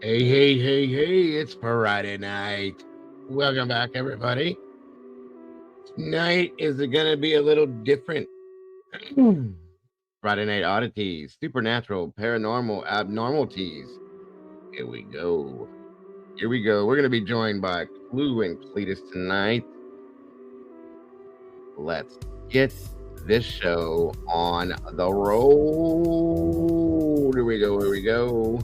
Hey, it's Friday night. Welcome back, everybody. Tonight is going to be a little different. Friday Night Oddities, Supernatural, Paranormal, Abnormalities. Here we go. We're going to be joined by Clue and CLETUS tonight. Let's get this show on the road. Here we go.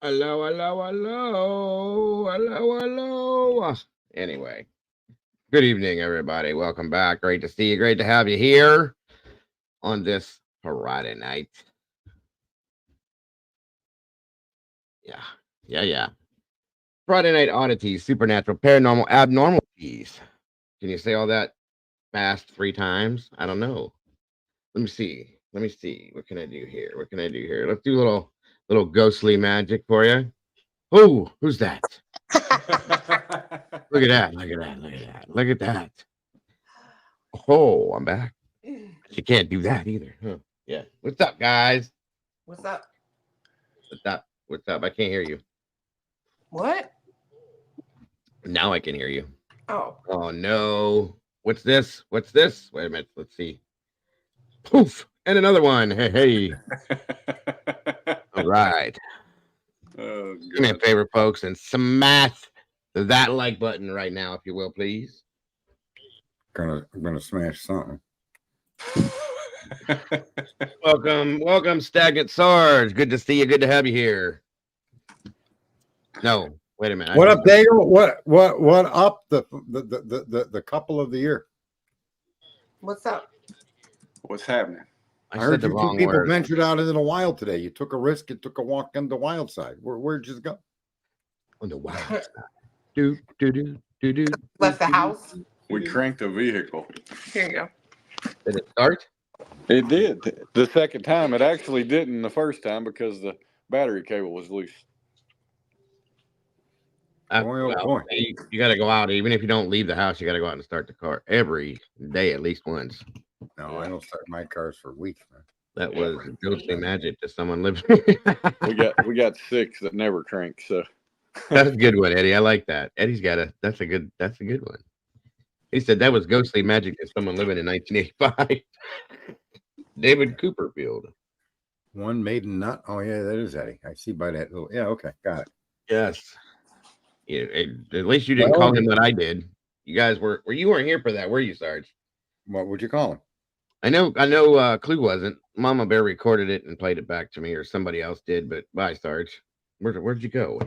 Hello. Anyway, good evening, everybody. Welcome back. Great to see you. Great to have you here on this Friday night. Yeah. Friday Night Oddities, Supernatural, Paranormal, Abnormalities. Can you say all that fast 3 times? I don't know. Let me see. What can I do here? Let's do a little ghostly magic for you. Oh, who's that? Look at that. Oh, I'm back. You can't do that either. Huh? Yeah. What's up, guys? What's up? What's up? I can't hear you. What? Now I can hear you. Oh. Oh no. What's this? Wait a minute. Let's see. Poof. And another one. Hey. All right. Oh, Do me a favor, folks, and smash that like button right now, if you will, please. I'm gonna smash something. Welcome, Stagnant Sarge. Good to see you. Good to have you here. No, wait a minute. What up, Dago? What up? The couple of the year. What's up? What's happening? I heard you two people ventured out into the wild today. You took a risk. You took a walk on the wild side. Where'd you go? On the wild side. Do. Left the house. We cranked a vehicle. Here you go. Did it start? It did. The second time. It actually didn't the first time because the battery cable was loose. Well, you got to go out. Even if you don't leave the house, you got to go out and start the car every day at least once. No, I don't start my cars for weeks, man. That was ghostly magic to someone living. we got 6 that never crank. So that's a good one, Eddie. I like that. Eddie's got a. That's a good one. He said that was ghostly magic to someone living in 1985. David Copperfield. One maiden nut. Oh yeah, that is Eddie. I see by that little. Yeah, okay, got it. Yes. Yeah, at least you didn't call him what I did. You guys you weren't here for that, were you, Sarge? What would you call him? I know Clue wasn't. Mama Bear recorded it and played it back to me, or somebody else did, but bye, Sarge. Where'd you go?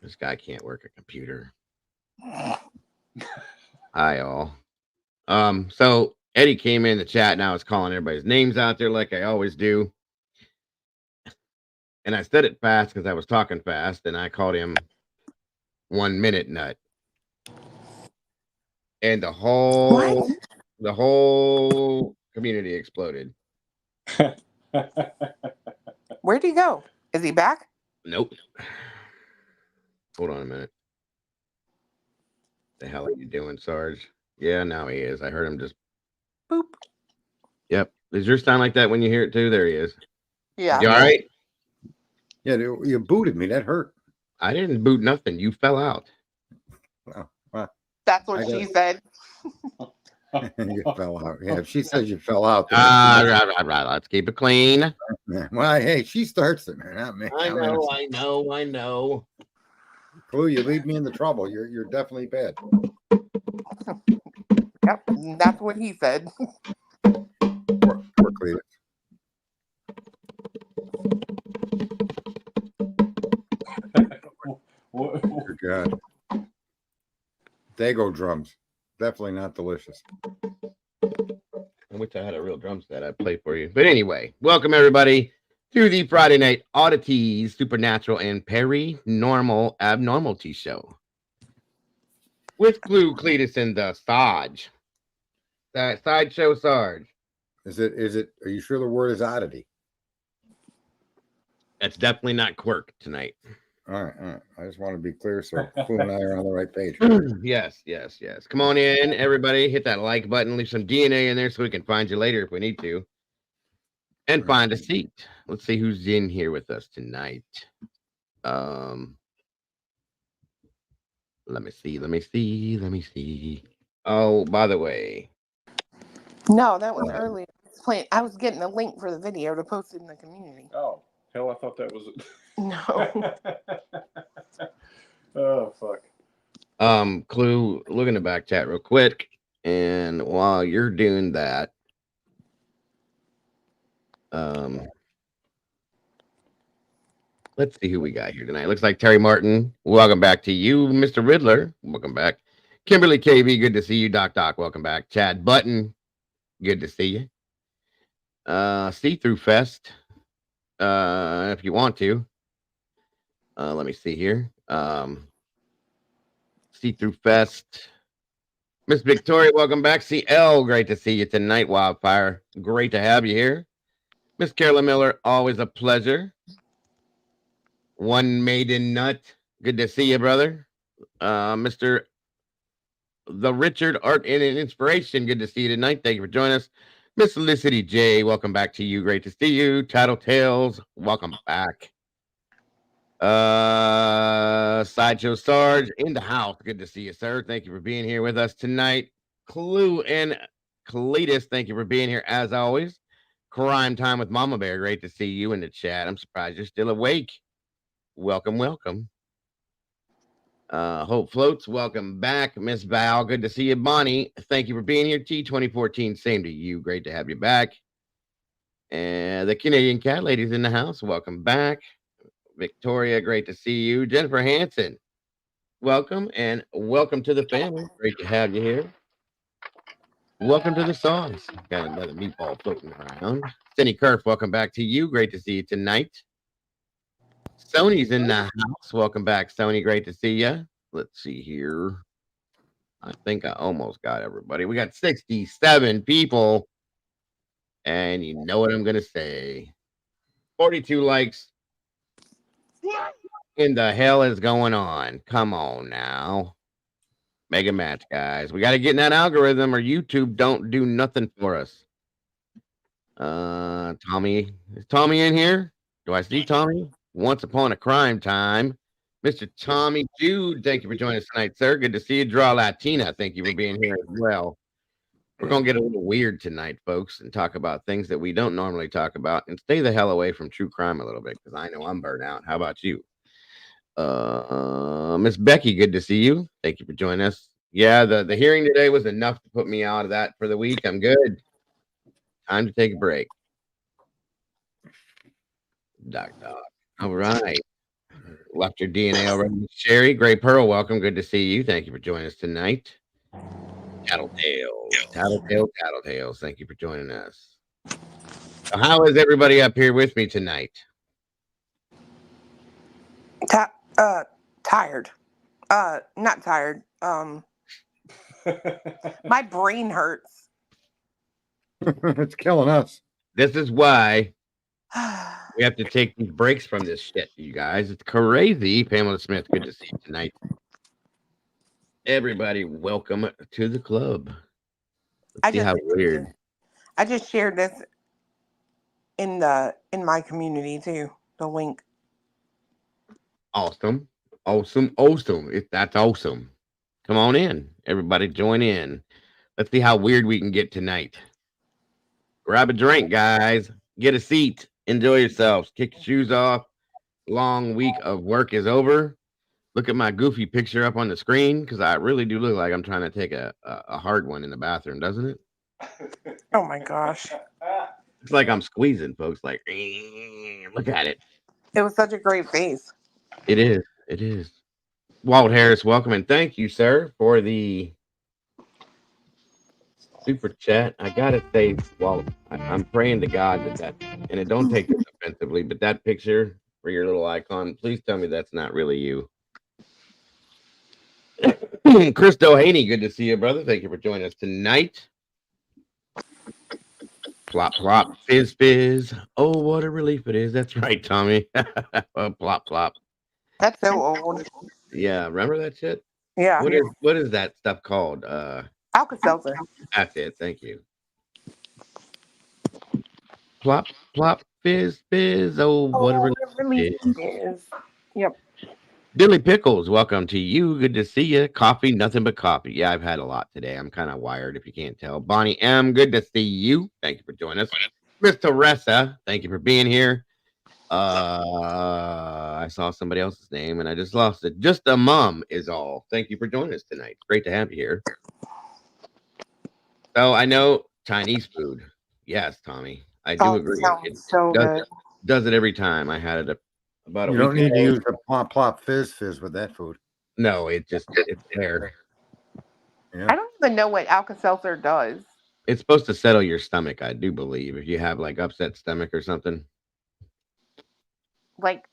This guy can't work a computer. Hi all. So Eddie came in the chat and I was calling everybody's names out there like I always do. And I said it fast because I was talking fast, and I called him 1 minute nut. And the whole community exploded. Where'd he go? Is he back? Nope. Hold on a minute. The hell are you doing, Sarge? Yeah, now he is. I heard him just boop. Yep. Does yours sound like that when you hear it too? There he is. Yeah. You all right? Yeah, you booted me. That hurt. I didn't boot nothing. You fell out. Oh, well, that's what she said. You fell out. Yeah, if she says you fell out. Right. Let's keep it clean. Well, hey, she starts it, man. Not me. I know. Clue, you lead me into trouble. You're definitely bad. Yep, that's what he said. Poor Cletus. Good God. Dago drums. Definitely not delicious. I wish I had a real drum set I'd play for you. But anyway, welcome everybody to the Friday Night Oddities, Supernatural, and Paranormal Abnormality show. With Clue, CLETUS, and the Sarge. That Sideshow Sarge. Is it? Are you sure the word is oddity? That's definitely not quirk tonight. All right. I just want to be clear so Clue and I are on the right page. Yes. Come on in, everybody. Hit that like button. Leave some DNA in there so we can find you later if we need to. And find a seat. Let's see who's in here with us tonight. Let me see. Oh, by the way. No, that was earlier. I was getting a link for the video to post it in the community. Oh, hell, I thought that was it. No. Oh, fuck. Clue, look in the back chat real quick. And while you're doing that, let's see who we got here tonight. Looks like Terry Martin. Welcome back to you, Mr. Riddler. Welcome back. Kimberly KV, good to see you. Doc, welcome back. Chad Button, good to see you. See-Through Fest, if you want to. Let me see here. See-Through Fest. Miss Victoria, welcome back. CL, great to see you tonight. Wildfire, great to have you here. Miss Carolyn Miller, always a pleasure. One Maiden Nut, good to see you, brother. Mr. The Richard Art and Inspiration, good to see you tonight. Thank you for joining us. Miss Felicity J, welcome back to you. Great to see you. Tattletales, welcome back. Sideshow Sarge in the house. Good to see you, sir. Thank you for being here with us tonight. Clue and CLETUS, thank you for being here as always. Crime Time with Mama Bear. Great to see you in the chat. I'm surprised you're still awake. Welcome. Hope Floats, welcome back. Miss Val, good to see you. Bonnie, thank you for being here. T2014, same to you. Great to have you back. And the Canadian Cat Lady's in the house. Welcome back. Victoria, great to see you. Jennifer Hansen, welcome, and welcome to the family. Great to have you here. Welcome to the songs. Got another meatball floating around. Cindy Kerf, welcome back to you. Great to see you tonight. Sony's in the house. Welcome back, Sony. Great to see you. Let's see here. I think I almost got everybody. We got 67 people. And you know what I'm going to say. 42 likes. What in the hell is going on? Come on now. Mega match, guys. We got to get in that algorithm or YouTube don't do nothing for us. Tommy. Is Tommy in here? Do I see Tommy? Once Upon a Crime Time. Mr. Tommy Jude, thank you for joining us tonight, sir. Good to see you. Draw Latina, thank you for being here as well. We're going to get a little weird tonight, folks, and talk about things that we don't normally talk about and stay the hell away from true crime a little bit because I know I'm burnt out. How about you? Miss Becky, good to see you. Thank you for joining us. Yeah, the hearing today was enough to put me out of that for the week. I'm good. Time to take a break. Doc. All right. Left your DNA already. Sherry, Gray Pearl, welcome. Good to see you. Thank you for joining us tonight. Tattletales. Thank you for joining us. So how is everybody up here with me tonight? Tired. Not tired. My brain hurts. It's killing us. This is why we have to take these breaks from this shit, you guys. It's crazy. Pamela Smith, good to see you tonight. Everybody, welcome to the club. Let's see how weird. I just shared this in my community too. The link. Awesome. That's awesome. Come on in. Everybody join in. Let's see how weird we can get tonight. Grab a drink, guys. Get a seat. Enjoy yourselves. Kick your shoes off. Long week of work is over. Look at my goofy picture up on the screen because I really do look like I'm trying to take a hard one in the bathroom, doesn't it? Oh my gosh. It's like I'm squeezing, folks. Like, look at it. It was such a great face. It is. Walt Harris, welcome and thank you, sir, for the super chat. I gotta say, Walt, I'm praying to God that, and it don't take this offensively, but that picture for your little icon, please tell me that's not really you. Chris Dohaney, good to see you, brother. Thank you for joining us tonight. Plop, plop, fizz, fizz. Oh, what a relief it is. That's right, Tommy. Plop, plop. That's so old. Yeah, remember that shit? Yeah. What is that stuff called? Alka-Seltzer. That's it. Thank you. Plop, plop, fizz, fizz. Oh, what a relief it is. Yep. Dilly Pickles, welcome to you. Good to see you. Coffee, nothing but coffee. Yeah, I've had a lot today. I'm kind of wired, if you can't tell. Bonnie M, good to see you. Thank you for joining us. Mr. Ressa, thank you for being here. I saw somebody else's name and I just lost it. Just a mom is all. Thank you for joining us tonight. Great to have you here. So I know Chinese food. Yes, Tommy. I do agree. It so good. Does it every time. I had it about a week You don't need ago. to use the plop plop fizz with that food. No, it's there. Yeah. I don't even know what Alka-Seltzer does. It's supposed to settle your stomach, I do believe, if you have like upset stomach or something. Like,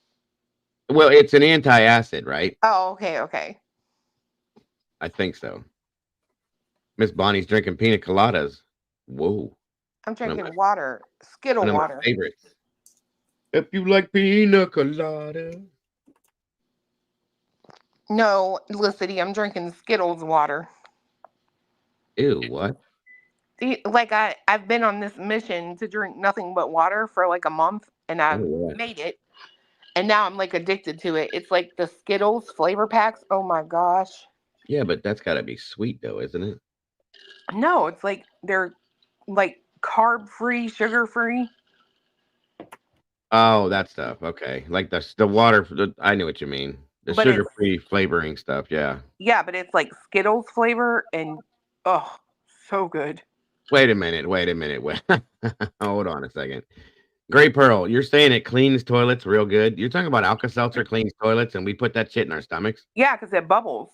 well, it's an antacid, right? Oh, okay. I think so. Miss Bonnie's drinking pina coladas. Whoa. I'm drinking water. Skittle water. Favorites. If you like pina colada. No, Felicity, I'm drinking Skittles water. Ew, what? Like I've been on this mission to drink nothing but water for like a month, and I've made it. And now I'm like addicted to it. It's like the Skittles flavor packs. Oh my gosh. Yeah, but that's got to be sweet though, isn't it? No, it's like they're like carb-free, sugar-free. Oh, that stuff. Okay. Like the water. I know what you mean. The sugar-free flavoring stuff. Yeah. Yeah, but it's like Skittles flavor and oh, so good. Wait a minute. Hold on a second. Gray Pearl, you're saying it cleans toilets real good. You're talking about Alka-Seltzer cleans toilets and we put that shit in our stomachs? Yeah, because it bubbles.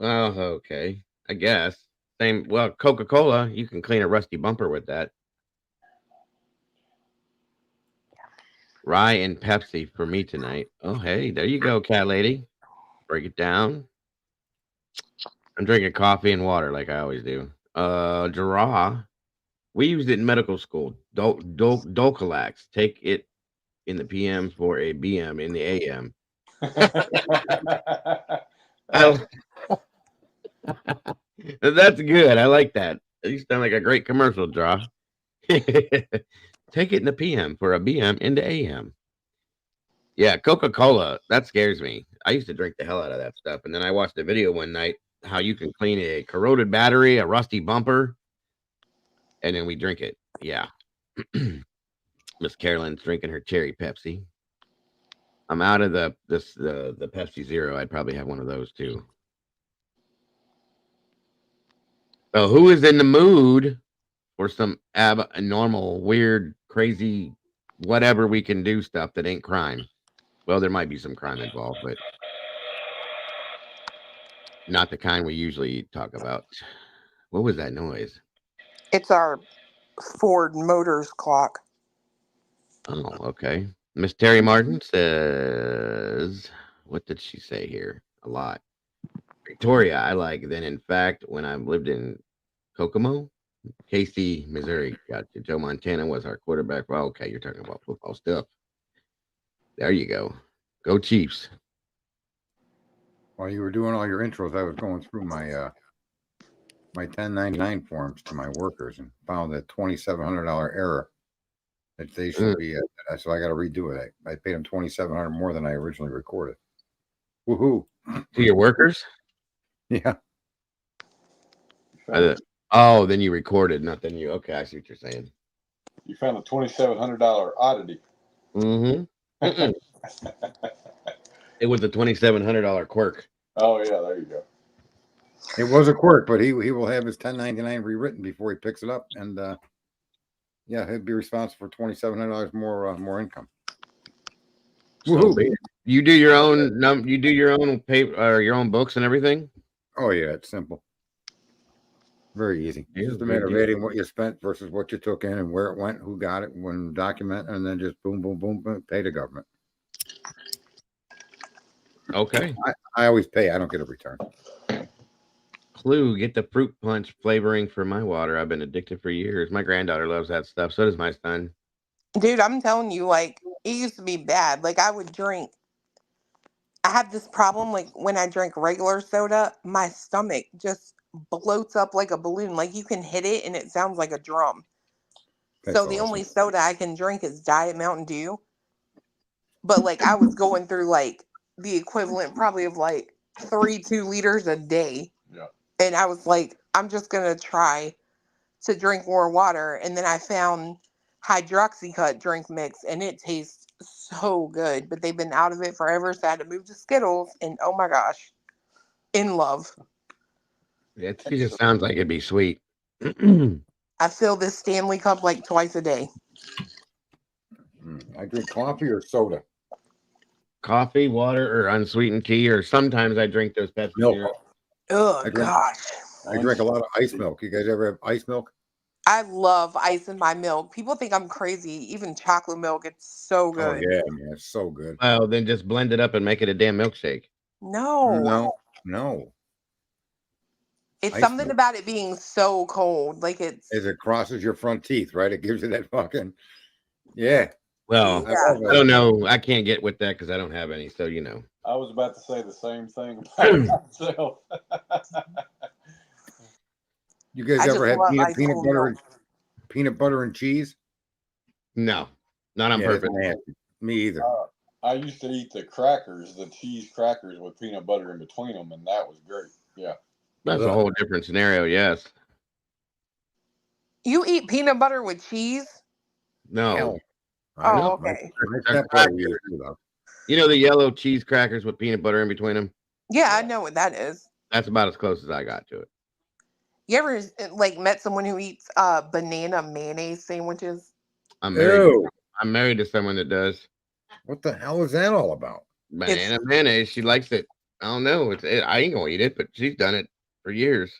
Oh, okay. I guess. Same. Well, Coca-Cola, you can clean a rusty bumper with that. Rye and Pepsi for me tonight. Oh, hey, there you go, cat lady. Break it down. I'm drinking coffee and water like I always do. Draw. We used it in medical school. Docalax. Take it in the PM for a BM in the AM. That's good. I like that. You sound like a great commercial, Draw. Take it in the PM for a BM in the AM. Yeah, Coca-Cola. That scares me. I used to drink the hell out of that stuff. And then I watched a video one night how you can clean a corroded battery, a rusty bumper. and then we drink it. Yeah. Miss Carolyn's drinking her cherry Pepsi. I'm out of the Pepsi Zero. I'd probably have one of those too. So who is in the mood for some abnormal, weird, crazy, whatever we can do stuff that ain't crime? Well, there might be some crime involved, but not the kind we usually talk about. What was that noise? It's our Ford Motors clock. Oh, okay. Miss Terry Martin says, what did she say here? A lot. Victoria, I like. Then, in fact, when I lived in Kokomo, KC, Missouri, gotcha. Joe Montana was our quarterback. Well, okay, you're talking about football stuff. There you go. Go Chiefs. While you were doing all your intros, I was going through my 1099 forms to my workers and found a $2,700 error that they should be at. So I got to redo it. I paid them $2,700 more than I originally recorded. Woohoo! To your workers? Yeah. Oh, then you recorded, not then you. Okay, I see what you're saying. You found a $2,700 oddity. Mm-hmm. It was a $2,700 quirk. Oh yeah, there you go. It was a quirk, but he will have his 1099 rewritten before he picks it up, and yeah, he'll be responsible for $2,700 more income. So you do your own you do your own paper or your own books and everything? Oh yeah, it's simple. Very easy. It's just a matter of adding what you spent versus what you took in and where it went, who got it, when document, and then just boom, boom, boom, boom, pay the government. Okay. I always pay. I don't get a return. Clue, get the fruit punch flavoring for my water. I've been addicted for years. My granddaughter loves that stuff. So does my son. Dude, I'm telling you, like, it used to be bad. Like, I would drink. I have this problem, like, when I drink regular soda, my stomach just bloats up like a balloon. Like, you can hit it and it sounds like a drum. That's so the awesome. only soda I can drink is Diet Mountain Dew. But, like, I was going through, like, the equivalent probably of, like, 2 liters a day. Yeah. And I was like, I'm just going to try to drink more water. And then I found hydroxycut drink mix, and it tastes so good. But they've been out of it forever, so I had to move to Skittles. And oh my gosh, in love. It just sounds like it'd be sweet. I fill this Stanley cup like twice a day. I drink coffee or soda. Coffee, water, or unsweetened tea, or sometimes I drink those Pepsi Zero. Oh gosh. I drink a lot of ice milk. You guys ever have ice milk? I love ice in my milk. People think I'm crazy. Even chocolate milk, it's so good. Oh yeah, man, it's so good. Well, then just blend it up and make it a damn milkshake. No. It's ice something milk. About it being so cold. Like it's as it crosses your front teeth, right? It gives you that fucking Well, yeah. I don't know. I can't get with that because I don't have any. So you know. I was about to say the same thing about myself. You guys ever had peanut butter and cheese? No, not on purpose. Me either. I used to eat the crackers, the cheese crackers with peanut butter in between them, and that was great. Yeah. That's a whole different scenario, yes. You eat peanut butter with cheese? No. Oh, okay. You know the yellow cheese crackers with peanut butter in between them? Yeah, I know what that is. That's about as close as I got to it. You ever like met someone who eats banana mayonnaise sandwiches? I'm married to someone that does. What the hell is that all about? Banana mayonnaise. She likes it. I don't know. I ain't gonna eat it, but she's done it for years.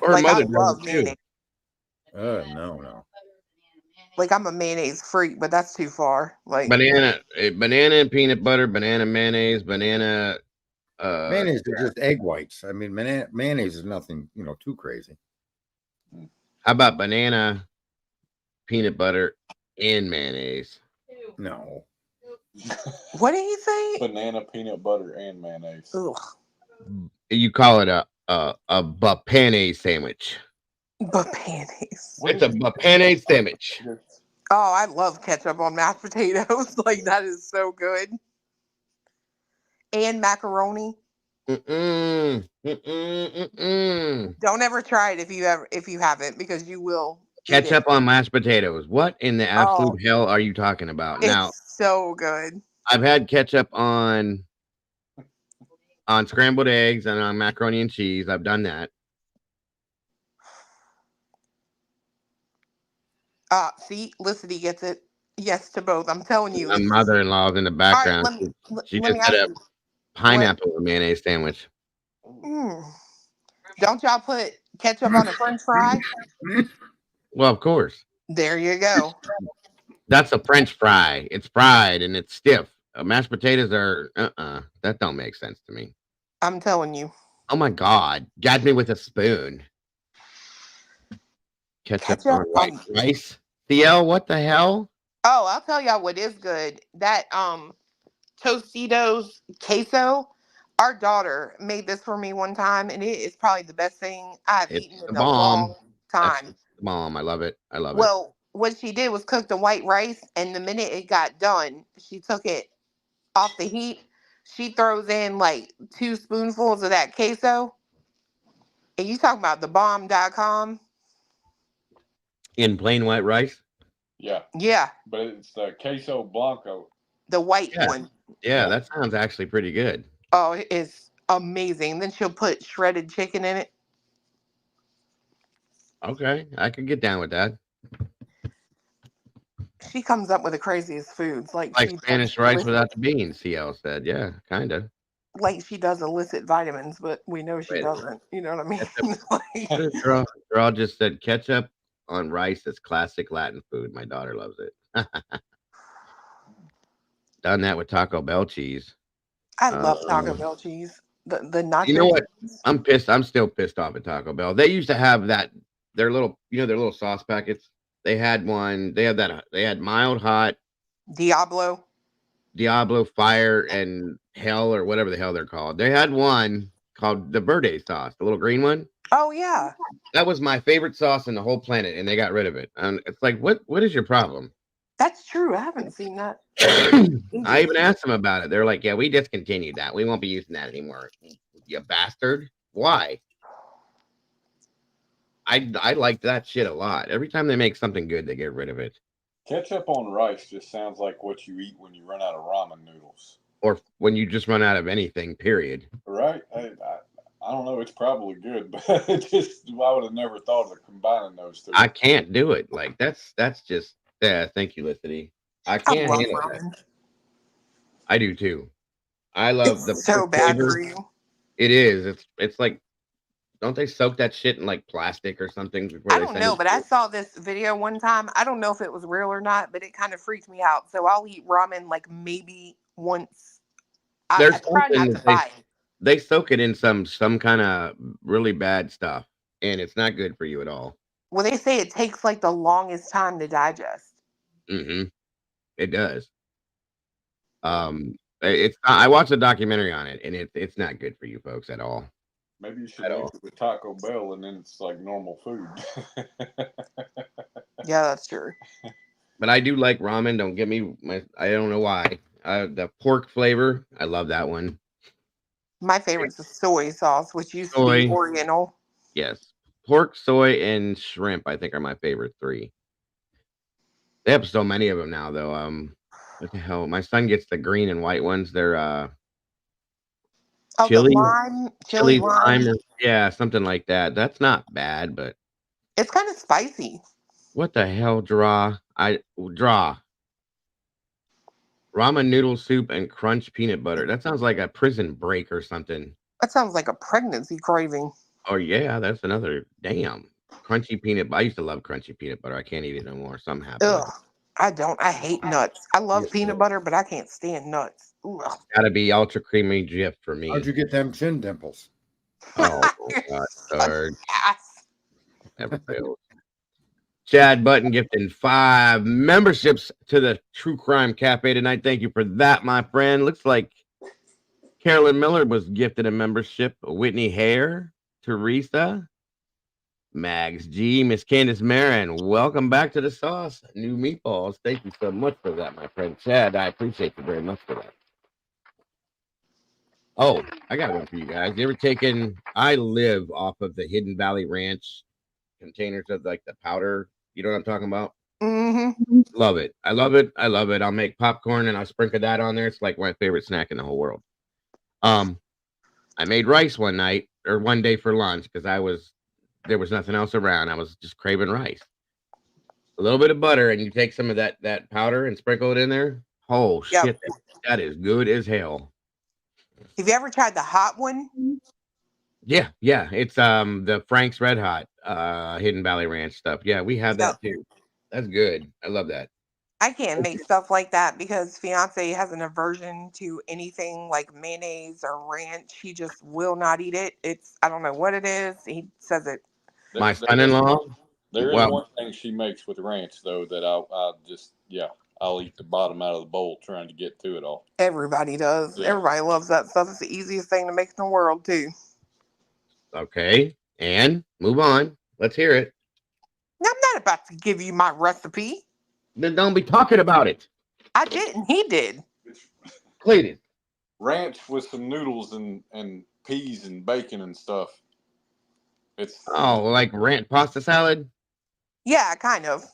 Or her mother does it too. No. Like I'm a mayonnaise freak, but that's too far. Like banana and peanut butter, banana mayonnaise, banana. Mayonnaise is just egg whites. I mean, mayonnaise is nothing, too crazy. How about banana, peanut butter, and mayonnaise? No. What did he say? Banana, peanut butter, and mayonnaise. Ugh. You call it a bapane sandwich. Bapanaise. It's a bapane sandwich. Oh, I love ketchup on mashed potatoes. Like that is so good. And macaroni. Don't ever try it if you haven't, because you will eat it. Ketchup on mashed potatoes. What in the absolute hell are you talking about? Now, It's so good. I've had ketchup on scrambled eggs and on macaroni and cheese. I've done that. See, Felicity gets it. Yes to both. I'm telling you. My mother-in-law's in the All right, background. She let me just had ask a you. pineapple with mayonnaise sandwich. Don't y'all put ketchup on a French fry? Well, of course. There you go. That's a French fry. It's fried and it's stiff. Mashed potatoes are that don't make sense to me. I'm telling you. Oh my God. Got me with a spoon. Ketchup on rice. CL, what the hell? Oh, I'll tell y'all what is good. That Tostitos queso. Our daughter made this for me one time, and it is probably the best thing I've eaten in a long time. That's the bomb. I love it. I love it. Well, what she did was cook the white rice, and the minute it got done, she took it off the heat. She throws in like 2 spoonfuls of that queso. And you talking about the bomb.com? In plain white rice? Yeah. Yeah. But it's the queso blanco. The white one. Yeah, that sounds actually pretty good. Oh, it is amazing. Then she'll put shredded chicken in it. Okay, I could get down with that. She comes up with the craziest foods. Like Spanish rice without the beans, CL said. Yeah, kind of. Like she does illicit vitamins, but we know she doesn't. You know what I mean? Girl just said ketchup on rice is classic Latin food. My daughter loves it. Done that with Taco Bell cheese. I love Taco Bell cheese. The nacho. You know what? I'm pissed. I'm still pissed off at Taco Bell. They used to have their little sauce packets. They had one. They had mild, hot, Diablo, fire, and hell, or whatever the hell they're called. They had one called the Verde sauce, the little green one. Oh yeah, that was my favorite sauce in the whole planet, and they got rid of it. And it's like, what is your problem? That's true. I haven't seen that. I even asked them about it. They're like, yeah, we discontinued that. We won't be using that anymore. You bastard. Why? I like that shit a lot. Every time they make something good, they get rid of it. Ketchup on rice just sounds like what you eat when you run out of ramen noodles. Or when you just run out of anything, period. Right? I don't know. It's probably good, but I would have never thought of combining those two. I can't do it. Like, that's just, yeah, thank you, Felicity. I can't handle that. I do too. I love the so bad flavor. For you. It is. It's like, don't they soak that shit in like plastic or something? I don't know, but I saw this video one time. I don't know if it was real or not, but it kind of freaked me out. So I'll eat ramen like maybe once. I try not to buy it. They soak it in some kind of really bad stuff, and it's not good for you at all. Well, they say it takes like the longest time to digest. Mm-hmm. It does. I watched a documentary on it, and it's not good for you folks at all. Maybe you should make it with Taco Bell, and then it's like normal food. Yeah, that's true. But I do like ramen. Don't get me. I don't know why. The pork flavor, I love that one. My favorite's the soy sauce, which used to be oriental. Yes, pork, soy, and shrimp. I think are my favorite 3. They have so many of them now, though. What the hell? My son gets the green and white ones. They're chili lime, yeah, something like that. That's not bad, but it's kind of spicy. What the hell, draw ramen noodle soup and crunch peanut butter. That sounds like a prison break or something. That sounds like a pregnancy craving. Oh yeah, that's another damn crunchy peanut. I used to love crunchy peanut butter. I can't eat it no more. Somehow. Ugh, I don't. I hate nuts. I love peanut butter, but I can't stand nuts. Ugh. Gotta be ultra creamy Jif for me. How'd you get them chin dimples? Oh God, Sarge. Never fails. Chad Button gifting 5 memberships to the True Crime Cafe tonight. Thank you for that, my friend. Looks like Carolyn Miller was gifted a membership. Whitney Hare, Teresa, Mags G, Miss Candace Marin. Welcome back to the sauce. New meatballs. Thank you so much for that, my friend Chad. I appreciate you very much for that. Oh, I got one for you guys. You ever taken? I live off of the Hidden Valley Ranch containers of like the powder. You know what I'm talking about? Mm-hmm. Love it. I love it. I love it. I'll make popcorn and I'll sprinkle that on there. It's like my favorite snack in the whole world. I made rice one night or one day for lunch because there was nothing else around. I was just craving rice. A little bit of butter, and you take some of that powder and sprinkle it in there. Oh Yep. shit, that is good as hell. Have you ever tried the hot one? Yeah, it's the Frank's Red Hot Hidden Valley Ranch stuff. Yeah, we have Yep. that too. That's good. I love that. I can't make stuff like that because fiance has an aversion to anything like mayonnaise or ranch. He just will not eat it. I don't know what it is. He says it. My son-in-law. There is Well, one thing she makes with ranch though that I'll eat the bottom out of the bowl trying to get to it all. Everybody does. Yeah. Everybody loves that stuff. It's the easiest thing to make in the world too. okay, and move on. Let's hear it. I'm not about to give you my recipe. Then don't be talking about it. I didn't. He did. CLETUS. Ranch with some noodles and peas and bacon and stuff. Like ranch pasta salad. Yeah, kind of.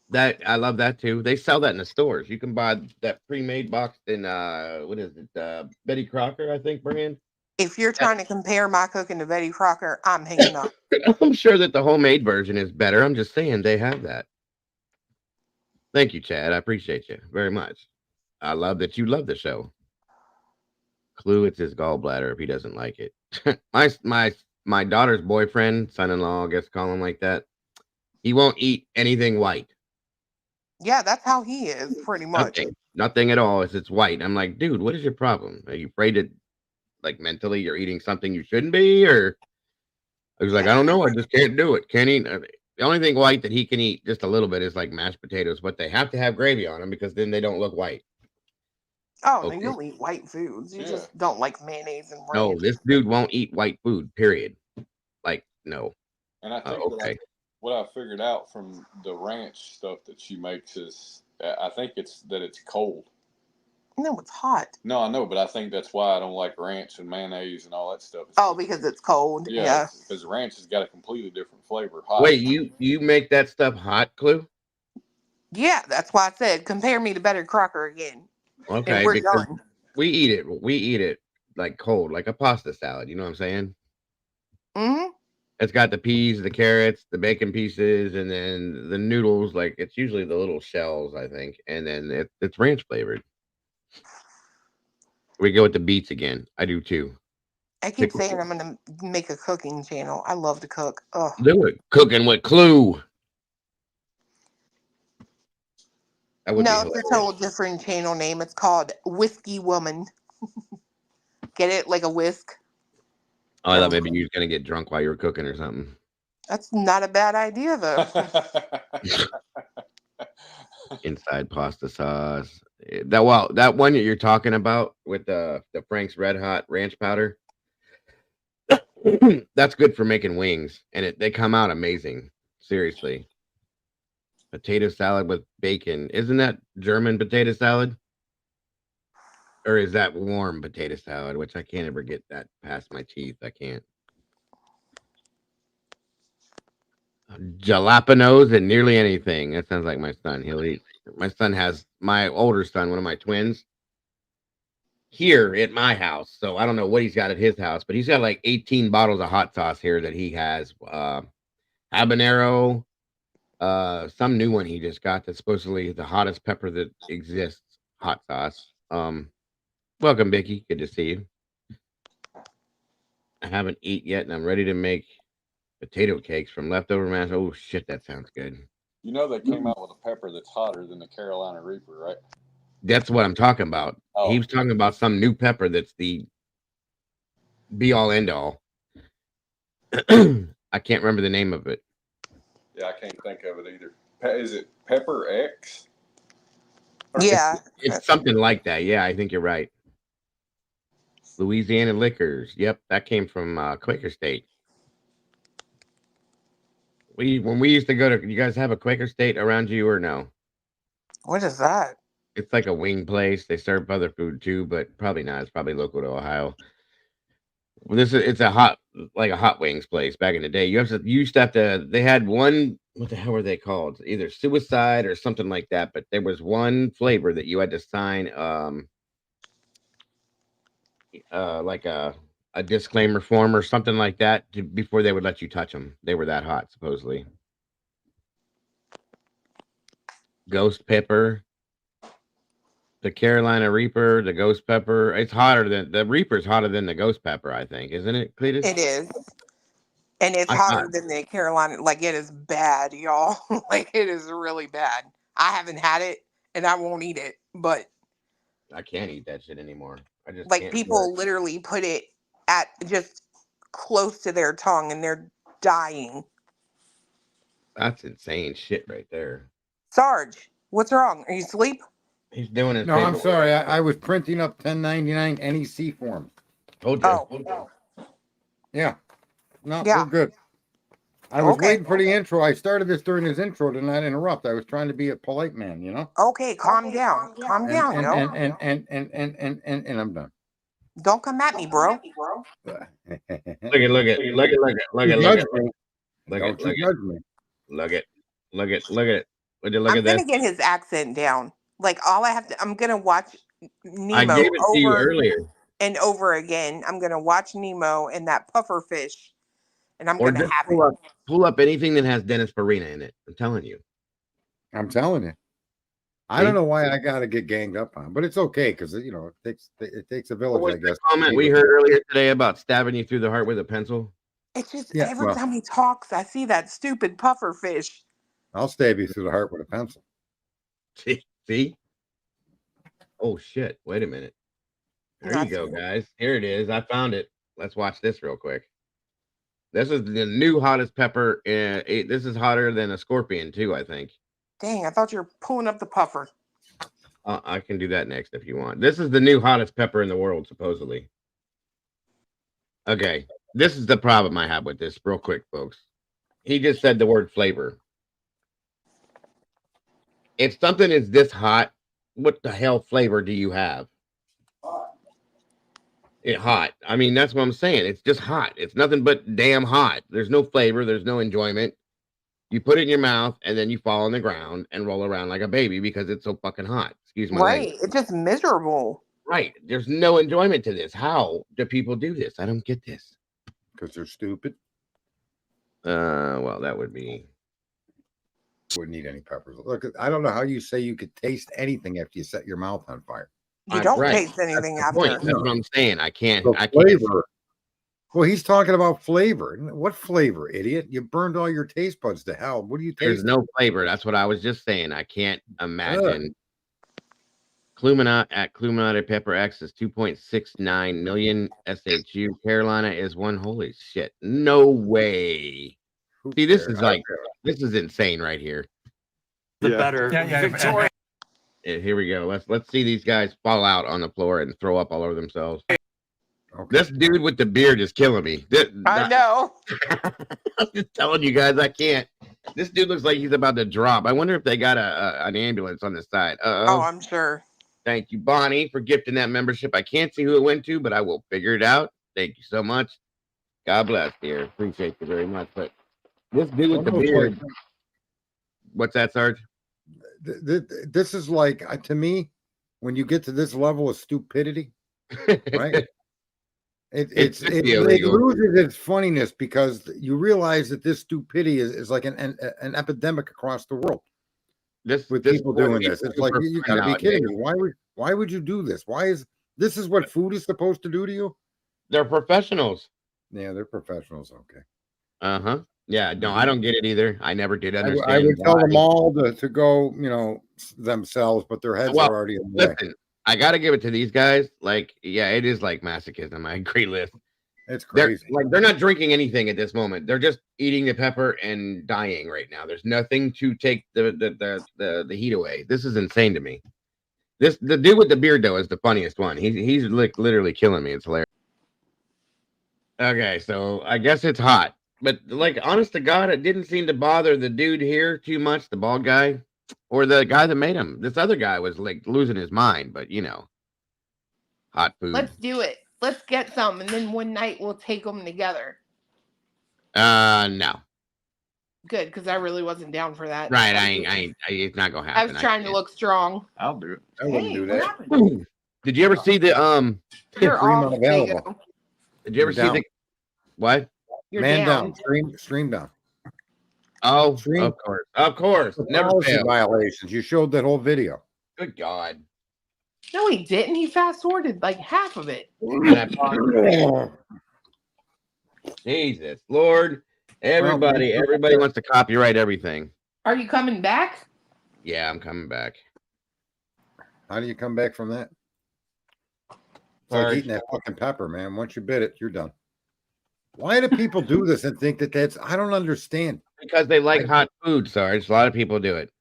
That I love that too. They sell that in the stores. You can buy that pre-made box in what is it? Betty Crocker, I think, brand. If you're trying to compare my cooking to Betty Crocker, I'm hanging up. I'm sure that the homemade version is better. I'm just saying they have that. Thank you, Chad. I appreciate you very much. I love that you love the show. Clue, it's his gallbladder if he doesn't like it. my daughter's boyfriend, son-in-law, I guess call him like that. He won't eat anything white. Yeah, that's how he is, pretty much. Nothing at all. It's white. I'm like, dude, what is your problem? Are you afraid that, like, mentally you're eating something you shouldn't be? Or I was like, I don't know. I just can't do it. Can't eat. The only thing white that he can eat just a little bit is like mashed potatoes, but they have to have gravy on them because then they don't look white. Oh, okay. You'll eat white foods. You just don't like mayonnaise and ranch. No, this dude won't eat white food, period. Like, no. And I think what I figured out from the ranch stuff that she makes is, I think it's cold. No, it's hot. No, I know, but I think that's why I don't like ranch and mayonnaise and all that stuff. Because it's cold. Yeah. Because ranch has got a completely different flavor. Hot. Wait, you make that stuff hot, Clue? Yeah, that's why I said compare me to Betty Crocker again. Okay, and we're because done. We eat it like cold, like a pasta salad. You know what I'm saying? Mm-hmm. It's got the peas, the carrots, the bacon pieces, and then the noodles. Like it's usually the little shells, I think, and then it's ranch flavored. We go with the beets again. I do too. I keep saying I'm gonna make a cooking channel. I love to cook. Oh, do it. Cooking with Clue. No, it's a total different channel name. It's called Whiskey Woman. Get it? Like a whisk. Oh, I thought maybe you were gonna get drunk while you were cooking or something. That's not a bad idea, though. Inside pasta sauce. That one that you're talking about with the Frank's Red Hot ranch powder. That's good for making wings, and they come out amazing. Seriously. Potato salad with bacon. Isn't that German potato salad? Or is that warm potato salad, which I can't ever get that past my teeth. I can't. Jalapenos and nearly anything. That sounds like my son. He'll eat. My son has my older son, one of my twins, here at my house. So I don't know what he's got at his house, but he's got like 18 bottles of hot sauce here that he has. Habanero, some new one he just got that's supposedly the hottest pepper that exists. Hot sauce. Welcome, Vicky. Good to see you. I haven't eaten yet, and I'm ready to make potato cakes from leftover mash. Oh shit, that sounds good. You know they came out with a pepper that's hotter than the Carolina Reaper, right? That's what I'm talking about. Oh. He was talking about some new pepper that's the be all end all. I can't remember the name of it. Yeah, I can't think of it either. Is it Pepper X? Yeah. It's something like that. Yeah, I think you're right. Louisiana Liquors. Yep, that came from Quaker State. When we used to go to, you guys have a Quaker State around you or no? What is that? It's like a wing place. They serve other food too, but probably not. It's probably local to Ohio. Well, it's a hot wings place back in the day. You used to have to. They had one. What the hell were they called? Either suicide or something like that. But there was one flavor that you had to sign, like a disclaimer form or something like that before they would let you touch them. They were that hot, supposedly. Ghost pepper. The Carolina Reaper, the Ghost Pepper. It's hotter than the Reaper's hotter than the Ghost Pepper, I think, isn't it, Cletus? It is. And it's hotter than the Carolina. Like, it is bad, y'all. Like, it is really bad. I haven't had it, and I won't eat it. But I can't eat that shit anymore. I just like, people literally put it at just close to their tongue, and they're dying. That's insane shit right there. Sarge, what's wrong? Are you asleep? He's doing his. No, I'm sorry. I was printing up 1099 NEC forms. Told you. Yeah. No, we're good. I was waiting for the intro. I started this during his intro to not interrupt. I was trying to be a polite man, you know? Okay, calm down. Calm down, yo. And I'm done. Don't come at me, bro. Look at. Would you look at this? I'm gonna get his accent down. Like, all I have to, I'm gonna watch Nemo I gave it to you earlier and over again. I'm gonna watch Nemo and that puffer fish, and I'm gonna have it. Pull up anything that has Dennis Farina in it. I'm telling you. I don't know why I gotta get ganged up on, but it's okay because you know it takes a village. I guess. Comment we heard earlier today about stabbing you through the heart with a pencil. It's just every time he talks, I see that stupid puffer fish. I'll stab you through the heart with a pencil. See? Oh shit! Wait a minute. There you go, guys. Here it is. I found it. Let's watch this real quick. This is the new hottest pepper. This is hotter than a scorpion too, I think. Dang, I thought you were pulling up the puffer. I can do that next if you want. This is the new hottest pepper in the world, supposedly. Okay, this is the problem I have with this. Real quick, folks. He just said the word flavor. If something is this hot, what the hell flavor do you have? It's hot. I mean, that's what I'm saying. It's just hot. It's nothing but damn hot. There's no flavor. There's no enjoyment. You put it in your mouth and then you fall on the ground and roll around like a baby because it's so fucking hot. Excuse my language. It's just miserable. Right. There's no enjoyment to this. How do people do this? I don't get this. Because they're stupid. Well, that would be. Wouldn't eat any peppers. Look, I don't know how you say you could taste anything after you set your mouth on fire. You don't taste anything after. That's what I'm saying. I can't. I flavor. Well, he's talking about flavor. What flavor, idiot? You burned all your taste buds to hell. What do you taste? There's no flavor. That's what I was just saying. I can't imagine. CLUEMINATTI Pepper X is 2.69 million SHU. Carolina is one. Holy shit. No way. See, this is this is insane right here. The better. Victoria. Here we go. Let's see these guys fall out on the floor and throw up all over themselves. Okay. This dude with the beard is killing me. I know. I'm just telling you guys, I can't. This dude looks like he's about to drop. I wonder if they got an ambulance on the side. Oh, I'm sure. Thank you, Bonnie, for gifting that membership. I can't see who it went to, but I will figure it out. Thank you so much. God bless, dear. Appreciate you very much. But this dude with the beard. What's that, Sarge? This is like, to me, when you get to this level of stupidity, right? It loses its funniness because you realize that this stupidity is like an epidemic across the world. With people doing this, it's like you gotta be kidding me. Why would you do this? This is what food is supposed to do to you? They're professionals. Yeah, they're professionals. Okay. Yeah, no, I don't get it either. I never did understand. I would tell them all to go, themselves, but their heads are already in the way. I got to give it to these guys. Like, yeah, it is like masochism. I agree, Liz. It's crazy. They're not drinking anything at this moment. They're just eating the pepper and dying right now. There's nothing to take the heat away. This is insane to me. The dude with the beard though is the funniest one. He's like literally killing me. It's hilarious. Okay, so I guess it's hot, but like honest to God, it didn't seem to bother the dude here too much. The bald guy. or the guy that made him. This other guy was like losing his mind, but hot food. Let's do it. Let's get some, and then one night we'll take them together. No. Good, because I really wasn't down for that. Right, it's not gonna happen. I was trying to look strong. I'll do it. I wouldn't do that. Did you ever see the You're Stream off, unavailable. Dago. Did you ever see the what? You're Man down. Stream down. Oh, Stream. of course, never Policy fail. violations. You showed that whole video. Good God. No, he didn't. He fast forwarded like half of it. Jesus, Lord, everybody wants to copyright everything. Are you coming back? Yeah, I'm coming back. How do you come back from that? It's like eating that fucking pepper, man. Once you bit it, you're done. Why do people do this and think that that's? I don't understand. Because they like hot food, Sarge. A lot of people do it.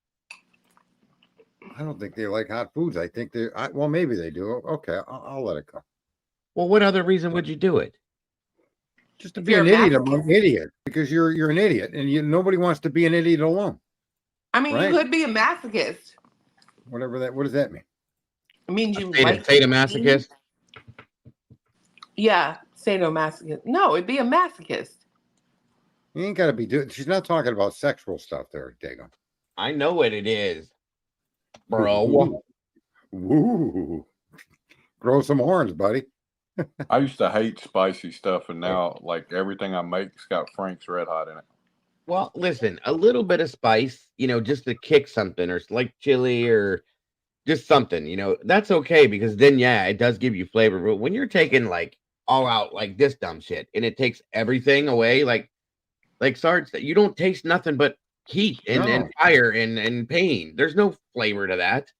I don't think they like hot foods. I think they. Well, maybe they do. Okay, I'll let it go. Well, what other reason would you do it? Just to be an idiot, I'm an idiot because you're an idiot, and nobody wants to be an idiot alone. I mean, you could be a masochist. Whatever that. What does that mean? It means you like sadomasochist. Yeah, sadomasochist. No, it'd be a masochist. You ain't got to be doing. She's not talking about sexual stuff there, Dago. I know what it is, bro. Woo! Grow some horns, buddy. I used to hate spicy stuff, and now like everything I make's got Frank's Red Hot in it. Well, listen, a little bit of spice, just to kick something, or like chili, or just something, that's okay, because then it does give you flavor. But when you're taking like all out like this dumb shit, and it takes everything away, like Sarge, you don't taste nothing but heat and fire and pain. There's no flavor to that.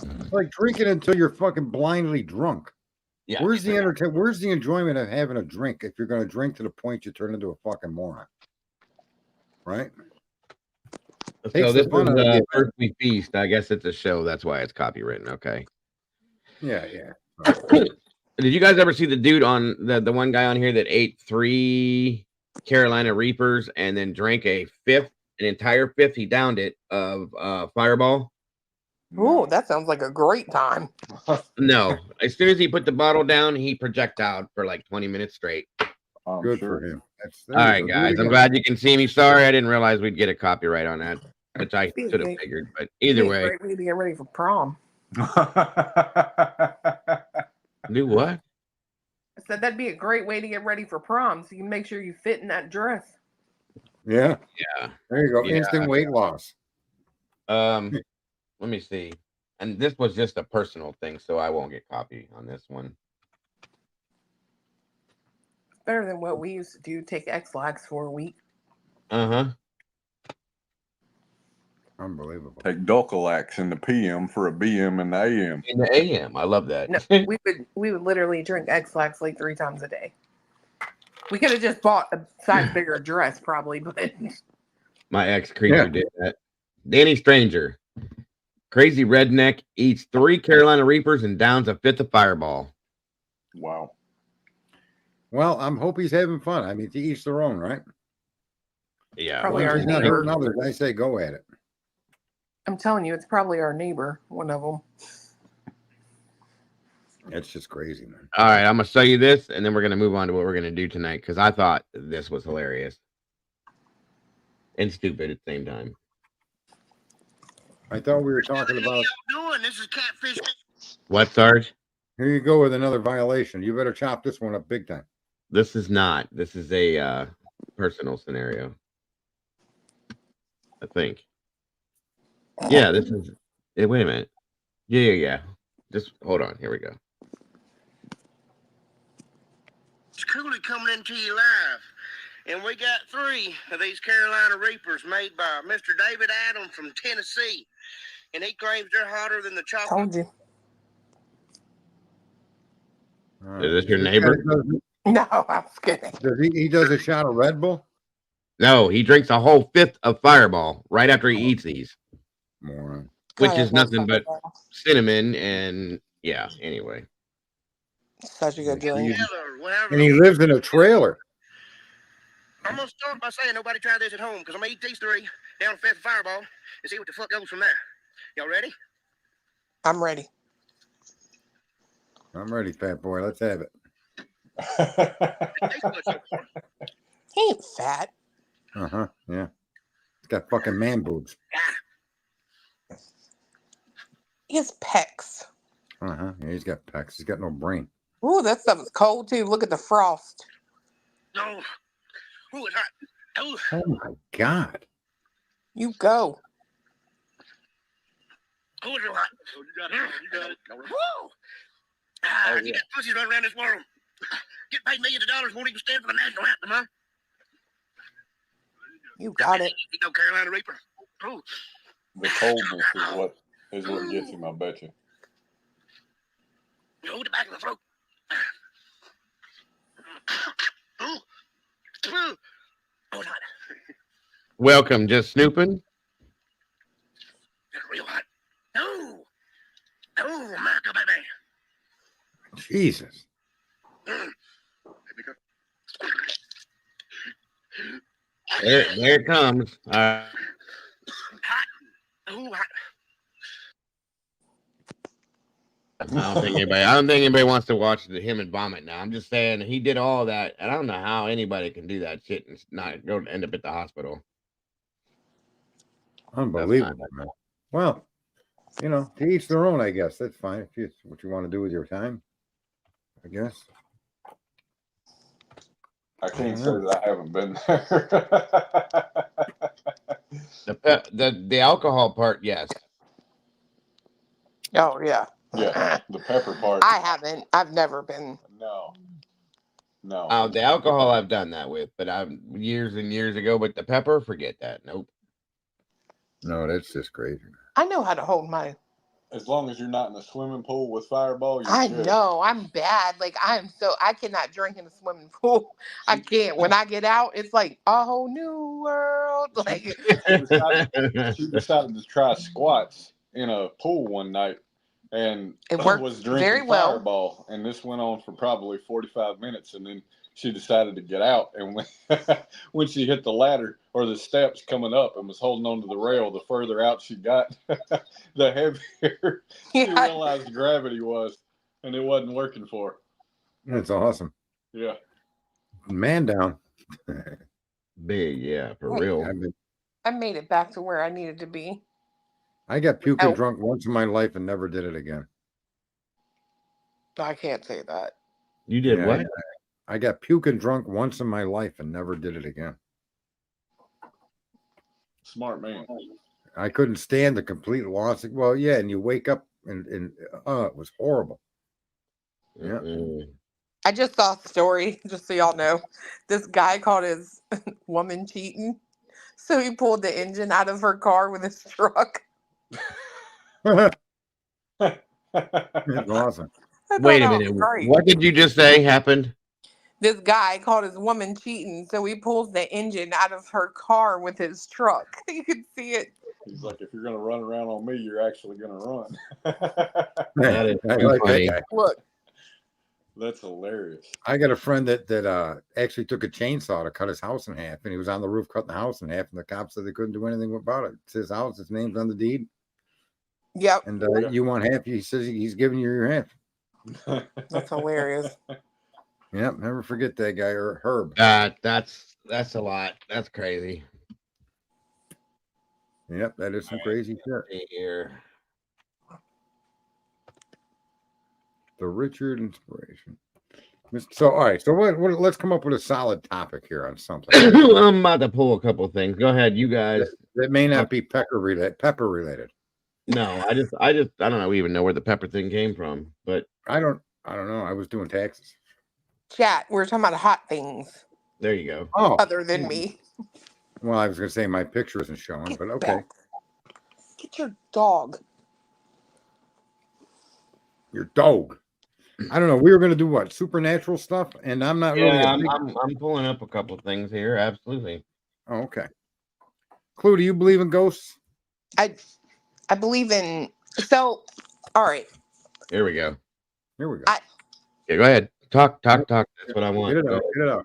It's like drinking until you're fucking blindly drunk. Yeah. Where's the enjoyment of having a drink if you're going to drink to the point you turn into a fucking moron? Right? So this is Earthly Feast. I guess it's a show. That's why it's copywritten. Okay. Yeah. Did you guys ever see the dude on the one guy on here that ate 3 Carolina Reapers and then drank an entire fifth? He downed it of Fireball. Oh, that sounds like a great time. No, as soon as he put the bottle down, he projectiled for like 20 minutes straight. Good for him. All right, guys. I'm glad you can see me. Sorry, I didn't realize we'd get a copyright on that, which I should have figured. But either way, great way to get ready for prom. Do what? I said that'd be a great way to get ready for prom, so you can make sure you fit in that dress. Yeah. There you go. Yeah. Instant weight loss. Let me see. And this was just a personal thing, so I won't get copy on this one. Better than what we used to do, take X-Lax for a week. Uh-huh. Unbelievable. Take Dulcolax in the PM for a BM in the AM. In the AM. I love that. No, we would literally drink X-Lax like 3 times a day. We could have just bought a size bigger dress, probably, but my ex-creature did that. Danny Stranger. Crazy redneck eats 3 Carolina Reapers and downs a 5th of Fireball. Wow. Well, I hope he's having fun. I mean, to each their own, right? Yeah. Probably Well, our he's not neighbor. hurting others. I say go at it. I'm telling you, it's probably our neighbor, one of them. That's just crazy, man. All right, I'm going to show you this, and then we're going to move on to what we're going to do tonight, because I thought this was hilarious. And stupid at the same time. I thought we were talking about. Doing? This is Catfish. What, Sarge? Here you go with another violation. You better chop this one up big time. This is not. This is a personal scenario. I think. Yeah, this is. Wait a minute. Yeah. Just hold on. Here we go. It's Cooley coming into you live. And we got 3 of these Carolina Reapers made by Mr. David Adams from Tennessee. And he claims they're hotter than the chocolate. Told you. Is this your neighbor? No, I was kidding. Does he does a shot of Red Bull? No, he drinks a whole 5th of Fireball right after he eats these. Moron. Which is nothing but cinnamon and anyway. Such a good drink. And he lives in a trailer. I'm gonna start by saying nobody try this at home, because I'm gonna eat these three down a fifth fireball and see what the fuck goes from there. Y'all ready? I'm ready. I'm ready, fat boy. Let's have it. He ain't fat. Yeah. He's got fucking man boobs. He has pecs. Yeah, he's got pecs. He's got no brain. Ooh, that stuff is cold too. Look at the frost. No. Ooh, it's hot. Ooh. Oh my God. You go. Ooh, it's real hot. Oh, you got it. You got it. Woo! Ah, you got pussies running around this world. Get paid millions of dollars, won't even stand for the national anthem, huh? You got it. You know, Carolina Reaper. Ooh. The coldness is what gets him, I bet you. Ooh, the back of the throat. Ooh. Ooh. Oh, it's hot. Welcome, just snooping. It's real hot. No. Oh, Marco, baby. Jesus. There it comes. Hot. Ooh, hot. I don't think anybody wants to watch him and vomit now. I'm just saying he did all that, and I don't know how anybody can do that shit and not go end up at the hospital. Unbelievable, man. Well, you know, to each their own, I guess. That's fine. If it's what you want to do with your time, I guess. I can't say that I haven't been there. The alcohol part, yes. Oh yeah. Yeah, the pepper part. I haven't. I've never been. No. The alcohol I've done that with, but years and years ago. But the pepper, forget that. Nope. No, that's just crazy. I know how to hold my. As long as you're not in a swimming pool with Fireball, you're I good. know I'm bad. Like I cannot drink in a swimming pool. I can't. When I get out, it's like a whole new world. Like she decided to try squats in a pool one night, and it worked was drinking very well. Fireball, and this went on for probably 45 minutes, and then she decided to get out, and when she hit the ladder or the steps coming up and was holding on to the rail, the further out she got, the heavier she realized gravity was, and it wasn't working for her. That's awesome. Yeah. Man down. Big, yeah, for real. I made it back to where I needed to be. I got puking drunk once in my life and never did it again. I can't say that. You did what? I got puking drunk once in my life and never did it again. Smart man. I couldn't stand the complete loss. Well, yeah, and you wake up and it was horrible. Yeah. I just saw a story, just so y'all know. This guy caught his woman cheating, so he pulled the engine out of her car with his truck. That's awesome. Wait a minute. What did you just say happened? This guy caught his woman cheating, so he pulls the engine out of her car with his truck. You can see it. He's like, if you're going to run around on me, you're actually going to run. That is like funny. That guy. Look. That's hilarious. I got a friend that actually took a chainsaw to cut his house in half, and he was on the roof cutting the house in half, and the cops said they couldn't do anything about it. It's his house, his name's on the deed. Yep. And you want half? He says he's giving you your half. That's hilarious. Yep, never forget that guy, or Herb. That's a lot. That's crazy. Yep, that is some crazy shit. Here. The Richard inspiration. So, all right. So, what? Let's come up with a solid topic here on something. I'm about to pull a couple of things. Go ahead, you guys. That may not be pepper related. No, I don't know even know where the pepper thing came from, but I don't know. I was doing taxes. Chat. We're talking about hot things. There you go. Oh, other than me. Well, I was going to say my picture isn't showing, but okay. Back. Get your dog. Your dog. I don't know. We were going to do what? Supernatural stuff, and I'm not really. I'm pulling up a couple of things here. Absolutely. Oh, okay. Clue, do you believe in ghosts? I believe in. So, all right. Here we go. Here we go. Yeah, go ahead. Talk. That's what I want. Get it out.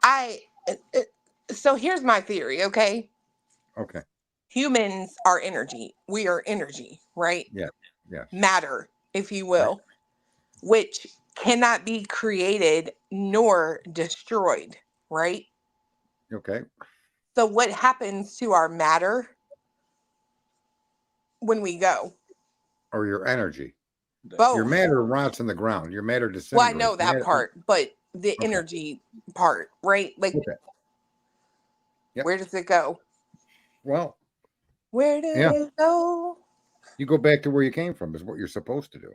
So here's my theory, okay? Okay. Humans are energy. We are energy, right? Yeah. Yeah. Matter, if you will, which cannot be created nor destroyed, right? Okay. So what happens to our matter when we go? Or your energy. Both. Your matter rots in the ground. Your matter Well, I disintegrates. know that part, but the Okay. energy part, right? Like, Okay. Yep. where does it go? Well, Where did it go? You go back to where you came from is what you're supposed to do.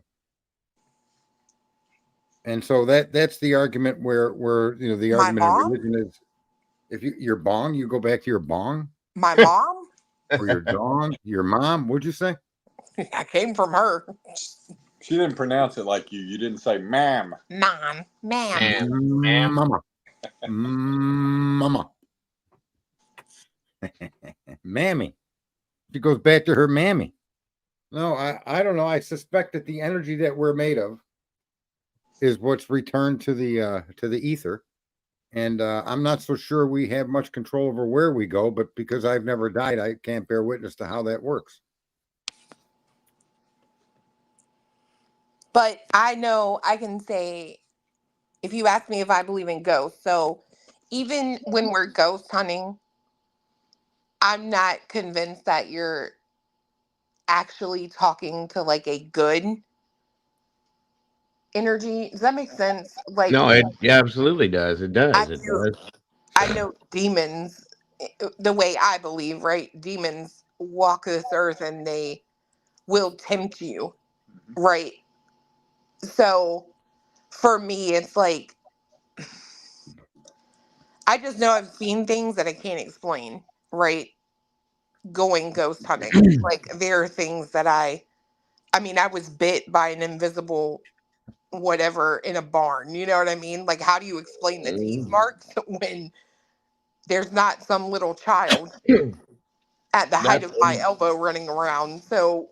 And so that's the argument where the My argument mom? in religion is if your bong, you go back to your bong. My mom? Or your dong, your mom. What'd you say? I came from her. She didn't pronounce it like you. You didn't say ma'am. Ma'am. Mama. Mama. Mammy. She goes back to her mammy. No, I don't know. I suspect that the energy that we're made of is what's returned to the ether. And I'm not so sure we have much control over where we go, but because I've never died, I can't bear witness to how that works. But I know I can say, if you ask me if I believe in ghosts, so even when we're ghost hunting, I'm not convinced that you're actually talking to like a good energy. Does that make sense? Like, No, it absolutely does. It does. It do. does. I know demons, the way I believe, right? Demons walk this earth and they will tempt you, right? So for me, it's like, I just know I've seen things that I can't explain, right? Going ghost hunting. Like, there are things that I mean, I was bit by an invisible whatever in a barn. You know what I mean? Like, how do you explain the teeth marks when there's not some little child at the height of my elbow running around? So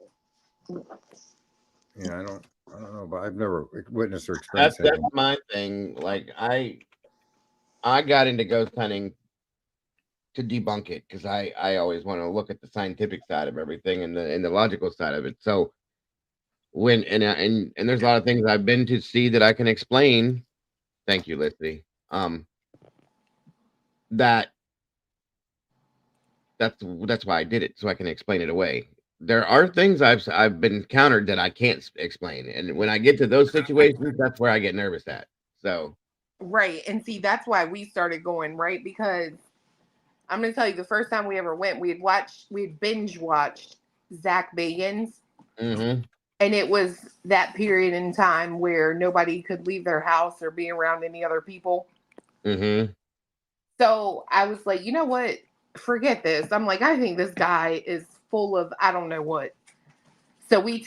yeah, I don't know, but I've never witnessed or experienced That's anything. my thing. Like I got into ghost hunting to debunk it because I always want to look at the scientific side of everything and the logical side of it. So when and there's a lot of things I've been to see that I can explain. Thank you, Lissy. That's why I did it, so I can explain it away. There are things I've been encountered that I can't explain, and when I get to those situations, that's where I get nervous at. So right, and see, that's why we started going, right? Because I'm gonna tell you, the first time we ever went, we had binge watched Zach Bagans. Mm-hmm. And it was that period in time where nobody could leave their house or be around any other people. Mm-hmm. So I was like, you know what? Forget this. I'm like, I think this guy is full of I don't know what. So we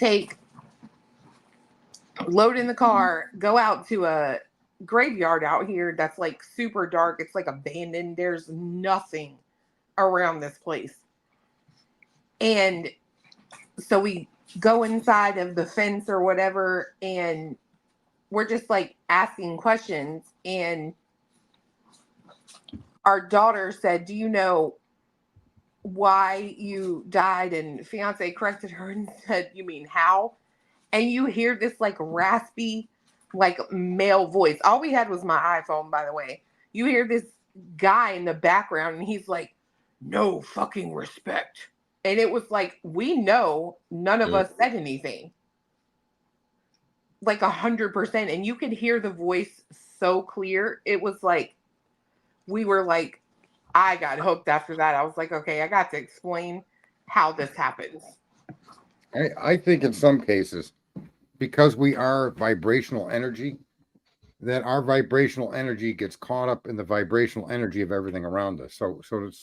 load in the car, go out to a graveyard out here that's like super dark. It's like abandoned. There's nothing around this place. And so we go inside of the fence or whatever, and we're just like asking questions. And our daughter said, do you know why you died? And fiance corrected her and said, you mean how? And you hear this like raspy, like male voice. All we had was my iPhone, by the way. You hear this guy in the background and he's like, no fucking respect. And it was like, we know none of us said anything. Like 100%. And you could hear the voice so clear. It was like, we were like, I got hooked after that. I was like, okay, I got to explain how this happens. I think in some cases, because we are vibrational energy, that our vibrational energy gets caught up in the vibrational energy of everything around us. So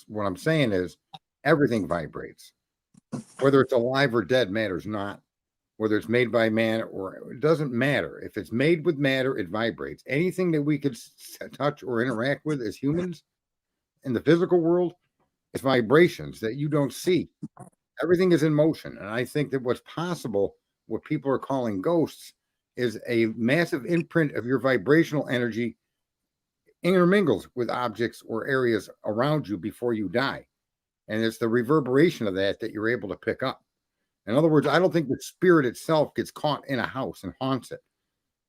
what I'm saying is everything vibrates. Whether it's alive or dead matters not. Whether it's made by man or it doesn't matter. If it's made with matter, it vibrates. Anything that we could touch or interact with as humans in the physical world is vibrations that you don't see. Everything is in motion. And I think that what's possible, what people are calling ghosts, is a massive imprint of your vibrational energy intermingles with objects or areas around you before you die. And it's the reverberation of that you're able to pick up. In other words, I don't think the spirit itself gets caught in a house and haunts it.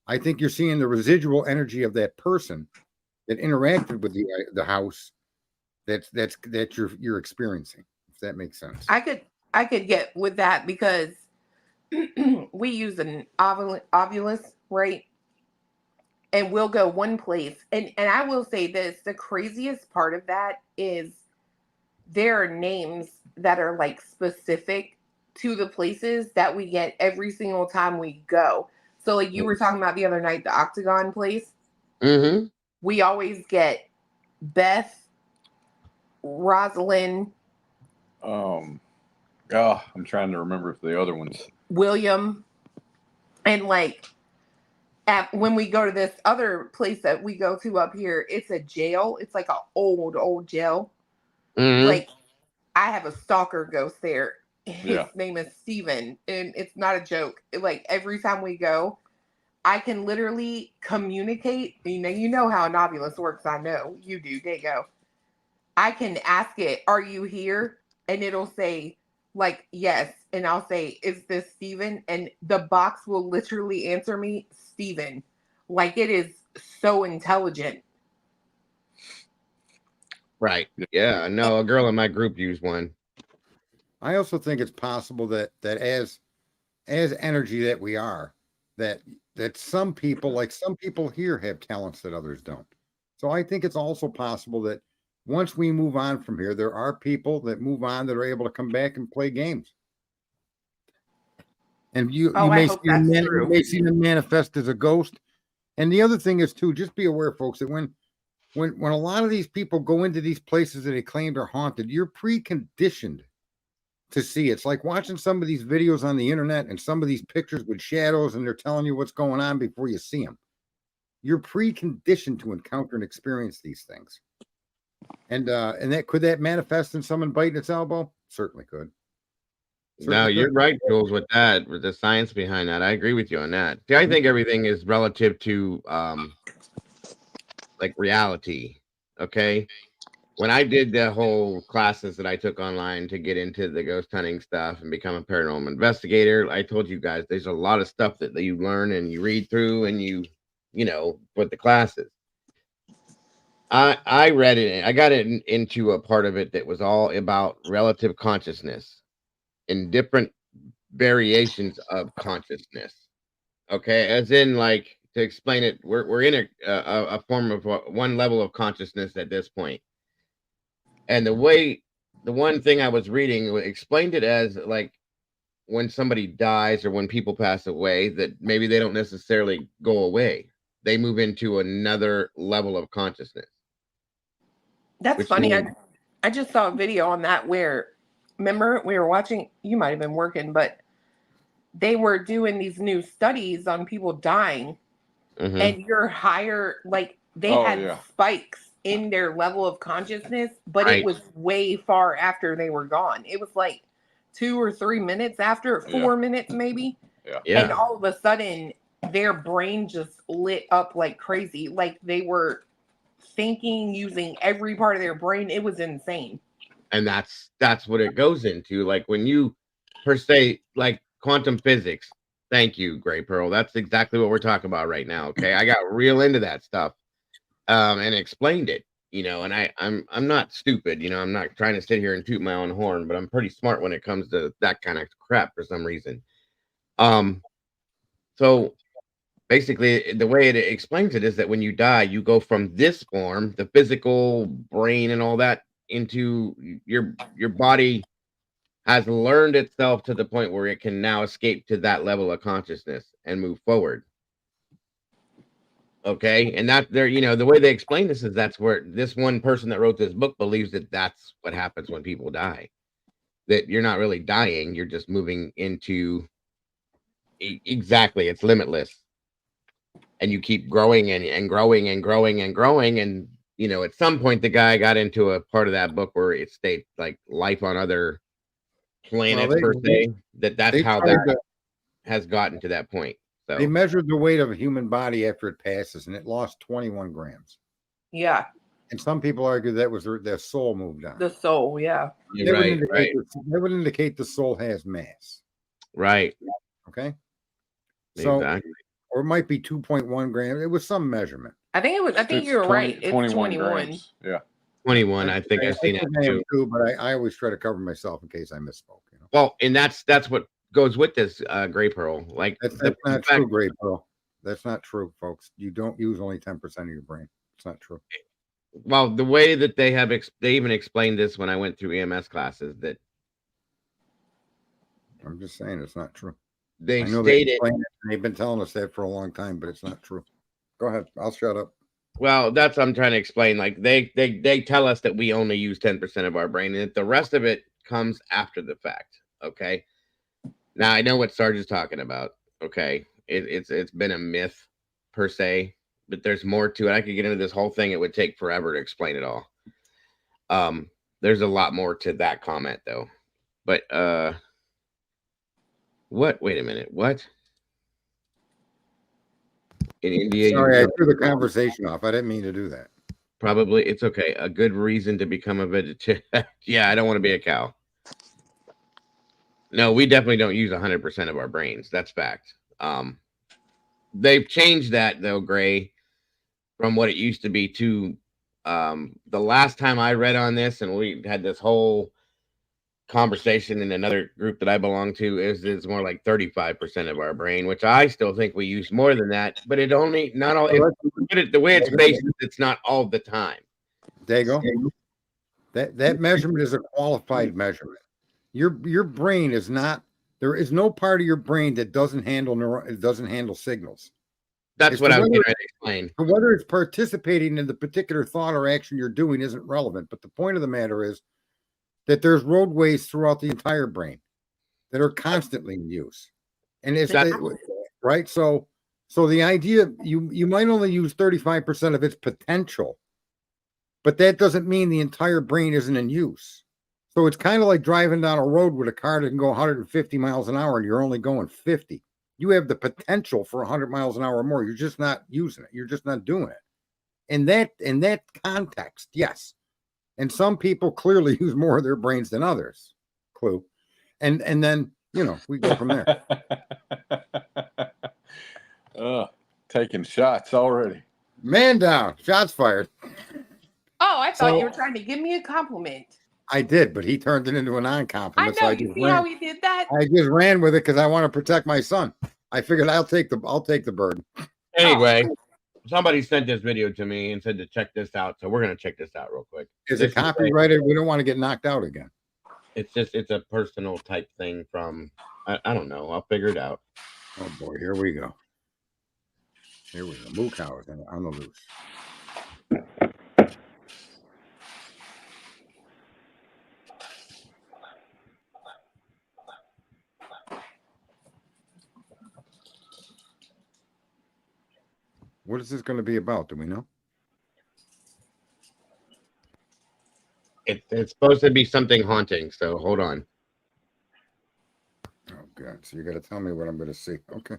I think you're seeing the residual energy of that person that interacted with the house that you're experiencing, if that makes sense. I could get with that because we use an ovulus, right? And we'll go one place. And I will say this, the craziest part of that is there are names that are like specific to the places that we get every single time we go. So like you were talking about the other night, the Octagon place. Mm-hmm. We always get Beth, Rosalind. I'm trying to remember if the other ones. William. And like when we go to this other place that we go to up here, it's a jail. It's like an old jail. Mm-hmm. Like I have a stalker ghost there. His Yeah. name is Steven, and it's not a joke. Like every time we go, I can literally communicate. You know how an ovulus works. I know you do. Dago. I can ask it, "Are you here?" And it'll say, like, yes. And I'll say, "Is this Steven?" And the box will literally answer me, Steven. Like it is so intelligent. Right. Yeah. No, a girl in my group used one. I also think it's possible that as energy that we are, that some people here have talents that others don't. So I think it's also possible that once we move on from here, there are people that move on that are able to come back and play games. And you may see them manifest as a ghost. And the other thing is too, just be aware, folks, that when a lot of these people go into these places that they claimed are haunted, you're preconditioned to see. It's like watching some of these videos on the internet and some of these pictures with shadows, and they're telling you what's going on before you see them. You're preconditioned to encounter and experience these things. And could that manifest in someone biting its elbow? Certainly could. No, you're right, Jules, with that, with the science behind that. I agree with you on that. See, I think everything is relative to like reality. Okay. When I did the whole classes that I took online to get into the ghost hunting stuff and become a paranormal investigator, I told you guys there's a lot of stuff that you learn and you read through and you with the classes. I read it. I got into a part of it that was all about relative consciousness and different variations of consciousness. Okay, as in, like, to explain it, we're in a form of one level of consciousness at this point. And the one thing I was reading explained it as like when somebody dies or when people pass away, that maybe they don't necessarily go away. They move into another level of consciousness. That's funny. I just saw a video on that where, remember, we were watching, you might have been working, but they were doing these new studies on people dying. Mm-hmm. And you're higher, like they had spikes in their level of consciousness, but it was way far after they were gone. It was like 2 or 3 minutes after, 4 minutes maybe. Yeah. And all of a sudden their brain just lit up like crazy. Like they were thinking, using every part of their brain. It was insane. And that's what it goes into. Like when you per se, like quantum physics. Thank you, Gray Pearl. That's exactly what we're talking about right now. Okay. I got real into that stuff. And explained it, and I'm not stupid, I'm not trying to sit here and toot my own horn, but I'm pretty smart when it comes to that kind of crap for some reason. So basically the way it explains it is that when you die, you go from this form, the physical brain and all that, into your body has learned itself to the point where it can now escape to that level of consciousness and move forward. Okay. And that there, the way they explain this is that's where this one person that wrote this book believes that that's what happens when people die, that you're not really dying. You're just moving into exactly. It's limitless. And you keep growing and growing and growing and growing. And, at some point the guy got into a part of that book where it states like life on other planets per se, that's how that has gotten to that point. So they measured the weight of a human body after it passes, and it lost 21 grams. Yeah. And some people argue that was their soul moved on. The soul, yeah. They would indicate the soul has mass. Right. Okay. So, exactly. Or it might be 2.1 grams. It was some measurement. I think you're right. It's 21. Grams. Yeah. 21. I think I've seen it too. But I always try to cover myself in case I misspoke. You know? Well, and that's what goes with this gray pearl. Like that's not true, gray pearl. That's not true, folks. You don't use only 10% of your brain. It's not true. Well, the way that they have they even explained this when I went through EMS classes, that I'm just saying it's not true. They stated they've been telling us that for a long time, but it's not true. Go ahead. I'll shut up. Well, that's what I'm trying to explain. Like they tell us that we only use 10% of our brain, and that the rest of it comes after the fact. Okay. Now I know what Sarge is talking about. Okay. It's been a myth per se, but there's more to it. I could get into this whole thing. It would take forever to explain it all. There's a lot more to that comment though. But what? Wait a minute. What? In India, sorry, I threw the conversation off. I didn't mean to do that. Probably, it's okay. A good reason to become a vegetarian. Yeah, I don't want to be a cow. No, we definitely don't use 100% of our brains. That's fact. They've changed that though, Gray, from what it used to be to the last time I read on this, and we had this whole conversation in another group that I belong to, is more like 35% of our brain, which I still think we use more than that, but it only not all the way it's based, it's not all the time. Dago, that measurement is a qualified measurement. Your brain is not, there is no part of your brain that doesn't handle signals. That's what I was trying to explain. Whether it's participating in the particular thought or action you're doing isn't relevant, but the point of the matter is that there's roadways throughout the entire brain that are constantly in use. And it's right. So the idea you might only use 35% of its potential, but that doesn't mean the entire brain isn't in use. So it's kind of like driving down a road with a car that can go 150 miles an hour and you're only going 50. You have the potential for 100 miles an hour or more. You're just not using it. You're just not doing it. In that context, yes. And some people clearly use more of their brains than others. Clue. And then, we go from there. Taking shots already. Man down. Shots fired. Oh, I thought you were trying to give me a compliment. I did, but he turned it into a non-compliment. I know. You see how he did that? I just ran with it because I want to protect my son. I figured I'll take the burden. Anyway. Somebody sent this video to me and said to check this out, so we're gonna check this out real quick. Is it copyrighted? We don't want to get knocked out again. It's a personal type thing from I don't know. I'll figure it out. Oh boy, here we go. Moo cows on the loose. What is this going to be about? Do we know? It's supposed to be something haunting, so hold on. Oh, God. So you got to tell me what I'm going to see. Okay.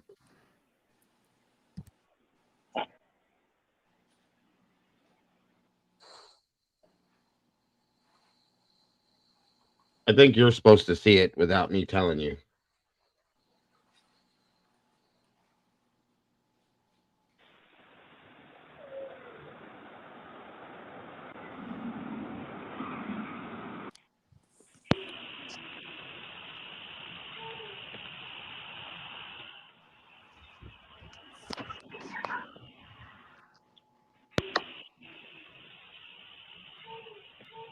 I think you're supposed to see it without me telling you.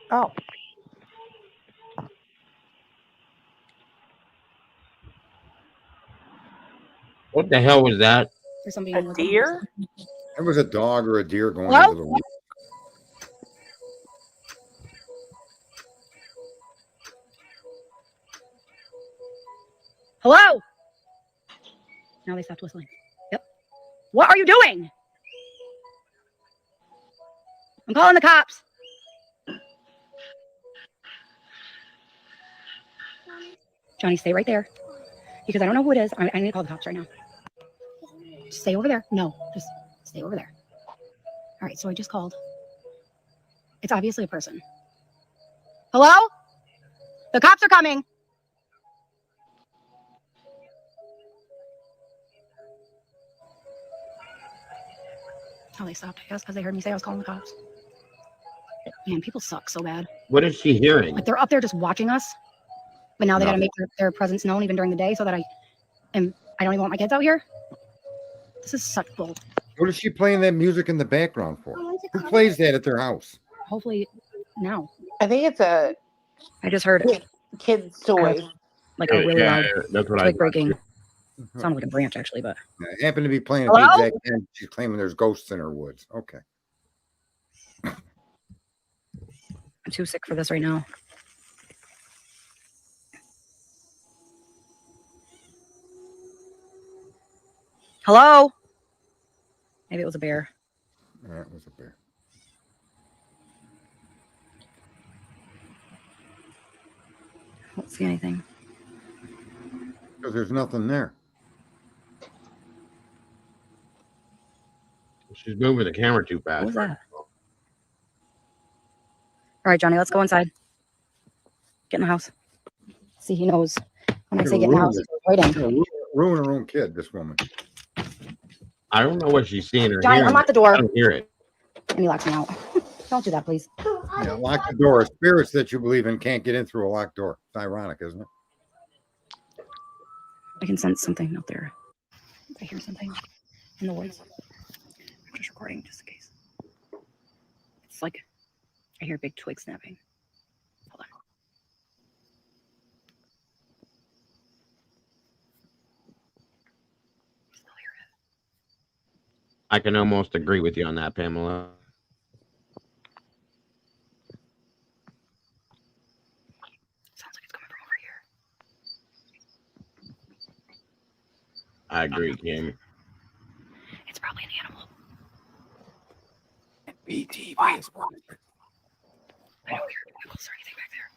Oh. What the hell was that? A deer? It was a dog or a deer going into the woods. Hello? Now they stopped whistling. Yep. What are you doing? I'm calling the cops. Johnny, stay right there. Because I don't know who it is. I need to call the cops right now. Just stay over there. No, just stay over there. All right, so I just called It's obviously a person. Hello? The cops are coming. Oh, they stopped, I guess, because they heard me say I was calling the cops. Man, people suck so bad. What is she hearing? Like, they're up there just watching us, but now they got to make their presence known even during the day so that I don't even want my kids out here. This is such bull. What is she playing that music in the background for? Who plays that at their house? Hopefully now. I think it's a I just heard kid's toy. Like a really loud that's what twig breaking. Sounded like a branch, actually, but I happen to be playing at the exact time she's claiming there's ghosts in her woods. Okay. I'm too sick for this right now. Hello? Maybe it was a bear. That was a bear. I don't see anything. Because there's nothing there. She's moving the camera too fast. What was that? All right, Johnny, let's go inside. Get in the house. See, he knows. When I say get in the house, he's waiting. Ruin her own kid, this woman. I don't know what she's seeing or Johnny, hearing. unlock the door. I don't hear it. And he locks me out. Don't do that, please. Yeah, lock the door. Spirits that you believe in can't get in through a locked door. It's ironic, isn't it? I can sense something out there. I hear something in the woods. I'm just recording just in case. It's like I hear big twig snapping. Hold on. Still hear it. I can almost agree with you on that, Pamela. Sounds like it's coming from over here. I agree, Kim. It's probably an animal. BT. I don't hear animals or anything back there.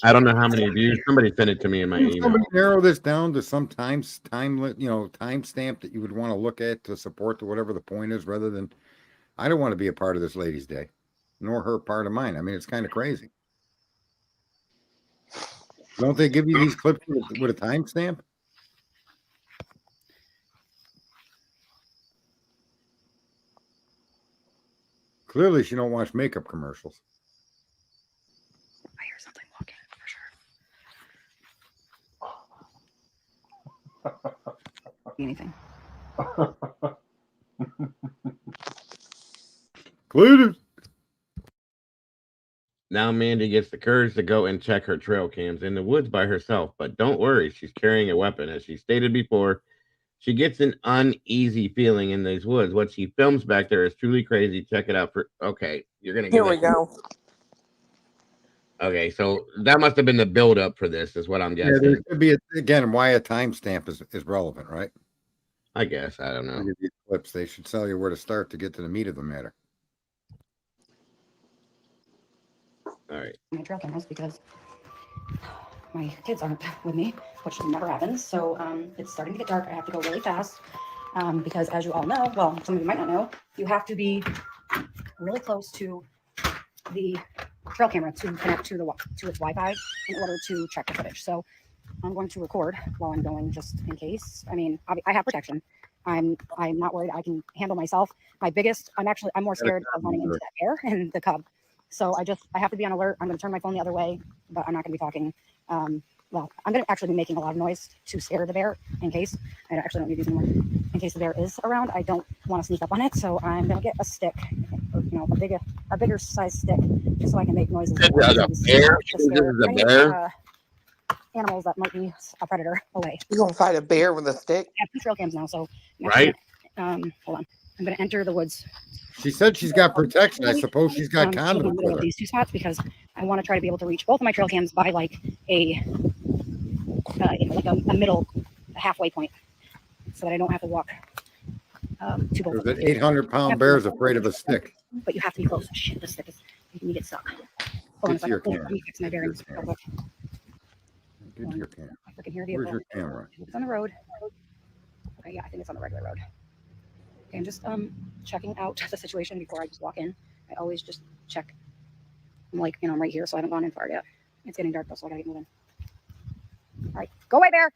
I don't know how many views. Somebody sent it to me in my email. Somebody narrow this down to some timestamp that you would want to look at to support whatever the point is, rather than I don't want to be a part of this lady's day, nor her part of mine. I mean, it's kind of crazy. Don't they give you these clips with a timestamp? Clearly, she don't watch makeup commercials. I hear something walking for sure. Anything. CLETUS. Now Mandy gets the courage to go and check her trail cams in the woods by herself. But don't worry, she's carrying a weapon. As she stated before, she gets an uneasy feeling in these woods. What she films back there is truly crazy. Check it out. Okay, you're going to Here we go. Okay, so that must have been the build-up for this, is what I'm guessing. Yeah, there could be, again, why a timestamp is relevant, right? I guess. I don't know. These clips, they should tell you where to start to get to the meat of the matter. All right. My trail cameras because my kids aren't with me, which never happens. So it's starting to get dark. I have to go really fast because, as you all know, well, some of you might not know, you have to be really close to the trail camera to connect to its Wi-Fi in order to check the footage. So I'm going to record while I'm going, just in case. I mean, I have protection. I'm not worried. I can handle myself. I'm more scared of running into that bear and the cub. So I have to be on alert. I'm going to turn my phone the other way, but I'm not going to be talking. Well, I'm going to actually be making a lot of noise to scare the bear in case. I actually don't need these anymore. In case the bear is around, I don't want to sneak up on it. So I'm going to get a stick, or, a bigger size stick, just so I can make noises. Animals that might be a predator away. You're going to fight a bear with a stick? I have 2 trail cams now, so. Right. Hold on. I'm going to enter the woods. She said she's got protection. I suppose she's got condoms with her. These 2 spots because I want to try to be able to reach both of my trail cams by like a middle halfway point, so that I don't have to walk to both. That 800-pound bear is afraid of a stick. but you have to be close. Shit, this stick is making me get stuck. Hold on a second. Let me fix my bearings real quick. Get to your camera. I freaking hear a vehicle. Where's your camera? It's on the road. Okay, yeah, I think it's on the regular road. Okay, I'm just checking out the situation before I just walk in. I always just check. I'm like, I'm right here, so I haven't gone in far yet. It's getting dark though, so I gotta get moving. All right, go away, bear.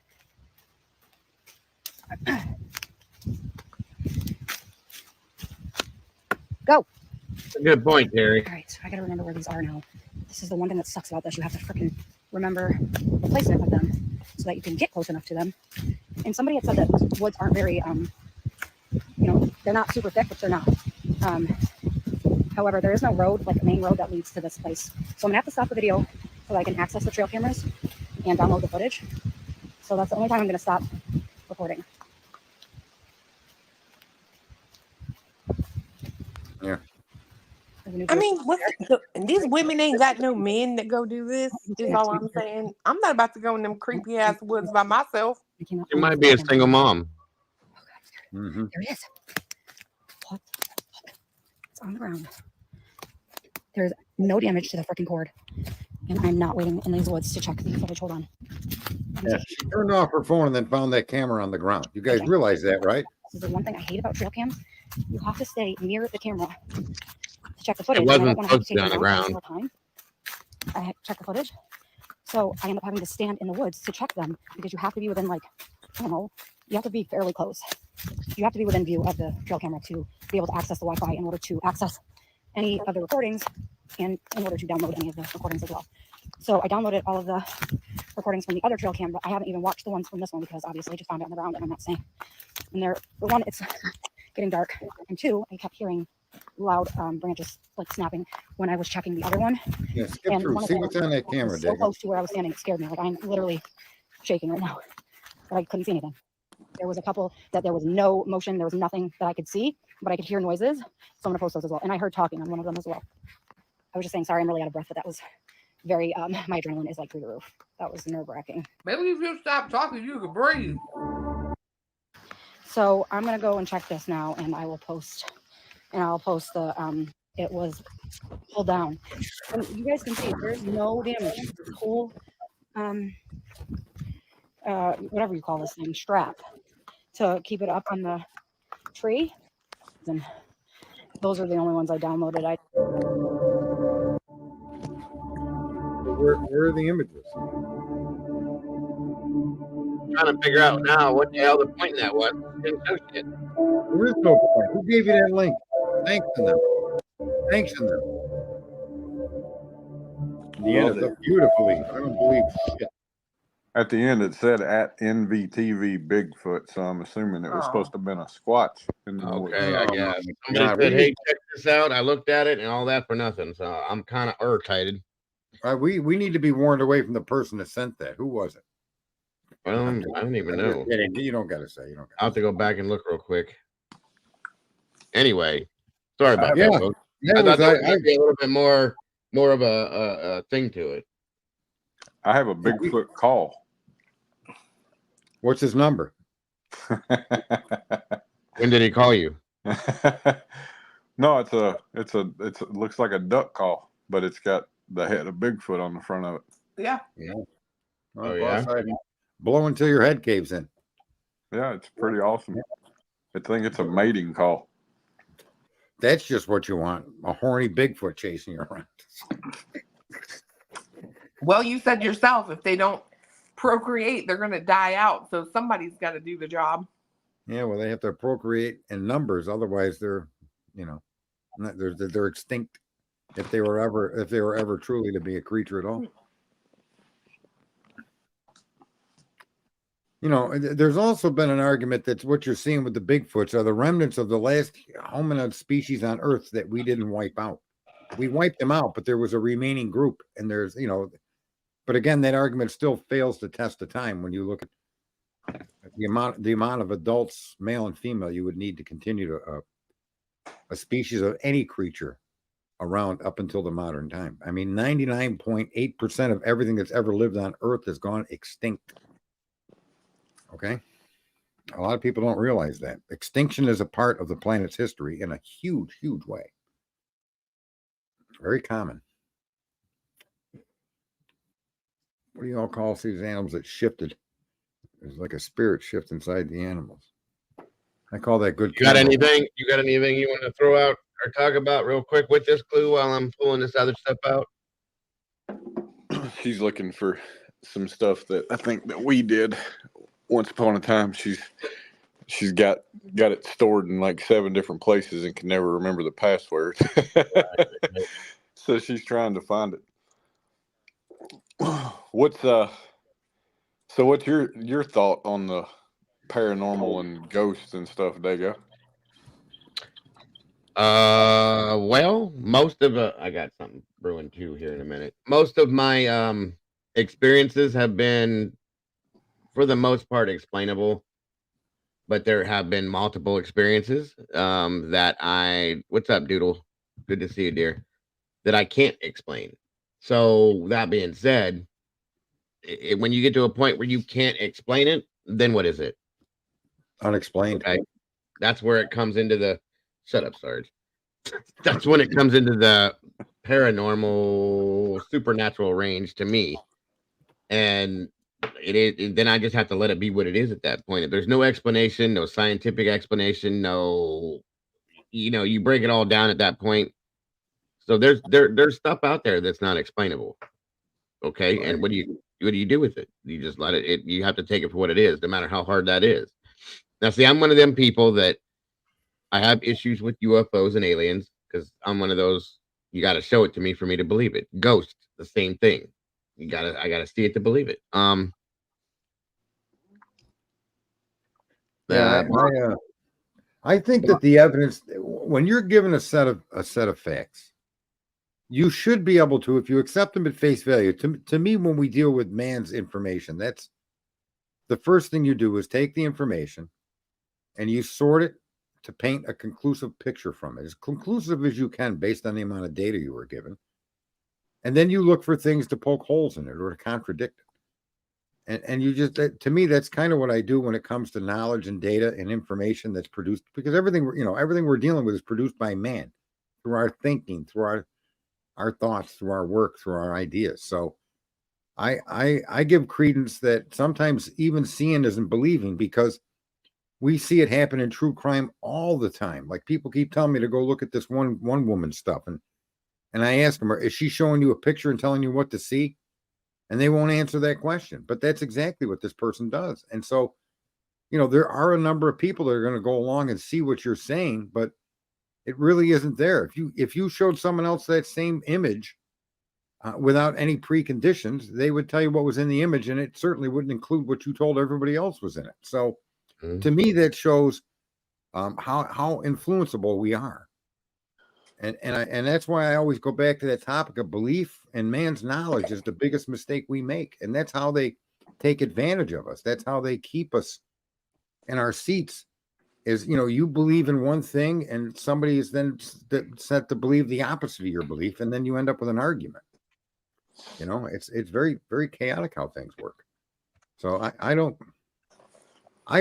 Go. That's a good point, Terry. All right, so I gotta remember where these are now. This is the one thing that sucks about this. You have to freaking remember the placement of them so that you can get close enough to them. And somebody had said that woods aren't very, they're not super thick, but they're not. However, there is no road, like a main road that leads to this place. So I'm gonna have to stop the video so that I can access the trail cameras and download the footage. So that's the only time I'm gonna stop recording. Yeah. I mean, these women ain't got no men that go do this. Is all I'm saying. I'm not about to go in them creepy ass woods by myself. You might be a single mom. Mm-hmm. There it is. What? It's on the ground. There's no damage to the freaking cord. And I'm not waiting in these woods to check the footage. Hold on. Yeah, she turned off her phone and then found that camera on the ground. You guys realize that, right? This is the one thing I hate about trail cams. You have to stay near the camera to check the footage. It wasn't supposed to be on the ground. I check the footage. So I end up having to stand in the woods to check them because you have to be within, like, I don't know, you have to be fairly close. You have to be within view of the trail camera to be able to access the Wi-Fi in order to access any of the recordings and in order to download any of the recordings as well. So I downloaded all of the recordings from the other trail cam, but I haven't even watched the ones from this one because obviously I just found it on the ground and I'm not saying. And there, for one, it's getting dark, and two, I kept hearing loud branches like snapping when I was checking the other one. Yeah, skip through. See what's on that camera, so Dago. close to where I was standing, it scared me. Like I'm literally shaking right now. But I couldn't see anything. There was a couple that there was no motion, there was nothing that I could see, but I could hear noises. So I'm gonna post those as well. And I heard talking on one of them as well. I was just saying, sorry, I'm really out of breath, but that was very my adrenaline is like through the roof. That was nerve-wracking. Maybe if you stop talking, you can breathe. So I'm gonna go and check this now, and I will post. And I'll post the it was pulled down. And you guys can see there's no damage. This whole whatever you call this thing, strap to keep it up on the tree. And those are the only ones I downloaded. Where are the images? Trying to figure out now what the hell the point in that was. Didn't know shit. There is no point. Who gave you that link? Thanks to them. Thanks to them. The end of it beautifully. I don't believe shit. At the end, it said at NVTV Bigfoot, so I'm assuming it was supposed to have been a squatch. Okay, I guess. Somebody said, hey, check this out. I looked at it and all that for nothing. So I'm kind of irritated. We need to be warned away from the person that sent that. Who was it? Well, I don't even know. You don't got to say. You don't. I'll have to go back and look real quick. Anyway, sorry about that, folks. I thought there would be a little bit more of a thing to it. I have a Bigfoot call. What's his number? When did he call you? No, it looks like a duck call, but it's got the head of Bigfoot on the front of it. Yeah. Yeah. Oh, yeah. Blow until your head caves in. Yeah, it's pretty awesome. I think it's a mating call. That's just what you want. A horny Bigfoot chasing you around. Well, you said yourself, if they don't procreate, they're going to die out. So somebody's got to do the job. Yeah, well, they have to procreate in numbers. Otherwise, they're extinct. If they were ever truly to be a creature at all. You know, there's also been an argument that what you're seeing with the Bigfoots are the remnants of the last hominid species on Earth that we didn't wipe out. We wiped them out, but there was a remaining group, and there's, but again, that argument still fails to test the time when you look at the amount of adults, male and female, you would need to continue to a species of any creature around up until the modern time. I mean, 99.8% of everything that's ever lived on Earth has gone extinct. Okay? A lot of people don't realize that. Extinction is a part of the planet's history in a huge, huge way. Very common. What do you all call these animals that shifted? There's like a spirit shift inside the animals. I call that good. You got anything? You got anything you want to throw out or talk about real quick with this clue while I'm pulling this other stuff out? She's looking for some stuff that I think that we did once upon a time. She's got it stored in like 7 different places and can never remember the password. So she's trying to find it. What's your thought on the paranormal and ghosts and stuff, Dago? Well, most of I got something brewing too here in a minute. Most of my experiences have been, for the most part, explainable, but there have been multiple experiences that what's up, Doodle? Good to see you, dear. That I can't explain. So that being said, when you get to a point where you can't explain it, then what is it? Unexplained. Okay. That's where it comes into the shut up, Sarge. That's when it comes into the paranormal, supernatural range to me. And then I just have to let it be what it is at that point. If there's no explanation, no scientific explanation, no, you break it all down at that point. So there's stuff out there that's not explainable. Okay. Right. And what do you do with it? You just let it, you have to take it for what it is, no matter how hard that is. Now, see, I'm one of them people that I have issues with UFOs and aliens because I'm one of those, you got to show it to me for me to believe it. Ghosts, the same thing. I gotta see it to believe it. I think that the evidence, when you're given a set of facts, you should be able to, if you accept them at face value. To me, when we deal with man's information, that's the first thing you do is take the information and you sort it to paint a conclusive picture from it, as conclusive as you can based on the amount of data you were given. And then you look for things to poke holes in it or to contradict it. And you just, to me, that's kind of what I do when it comes to knowledge and data and information that's produced, because everything we're dealing with is produced by man through our thinking, through our thoughts, through our work, through our ideas. So I give credence that sometimes even seeing isn't believing, because we see it happen in true crime all the time. Like, people keep telling me to go look at this one woman stuff. And I ask them, is she showing you a picture and telling you what to see? And they won't answer that question. But that's exactly what this person does. And so, there are a number of people that are going to go along and see what you're saying, but it really isn't there. If you showed someone else that same image without any preconditions, they would tell you what was in the image, and it certainly wouldn't include what you told everybody else was in it. So to me, that shows how influenceable we are. And that's why I always go back to that topic of belief, and man's knowledge is the biggest mistake we make. And that's how they take advantage of us. That's how they keep us in our seats, is, you believe in one thing and somebody is then set to believe the opposite of your belief. And then you end up with an argument. It's very, very chaotic how things work. So I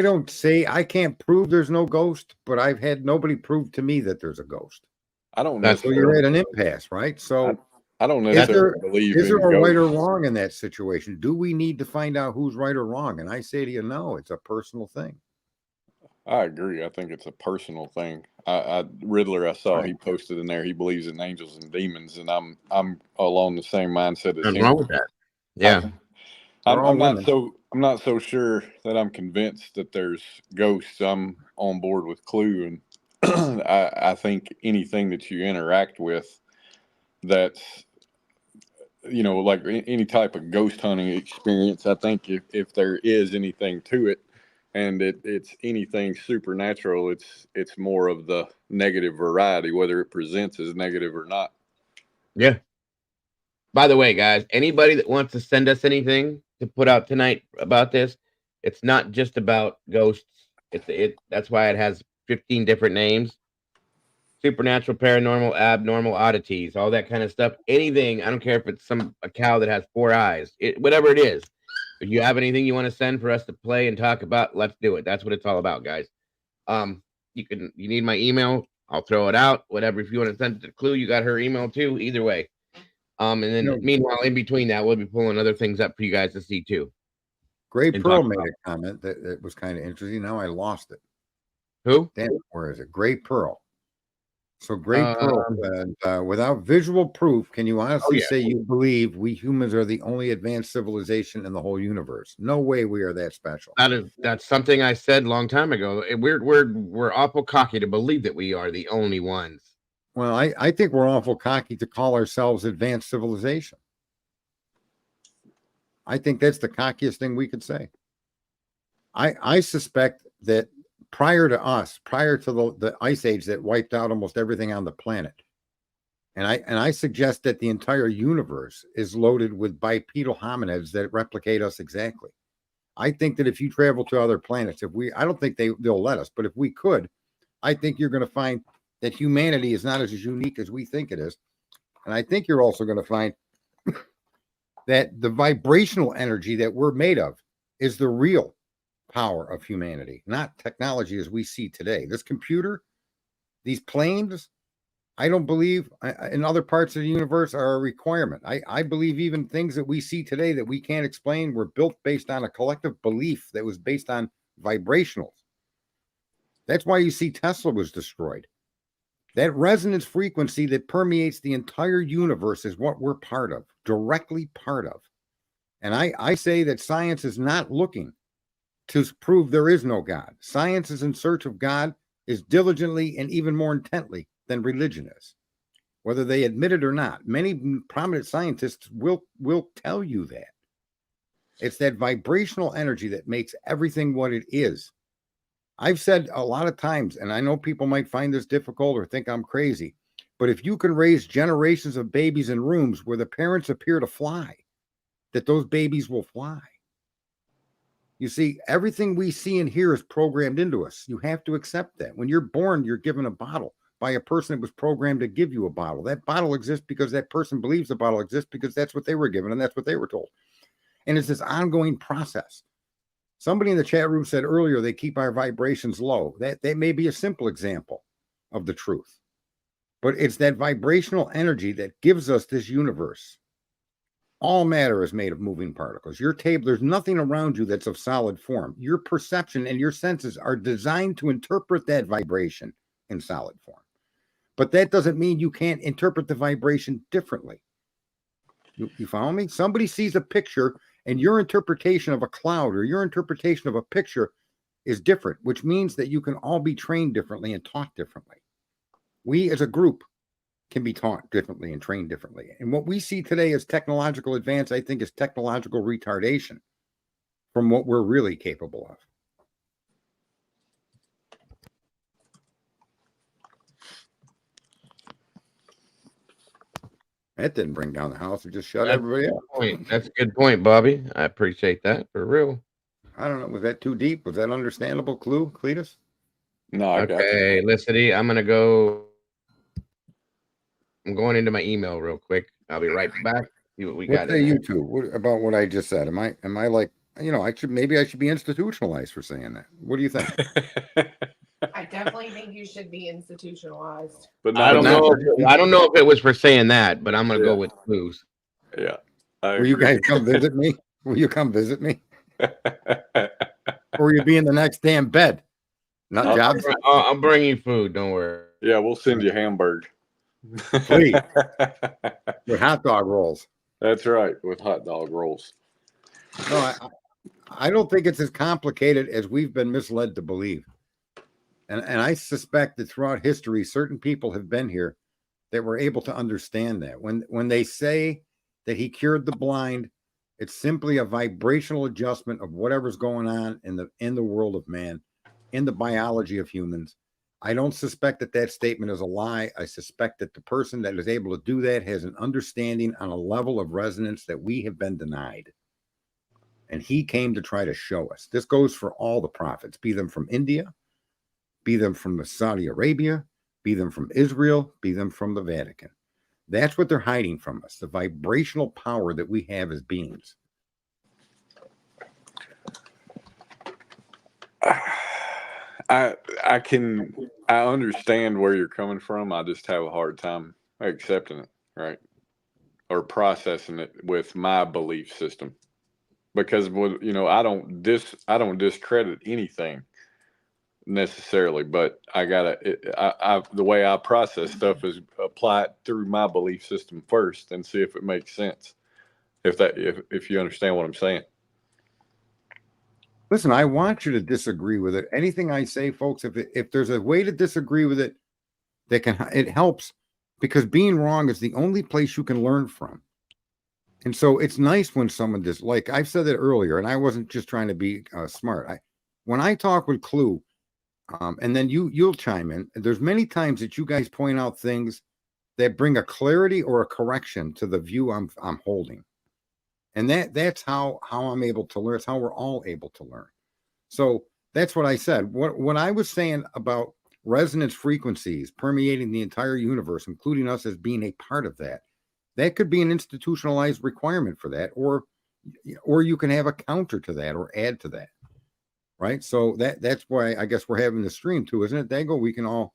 don't say, I can't prove there's no ghost, but I've had nobody prove to me that there's a ghost. I don't know. So you're at an impasse, right? So I don't necessarily believe is there a ghosts. right or wrong in that situation? Do we need to find out who's right or wrong? And I say to you, no, it's a personal thing. I agree. I think it's a personal thing. Riddler, I saw, he posted in there, he believes in angels and demons, and I'm along the same mindset as him. What's wrong with that? Yeah. I'm not so sure that I'm convinced that there's ghosts. I'm on board with Clue, and I think anything that you interact with that's, like any type of ghost hunting experience, I think if there is anything to it, and it's anything supernatural, it's more of the negative variety, whether it presents as negative or not. Yeah. By the way, guys, anybody that wants to send us anything to put out tonight about this, it's not just about ghosts. That's why it has 15 different names. Supernatural, paranormal, abnormal, oddities, all that kind of stuff. Anything, I don't care if it's a cow that has 4 eyes, whatever it is. If you have anything you want to send for us to play and talk about, let's do it. That's what it's all about, guys. You need my email. I'll throw it out. Whatever. If you want to send it to Clue, you got her email too. Either way. And then meanwhile, in between that, we'll be pulling other things up for you guys to see too. Gray Pearl made a comment that was kind of interesting. Now I lost it. Who? Damn, where is it? Gray Pearl. So Gray Pearl said, without visual proof, can you honestly say you believe we humans are the only advanced civilization in the whole universe? No way we are that special. That's something I said a long time ago. We're awful cocky to believe that we are the only ones. Well, I think we're awful cocky to call ourselves advanced civilization. I think that's the cockiest thing we could say. I suspect that prior to us, prior to the ice age that wiped out almost everything on the planet, and I suggest that the entire universe is loaded with bipedal hominids that replicate us exactly. I think that if you travel to other planets, I don't think they'll let us, but if we could, I think you're going to find that humanity is not as unique as we think it is. And I think you're also going to find that the vibrational energy that we're made of is the real power of humanity, not technology as we see today. This computer, these planes, I don't believe in other parts of the universe are a requirement. I believe even things that we see today that we can't explain were built based on a collective belief that was based on vibrationals. That's why you see Tesla was destroyed. That resonance frequency that permeates the entire universe is what we're part of, directly part of. And I say that science is not looking to prove there is no God. Science is in search of God as diligently and even more intently than religion is, whether they admit it or not. Many prominent scientists will tell you that. It's that vibrational energy that makes everything what it is. I've said a lot of times, and I know people might find this difficult or think I'm crazy, but if you can raise generations of babies in rooms where the parents appear to fly, that those babies will fly. You see, everything we see and hear is programmed into us. You have to accept that. When you're born, you're given a bottle by a person that was programmed to give you a bottle. That bottle exists because that person believes the bottle exists because that's what they were given and that's what they were told. And it's this ongoing process. Somebody in the chat room said earlier they keep our vibrations low. That may be a simple example of the truth. But it's that vibrational energy that gives us this universe. All matter is made of moving particles. Your table, there's nothing around you that's of solid form. Your perception and your senses are designed to interpret that vibration in solid form. But that doesn't mean you can't interpret the vibration differently. You follow me? Somebody sees a picture and your interpretation of a cloud or your interpretation of a picture is different, which means that you can all be trained differently and taught differently. We as a group can be taught differently and trained differently. And what we see today as technological advance, I think, is technological retardation from what we're really capable of. That didn't bring down the house. It just shut everybody up. That's a good point, Bobby. I appreciate that for real. I don't know. Was that too deep? Was that understandable, CLETUS? No, I got you. Okay, Licity, I'm going into my email real quick. I'll be right back. See what we got. What say you two? What about what I just said? Am I like, I should be institutionalized for saying that. What do you think? I definitely think you should be institutionalized. But I don't know if it was for saying that, but I'm gonna go with clues. Yeah. Will you guys come visit me? Will you come visit me? Or will you be in the next damn bed? Not jobs. I'll bring you food. Don't worry. Yeah, we'll send you hamburger. Please. With hot dog rolls. That's right, with hot dog rolls. No, I don't think it's as complicated as we've been misled to believe. And I suspect that throughout history, certain people have been here that were able to understand that. When they say that he cured the blind, it's simply a vibrational adjustment of whatever's going on in the world of man, in the biology of humans. I don't suspect that statement is a lie. I suspect that the person that is able to do that has an understanding on a level of resonance that we have been denied. And he came to try to show us. This goes for all the prophets, be them from India, be them from Saudi Arabia, be them from Israel, be them from the Vatican. That's what they're hiding from us, the vibrational power that we have as beings. I understand where you're coming from. I just have a hard time accepting it, right? Or processing it with my belief system. Because I don't discredit anything necessarily, but the way I process stuff is apply it through my belief system first and see if it makes sense. If you understand what I'm saying. Listen, I want you to disagree with it. Anything I say, folks, if there's a way to disagree with it, it helps, because being wrong is the only place you can learn from. And so it's nice when someone does, like I've said it earlier, and I wasn't just trying to be smart. When I talk with Clue, and then you'll chime in, there's many times that you guys point out things that bring a clarity or a correction to the view I'm holding. And that's how I'm able to learn. It's how we're all able to learn. So that's what I said. What I was saying about resonance frequencies permeating the entire universe, including us as being a part of that, that could be an institutionalized requirement for that, or you can have a counter to that or add to that. Right. So that's why I guess we're having the stream too, isn't it, Dago? We can all,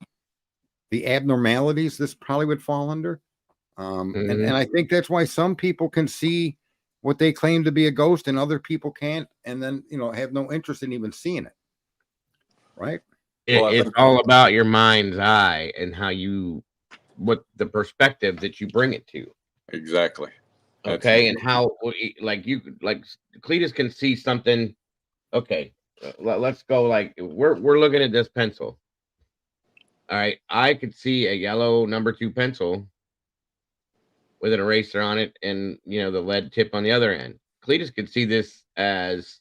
the abnormalities, this probably would fall under. And I think that's why some people can see what they claim to be a ghost and other people can't, and then have no interest in even seeing it. Right. It's all about your mind's eye and what the perspective that you bring it to. Exactly. Okay. And how, like CLETUS can see something. Okay. Let's go. Like we're looking at this pencil. All right. I could see a yellow number 2 pencil with an eraser on it and, the lead tip on the other end. CLETUS could see this as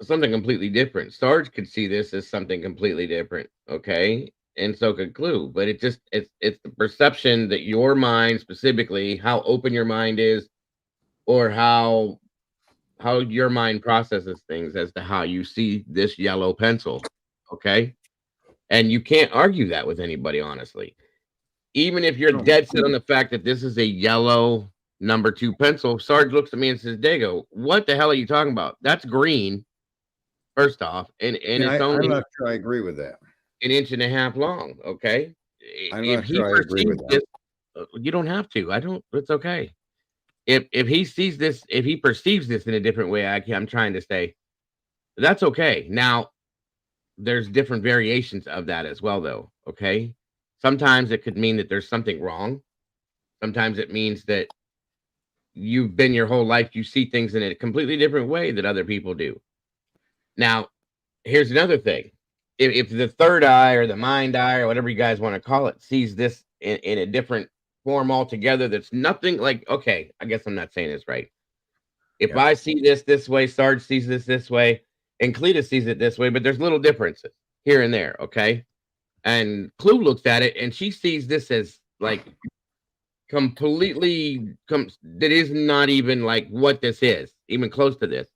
something completely different. Sarge could see this as something completely different. Okay. And so could Clue. But it's the perception that your mind, specifically how open your mind is, or how your mind processes things as to how you see this yellow pencil. Okay. And you can't argue that with anybody, honestly. Even if you're dead set on the fact that this is a yellow number 2 pencil, Sarge looks at me and says, Dago, what the hell are you talking about? That's green, first off. And it's only, I'm not sure I agree with that. 1.5 inches long. Okay. I'm not sure I agree with that. You don't have to. It's okay. If he sees this, if he perceives this in a different way, I'm trying to say, that's okay. Now, there's different variations of that as well, though. Okay. Sometimes it could mean that there's something wrong. Sometimes it means that you've been your whole life, you see things in a completely different way that other people do. Now, here's another thing. If the third eye or the mind eye or whatever you guys want to call it sees this in a different form altogether, that's nothing like, okay, I guess I'm not saying this right. If I see this way, Sarge sees this way, and CLETUS sees it this way, but there's little differences here and there, okay? And Clue looks at it and she sees this as like completely that is not even like what this is, even close to this,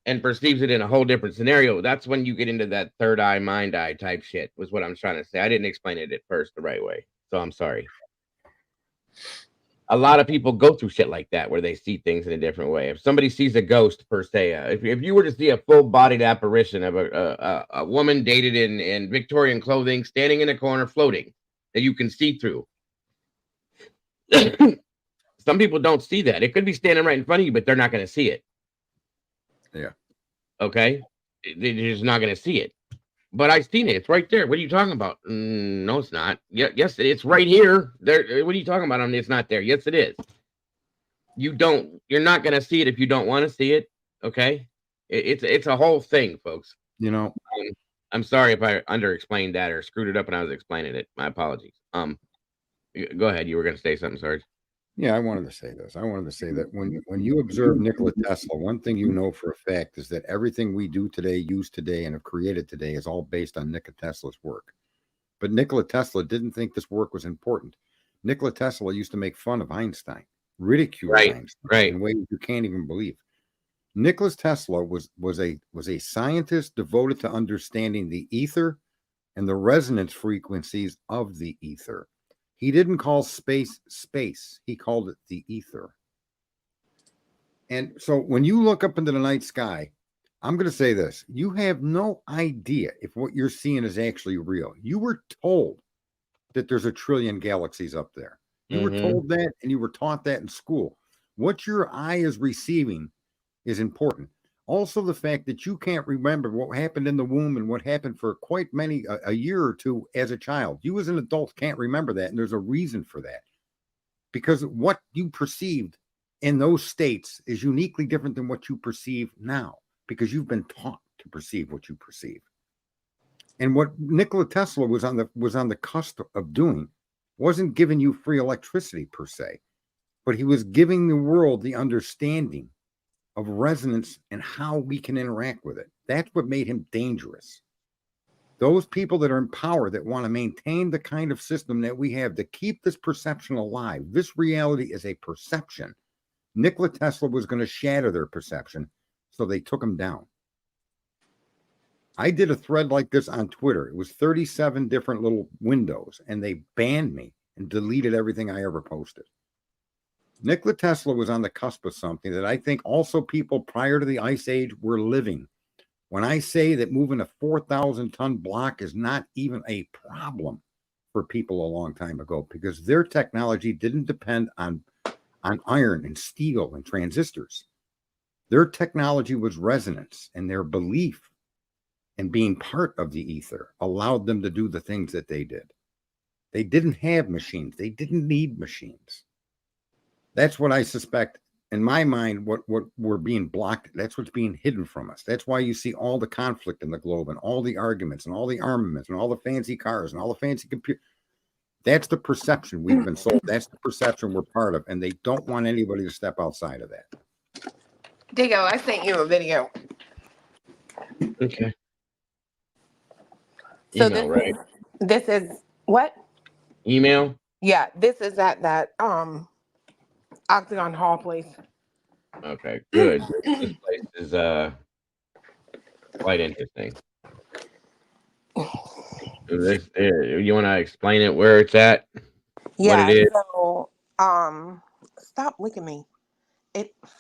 and perceives it in a whole different scenario. That's when you get into that third eye, mind eye type shit, was what I'm trying to say. I didn't explain it at first the right way, so I'm sorry. A lot of people go through shit like that where they see things in a different way. If somebody sees a ghost, per se, if you were to see a full-bodied apparition of a woman dated in Victorian clothing, standing in a corner, floating, that you can see through. Some people don't see that. It could be standing right in front of you, but they're not going to see it. Yeah. Okay? They're just not going to see it. But I've seen it. It's right there. What are you talking about? No, it's not. Yes, it's right here. There. What are you talking about? It's not there. Yes, it is. You're not going to see it if you don't want to see it. Okay? It's a whole thing, folks. I'm sorry if I under-explained that or screwed it up when I was explaining it. My apologies. Go ahead. You were going to say something, Sarge. Yeah, I wanted to say this. I wanted to say that when you observe Nikola Tesla, one thing you know for a fact is that everything we do today, use today, and have created today is all based on Nikola Tesla's work. But Nikola Tesla didn't think this work was important. Nikola Tesla used to make fun of Einstein, ridicule Einstein in ways you can't even believe. Nikola Tesla was a scientist devoted to understanding the ether and the resonance frequencies of the ether. He didn't call space. He called it the ether. And so when you look up into the night sky, I'm going to say this. You have no idea if what you're seeing is actually real. You were told that there's 1 trillion galaxies up there. You were told that, and you were taught that in school. What your eye is receiving is important. Also, the fact that you can't remember what happened in the womb and what happened for quite a year or two as a child. You as an adult can't remember that, and there's a reason for that. Because what you perceived in those states is uniquely different than what you perceive now, because you've been taught to perceive what you perceive. And what Nikola Tesla was on the cusp of doing wasn't giving you free electricity per se, but he was giving the world the understanding of resonance and how we can interact with it. That's what made him dangerous. Those people that are in power that want to maintain the kind of system that we have to keep this perception alive. This reality is a perception. Nikola Tesla was going to shatter their perception, so they took him down. I did a thread like this on Twitter. It was 37 different little windows, and they banned me and deleted everything I ever posted. Nikola Tesla was on the cusp of something that I think also people prior to the Ice Age were living. When I say that moving a 4,000-ton block is not even a problem for people a long time ago, because their technology didn't depend on iron and steel and transistors. Their technology was resonance, and their belief and being part of the ether allowed them to do the things that they did. They didn't have machines. They didn't need machines. That's what I suspect. In my mind, what we're being blocked, that's what's being hidden from us. That's why you see all the conflict in the globe and all the arguments and all the armaments and all the fancy cars and all the fancy computers. That's the perception we've been sold. That's the perception we're part of. And they don't want anybody to step outside of that. Dago, I sent you a video. Okay. So Email, right? This is what? Email? Yeah, this is at that Octagon Hall place. Okay, good. This place is quite interesting. You want to explain it where it's at? Yeah, what it is? so stop licking me.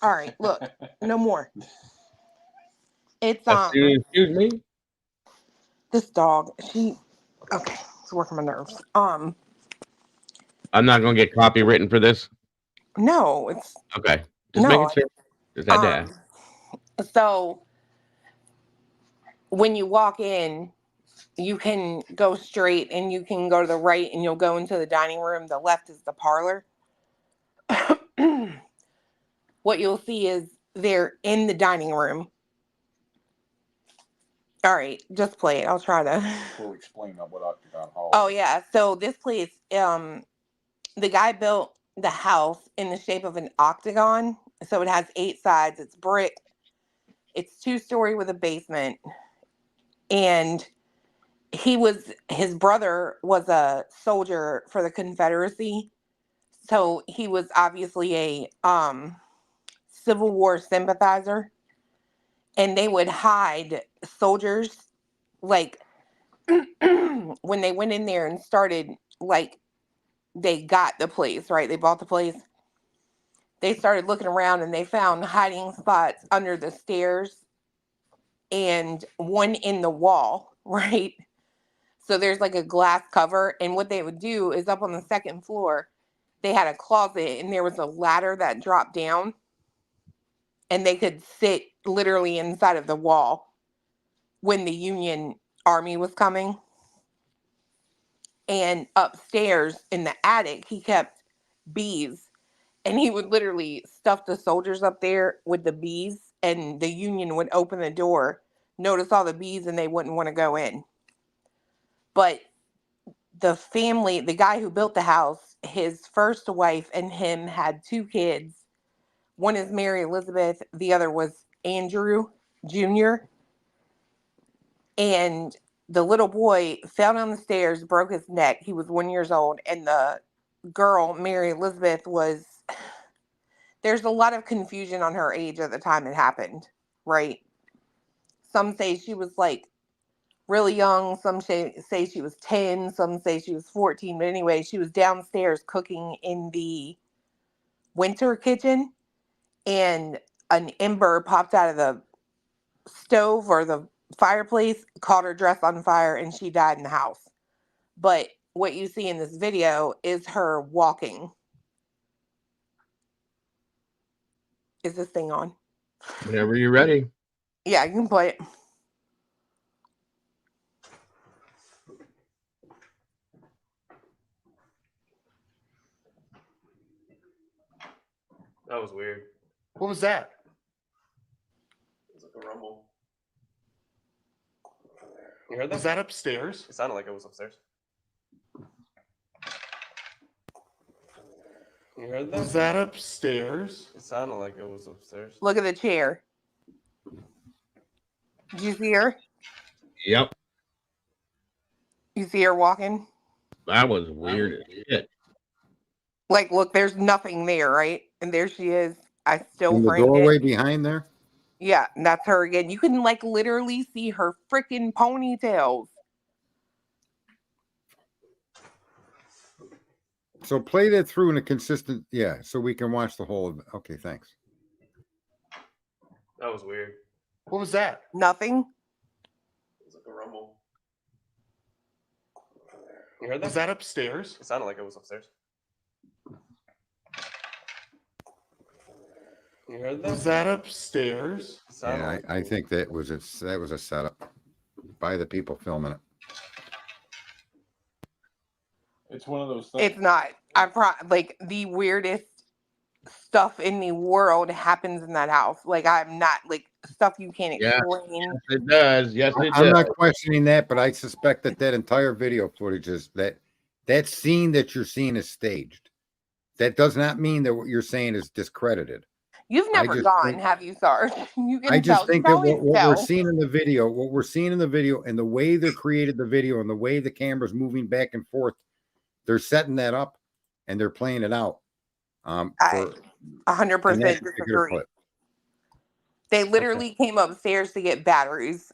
All right, look, no more. It's Excuse me? This dog, okay, it's working my nerves. I'm not gonna get copywritten for this. No, it's okay. Just making sure. Just had to ask. So when you walk in, you can go straight and you can go to the right and you'll go into the dining room. The left is the parlor. What you'll see is they're in the dining room. All right, just play it. I'll try to. We'll explain what Octagon Hall. Oh yeah, so this place, the guy built the house in the shape of an octagon. So it has 8 sides. It's brick. It's 2-story with a basement. And his brother was a soldier for the Confederacy. So he was obviously a Civil War sympathizer. And they would hide soldiers, like when they went in there and started, like, they got the place, right? They bought the place. They started looking around and they found hiding spots under the stairs and one in the wall, right? So there's like a glass cover. And what they would do is up on the 2nd floor, they had a closet and there was a ladder that dropped down and they could sit literally inside of the wall when the Union Army was coming. And upstairs in the attic, he kept bees. And he would literally stuff the soldiers up there with the bees, and the Union would open the door, notice all the bees, and they wouldn't want to go in. But the family, the guy who built the house, his first wife and him had 2 kids. One is Mary Elizabeth. The other was Andrew Jr. And the little boy fell down the stairs, broke his neck. He was 1 year old. And the girl, Mary Elizabeth, was... There's a lot of confusion on her age at the time it happened, right? Some say she was like really young. Some say she was 10. Some say she was 14. But anyway, she was downstairs cooking in the winter kitchen and an ember popped out of the stove or the fireplace caught her dress on fire and she died in the house. But what you see in this video is her walking. Is this thing on? Whenever you're ready. Yeah, you can play it. That was weird. What was that? It was like a rumble. You heard that? Was that upstairs? It sounded like it was upstairs. You heard that? Was that upstairs? It sounded like it was upstairs. Look at the chair. Did you see her? Yep. You see her walking? That was weird as shit. Like, look, there's nothing there, right? And there she is. I still In the framed doorway it. behind there. Yeah, and that's her again. You can like literally see her freaking ponytails. So play that through in a consistent, yeah, so we can watch the whole of it. Okay, thanks. That was weird. What was that? Nothing. It was like a rumble. You heard that? Was that upstairs? It sounded like it was upstairs. You heard that? Was that upstairs? It sounded Yeah, like I think that was a setup by the people filming it. It's one of those things. It's not. Like the weirdest stuff in the world happens in that house. Like I'm not like stuff you can't Yeah. explain. Yes, it does. Yes, it I'm does. not questioning that, but I suspect that that entire video footage is that scene that you're seeing is staged. That does not mean that what you're saying is discredited. You've never just gone, think- have you, Sarge? You can I just tell. think You that can what we're tell. seeing in the video, and the way they created the video and the way the camera's moving back and forth, they're setting that up and they're playing it out. I For 100% in that particular disagree. clip. They literally came upstairs to get batteries.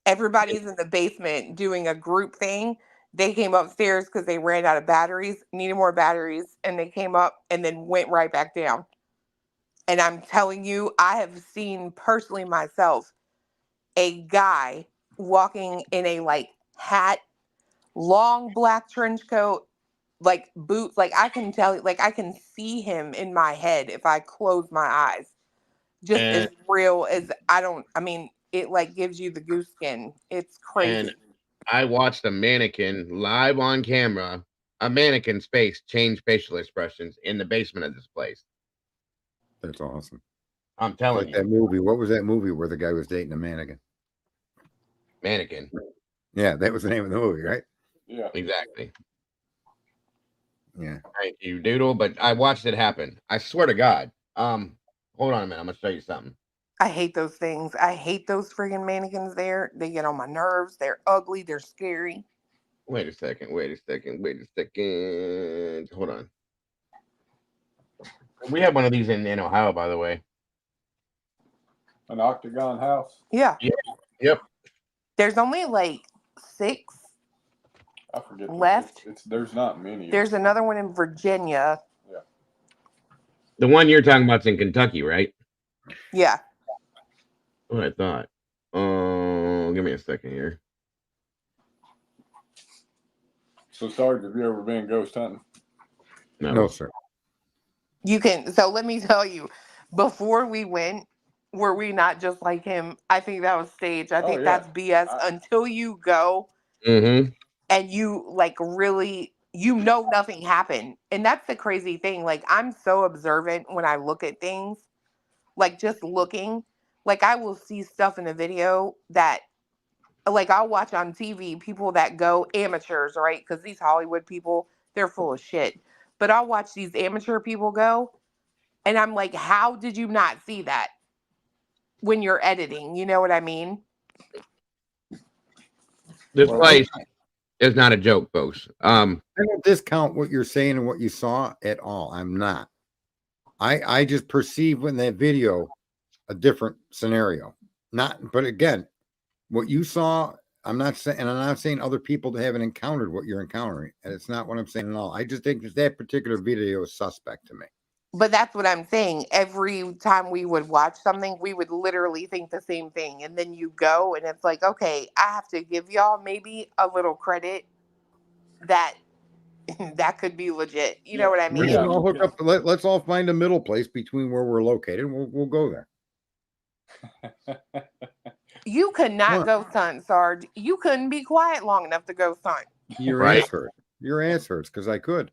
Everybody's in the basement doing a group thing. They came upstairs because they ran out of batteries, needed more batteries, and they came up and then went right back down. And I'm telling you, I have seen personally myself a guy walking in a like hat, long black trench coat, like boots. Like I can tell, like I can see him in my head if I close my eyes. Just as real as I mean, it like gives you the goose skin. It's crazy. And I watched a mannequin live on camera, a mannequin's face change facial expressions in the basement of this place. That's awesome. I'm telling Like you. that movie. What was that movie where the guy was dating a mannequin? Mannequin. Yeah, that was the name of the movie, right? Yeah. Exactly. Yeah. Thank you, Doodle. But I watched it happen. I swear to God. Hold on a minute. I'm gonna show you something. I hate those things. I hate those friggin' mannequins there. They get on my nerves. They're ugly. They're scary. Wait a second. Hold on. We have one of these in Ohio, by the way. An octagon house. Yeah. Yep. There's only like 6 I forget. left. There's not many. There's another one in Virginia. The one you're talking about's in Kentucky, right? Yeah. What I thought. Give me a second here. So, Sarge, have you ever been ghost hunting? No, sir. You can. So let me tell you, before we went, were we not just like him? I think that was staged. I think yeah. that's BS until you go Mm-hmm. and you like really, nothing happened. And that's the crazy thing. Like I'm so observant when I look at things, like just looking, like I will see stuff in a video that like I'll watch on TV, people that go amateurs, right? Because these Hollywood people, they're full of shit. But I'll watch these amateur people go, and I'm like, how did you not see that when you're editing? You know what I mean? This place is not a joke, folks. I don't discount what you're saying and what you saw at all. I'm not. I just perceive in that video a different scenario. But again, what you saw, I'm not saying other people haven't encountered what you're encountering, and it's not what I'm saying at all. I just think that particular video is suspect to me. But that's what I'm saying. Every time we would watch something, we would literally think the same thing. And then you go and it's like, okay, I have to give y'all maybe a little credit that that could be legit. You know what I We mean? can all hook up. Let's all find a middle place between where we're located. We'll go there. You could not go stunt, Sarge. You couldn't be quiet long enough to go stunt. Your answer. Your answer is because I could.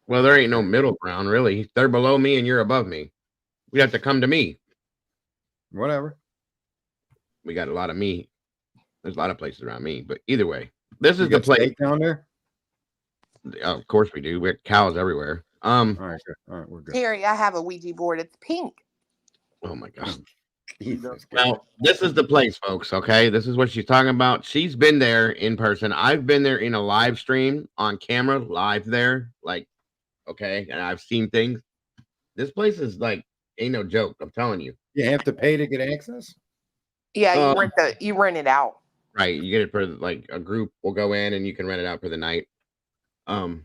Well, there ain't no middle ground, really. They're below me and you're above me. We have to come to me. Whatever. We got a lot of me. There's a lot of places around me, but either way, this is the place down there. Of course we do. We have cows everywhere. All right, good. All right, we're good. Terry, I have a Ouija board. It's pink. Oh my god. Well, this is the place, folks. Okay, this is what she's talking about. She's been there in person. I've been there in a live stream on camera, live there. Like, okay, and I've seen things. This place is like ain't no joke. I'm telling you. You have to pay to get access. Yeah, you rent it out. Right, you get it for like a group will go in and you can rent it out for the night. And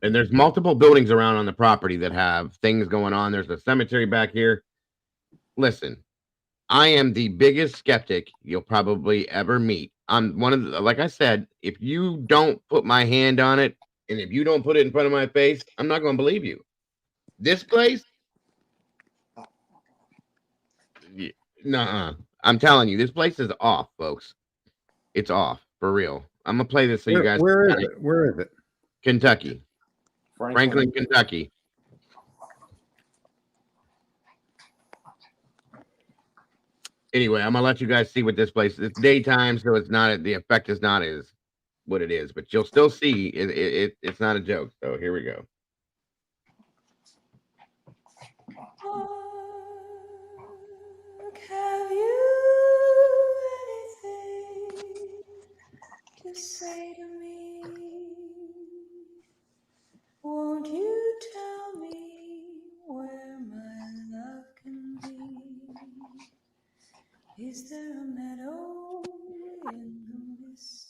there's multiple buildings around on the property that have things going on. There's a cemetery back here. Listen, I am the biggest skeptic you'll probably ever meet. I'm one of the, like I said, if you don't put my hand on it and if you don't put it in front of my face, I'm not going to believe you. This place, nuh-uh. I'm telling you, this place is off, folks. It's off for real. I'm gonna play this so you guys. Where is it? Where is it? Kentucky, Franklin, Kentucky. Anyway, I'm gonna let you guys see what this place. It's daytime, so it's not. The effect is not as what it is, but you'll still see it's not a joke. So here we go. Have you anything to say to me? Won't you tell me where my love can be? Is there a meadow in the mist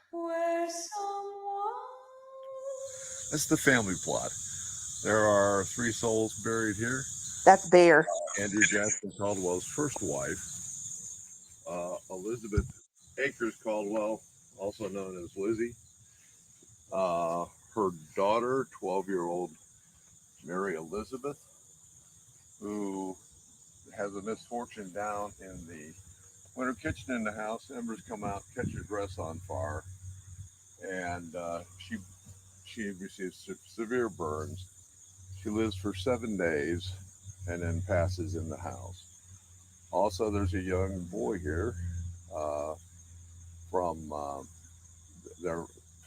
where someone... That's the family plot. There are 3 souls buried here. That's Bear. Andrew Jackson Caldwell's first wife, Elizabeth Akers Caldwell, also known as Lizzie. Her daughter, 12-year-old Mary Elizabeth, who has a misfortune down in the winter kitchen in the house. Embers come out, catch her dress on fire, and she receives severe burns. She lives for 7 days and then passes in the house. Also, there's a young boy here from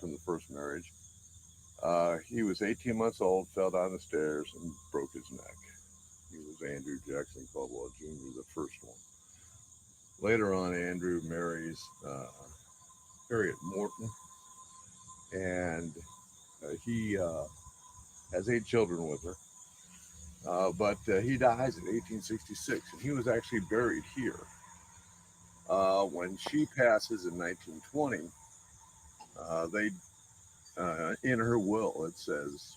the first marriage. He was 18 months old, fell down the stairs, and broke his neck. He was Andrew Jackson Caldwell Jr., the first one. Later on, Andrew marries Harriet Morton, and he has 8 children with her. But he dies in 1866, and he was actually buried here. When she passes in 1920, in her will, it says,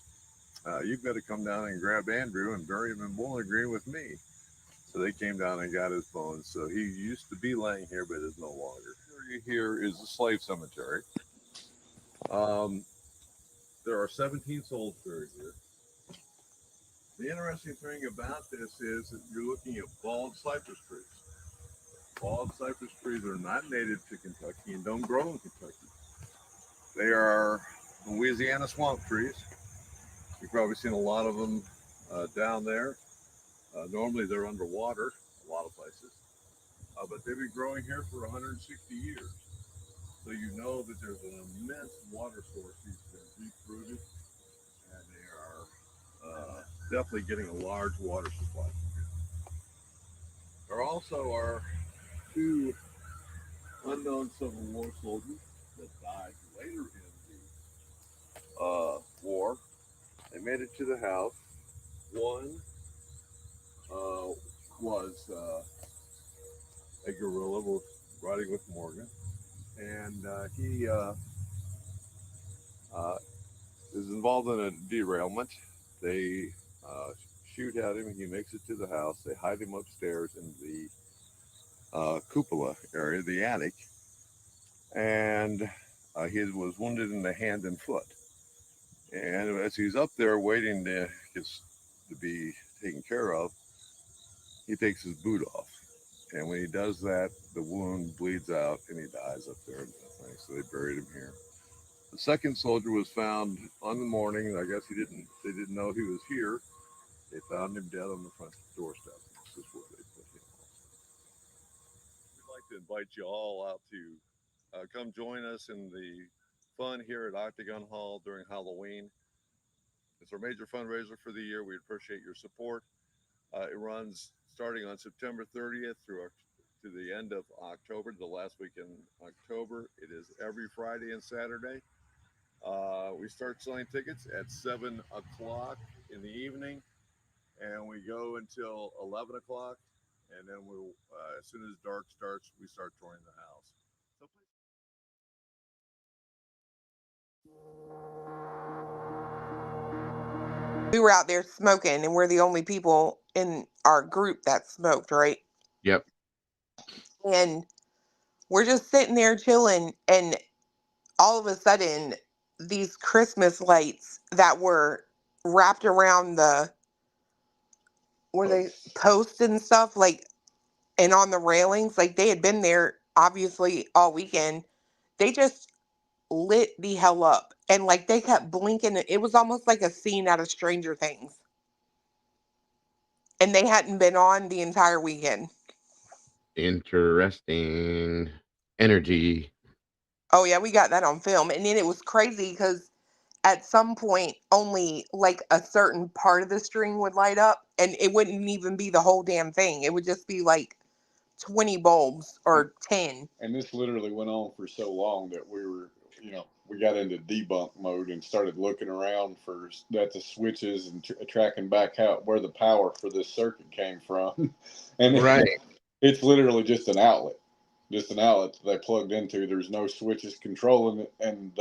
you've got to come down and grab Andrew and bury him in Bowling Green with me. So they came down and got his bones. So he used to be laying here, but is no longer. Here is the slave cemetery. There are 17 souls buried here. The interesting thing about this is that you're looking at bald cypress trees. Bald cypress trees are not native to Kentucky and don't grow in Kentucky. They are Louisiana swamp trees. You've probably seen a lot of them down there. Normally they're underwater, a lot of places. But they've been growing here for 160 years. So you know that there's an immense water source. These are deep-rooted, and they are definitely getting a large water supply. There also are 2 unknown Civil War soldiers that died later in the war. They made it to the house. One was a guerrilla, was riding with Morgan, and he is involved in a derailment. They shoot at him. He makes it to the house. They hide him upstairs in the cupola area, the attic, and he was wounded in the hand and foot. And as he's up there waiting to be taken care of, he takes his boot off. And when he does that, the wound bleeds out and he dies up there. So they buried him here. The second soldier was found on the morning. I guess they didn't know he was here. They found him dead on the front doorstep. This is where they put him. We'd like to invite you all out to come join us in the fun here at Octagon Hall during Halloween. It's our major fundraiser for the year. We appreciate your support. It runs starting on September 30th through to the end of October, the last week in October. It is every Friday and Saturday. We start selling tickets at 7 o'clock in the evening, and we go until 11 o'clock. And then we'll, as soon as dark starts, we start touring the house. So We were out there smoking, and we're the only people in our group that smoked, right? Yep. And we're just sitting there chilling, and all of a sudden, these Christmas lights that were wrapped around the posts and stuff, like, and on the railings, like they had been there obviously all weekend. They just lit the hell up, and like they kept blinking. It was almost like a scene out of Stranger Things, and they hadn't been on the entire weekend. Interesting energy. Oh yeah, we got that on film. And then it was crazy because at some point only like a certain part of the string would light up, and it wouldn't even be the whole damn thing. It would just be like 20 bulbs or 10. And this literally went on for so long that we got into debunk mode and started looking around at the switches and tracking back where the power for this circuit came from. And Right. It's literally just an outlet that they plugged into. There's no switches controlling it. And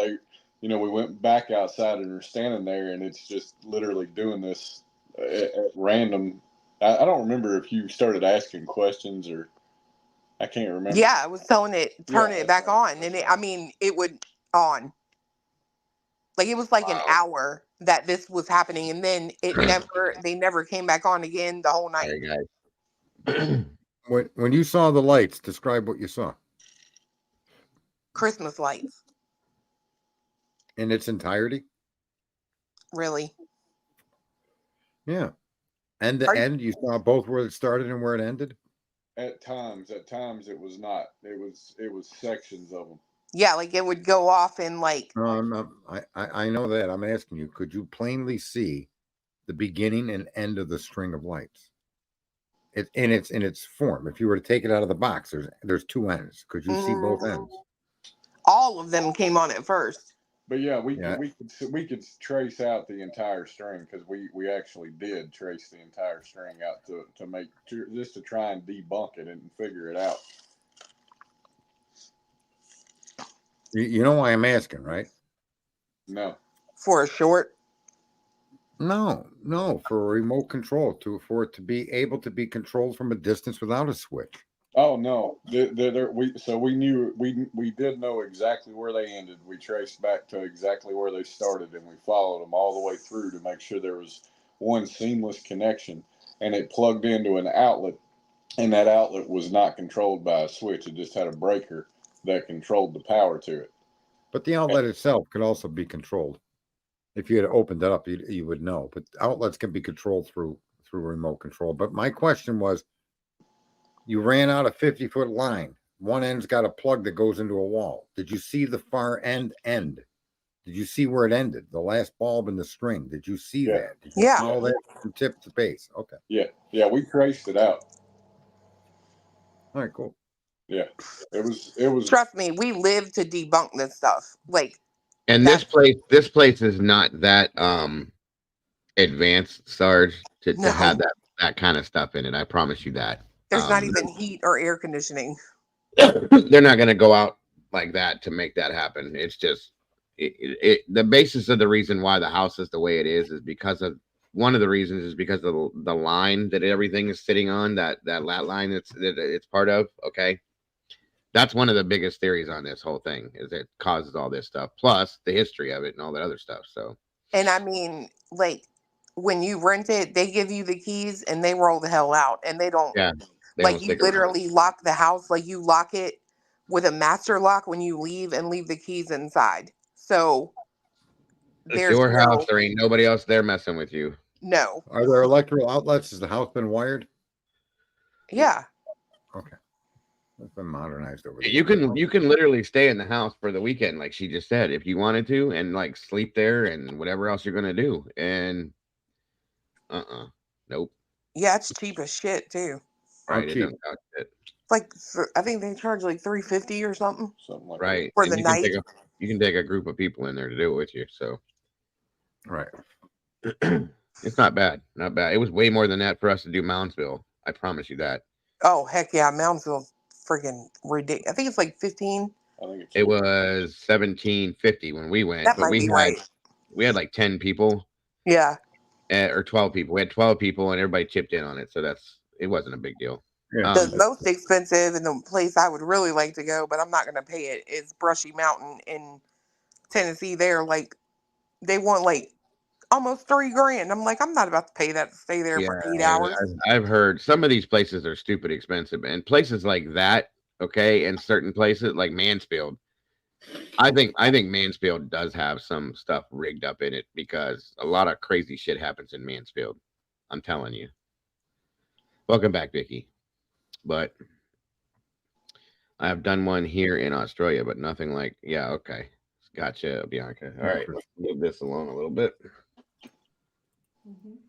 we went back outside and are standing there, and it's just literally doing this at random. I don't remember if you started asking questions or I can't remember. Yeah, I was telling it, turn it back on. And it would on. Like it was like an hour that this was happening, and then they never came back on again the whole night. Guys. When you saw the lights, describe what you saw. Christmas lights. In its entirety? Really? Yeah. And the end, you saw both where it started and where it ended? At times it was not. It was sections of them. Yeah, like it would go off in like. No, I know that. I'm asking you, could you plainly see the beginning and end of the string of lights? In its form. If you were to take it out of the box, there's two ends. Could you see both ends? All of them came on at first. But yeah, we could trace out the entire string because we actually did trace the entire string out to try and debunk it and figure it out. You know why I'm asking, right? No. For a short? No, for a remote control for it to be able to be controlled from a distance without a switch. Oh no, we knew we did know exactly where they ended. We traced back to exactly where they started, and we followed them all the way through to make sure there was one seamless connection, and it plugged into an outlet, and that outlet was not controlled by a switch. It just had a breaker that controlled the power to it. But the outlet itself could also be controlled. If you had opened it up, you would know. But outlets can be controlled through remote control. But my question was, you ran out a 50-foot line. One end's got a plug that goes into a wall. Did you see the far end? Did you see where it ended? The last bulb in the string. Did you see that? Did you follow that from tip to base? Okay. Yeah, we traced it out. All right, cool. Yeah, it was. Trust me, we live to debunk this stuff. Like, and this place is not that advanced, Sarge, to have that kind of stuff in it. I promise you that. There's not even heat or air conditioning. They're not going to go out like that to make that happen. It's just the basis of the reason why the house is the way it is because of one of the reasons is because of the line that everything is sitting on, that lat line that it's part of. Okay, that's one of the biggest theories on this whole thing, is it causes all this stuff, plus the history of it and all that other stuff. So, and I mean, like when you rent it, they give you the keys and they roll the hell out, and they don't. yeah, they Like don't you stick around. literally lock the house, like you lock it with a master lock when you leave and leave the keys inside. So It's there's your house. no There ain't nobody else there messing with you. no. Are there electrical outlets? Has the house been wired? Yeah. Okay. It's been modernized over the You years. can literally stay in the house for the weekend, like she just said, if you wanted to, and like sleep there and whatever else you're gonna do. And nope. Yeah, it's cheap as shit too. Right, it cheap? doesn't cost shit. Like I think they charge like $350 or something. Something like Right, for and the night. you can take a group of people in there to do it with you. So, right, it's not bad, not bad. It was way more than that for us to do Moundsville. I promise you that. Oh heck yeah, Moundsville's freaking ridiculous. I think it's like 15. I think it's It was $17.50 when we went, That but might be right. we had like 10 people. Yeah. Or 12 people. We had 12 people, and everybody chipped in on it, so it wasn't a big deal. Yeah. The most expensive and the place I would really like to go, but I'm not going to pay it, is Brushy Mountain in Tennessee. They're like, they want like almost $3,000. I'm like, I'm not about to pay that to stay there for 8 hours. I've heard some of these places are stupid expensive, and places like that, okay, and certain places like Mansfield. I think Mansfield does have some stuff rigged up in it, because a lot of crazy shit happens in Mansfield. I'm telling you. Welcome back, Vicky. But I've done one here in Australia, but nothing like, yeah, okay. Gotcha, Bianca. All right, let's move this along a little bit.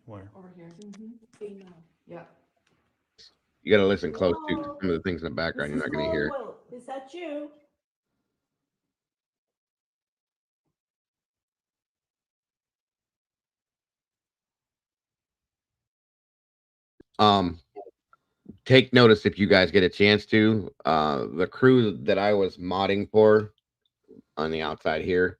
Where? Over here. Yeah. You got to listen close to some of the things in the background. You're not going to hear. Is that you? Take notice if you guys get a chance to. The crew that I was modding for on the outside here,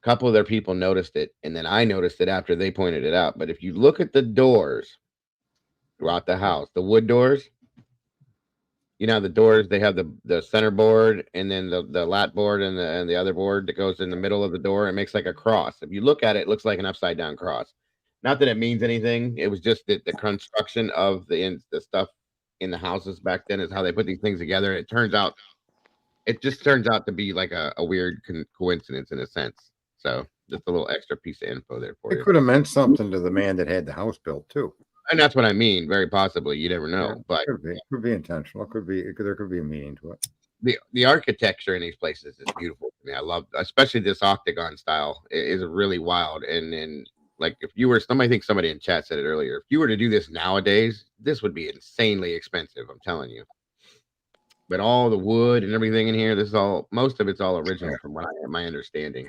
a couple of their people noticed it, and then I noticed it after they pointed it out. But if you look at the doors throughout the house, the wood doors, you know, the doors, they have the center board and then the lat board and the other board that goes in the middle of the door. It makes like a cross. If you look at it, it looks like an upside down cross. Not that it means anything. It was just that the construction of the stuff in the houses back then is how they put these things together. It just turns out to be like a weird coincidence in a sense. So just a little extra piece of info there for you. It could have meant something to the man that had the house built too. And that's what I mean. Very possibly. You never know. Yeah, but it could be intentional. There could be a meaning to it. The architecture in these places is beautiful to me. I love, especially this octagon style. It is really wild. And like, if you were, somebody in chat said it earlier, if you were to do this nowadays, this would be insanely expensive. I'm telling you. But all the wood and everything in here, most of it's all original from what my understanding.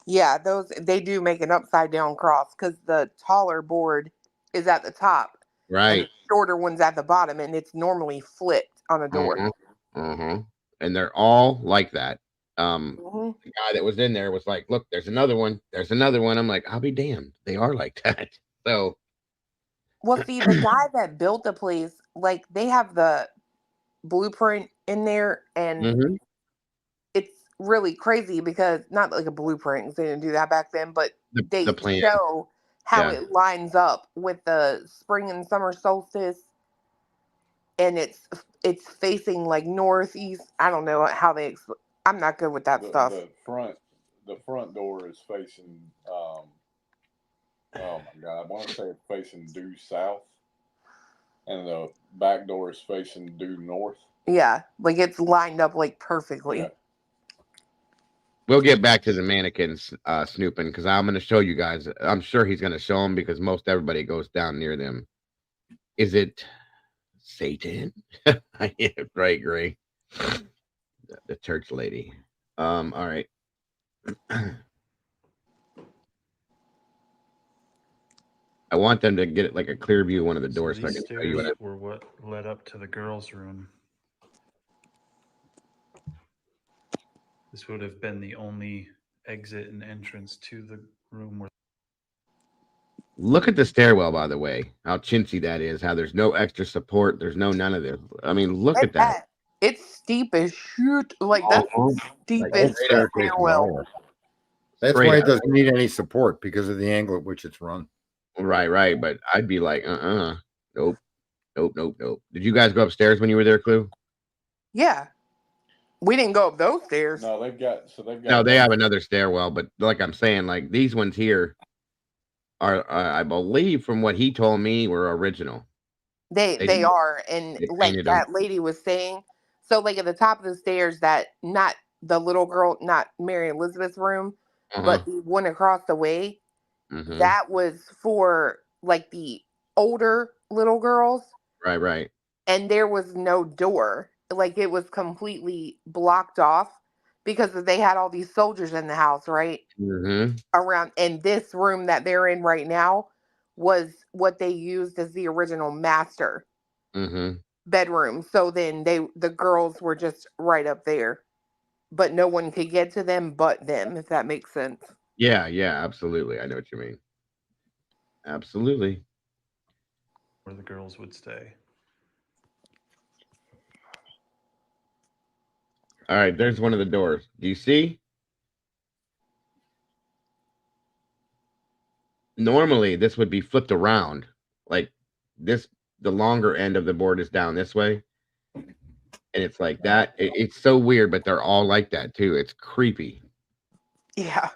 Yeah, they do make an upside down cross because the taller board is at the top, right? And the shorter one's at the bottom, and it's normally flipped on a door. And they're all like that. The guy that was in there was like, "Look, there's another one. There's another one." I'm like, "I'll be damned. They are like that." So, well, see, the guy that built the place, like, they have the blueprint in there, and it's really crazy because not like a blueprint, because they didn't do that back then, but they show how it lines up with the spring and summer solstice, and it's facing like northeast. I don't know how they. I'm not good with that stuff. The front door is facing. Oh my God! I want to say it's facing due south, and the back door is facing due north. Yeah, like it's lined up like perfectly. Yeah. We'll get back to the mannequins snooping, because I'm going to show you guys. I'm sure he's going to show them, because most everybody goes down near them. Is it Satan? Yeah, right, Gray. The church lady. All right. I want them to get like a clear view of one of the doors. So these stairs were what led up to the girls' room. This would have been the only exit and entrance to the room where. Look at the stairwell, by the way. How chintzy that is. How there's no extra support. There's none of this. I mean, look at that. It's steep as shoot. Like that's steep as stairwell. That's why it doesn't need any support because of the angle at which it's run. Right. But I'd be like, nope. Did you guys go upstairs when you were there, Clue? Yeah. We didn't go up those stairs. No, they've got. No, they have another stairwell, but like I'm saying, like these ones here are, I believe, from what he told me, were original. They are, and like that lady was saying. So, like at the top of the stairs, that not the little girl, not Mary Elizabeth's room, but the one across the way. That was for like the older little girls. Right. And there was no door. Like it was completely blocked off because they had all these soldiers in the house, right? Around. And this room that they're in right now was what they used as the original master bedroom. So then the girls were just right up there, but no one could get to them but them, if that makes sense. Yeah, absolutely. I know what you mean. Absolutely. Where the girls would stay. All right, there's one of the doors. Do you see? Normally, this would be flipped around. Like this, the longer end of the board is down this way. And it's like that. It's so weird, but they're all like that too. It's creepy. Yeah.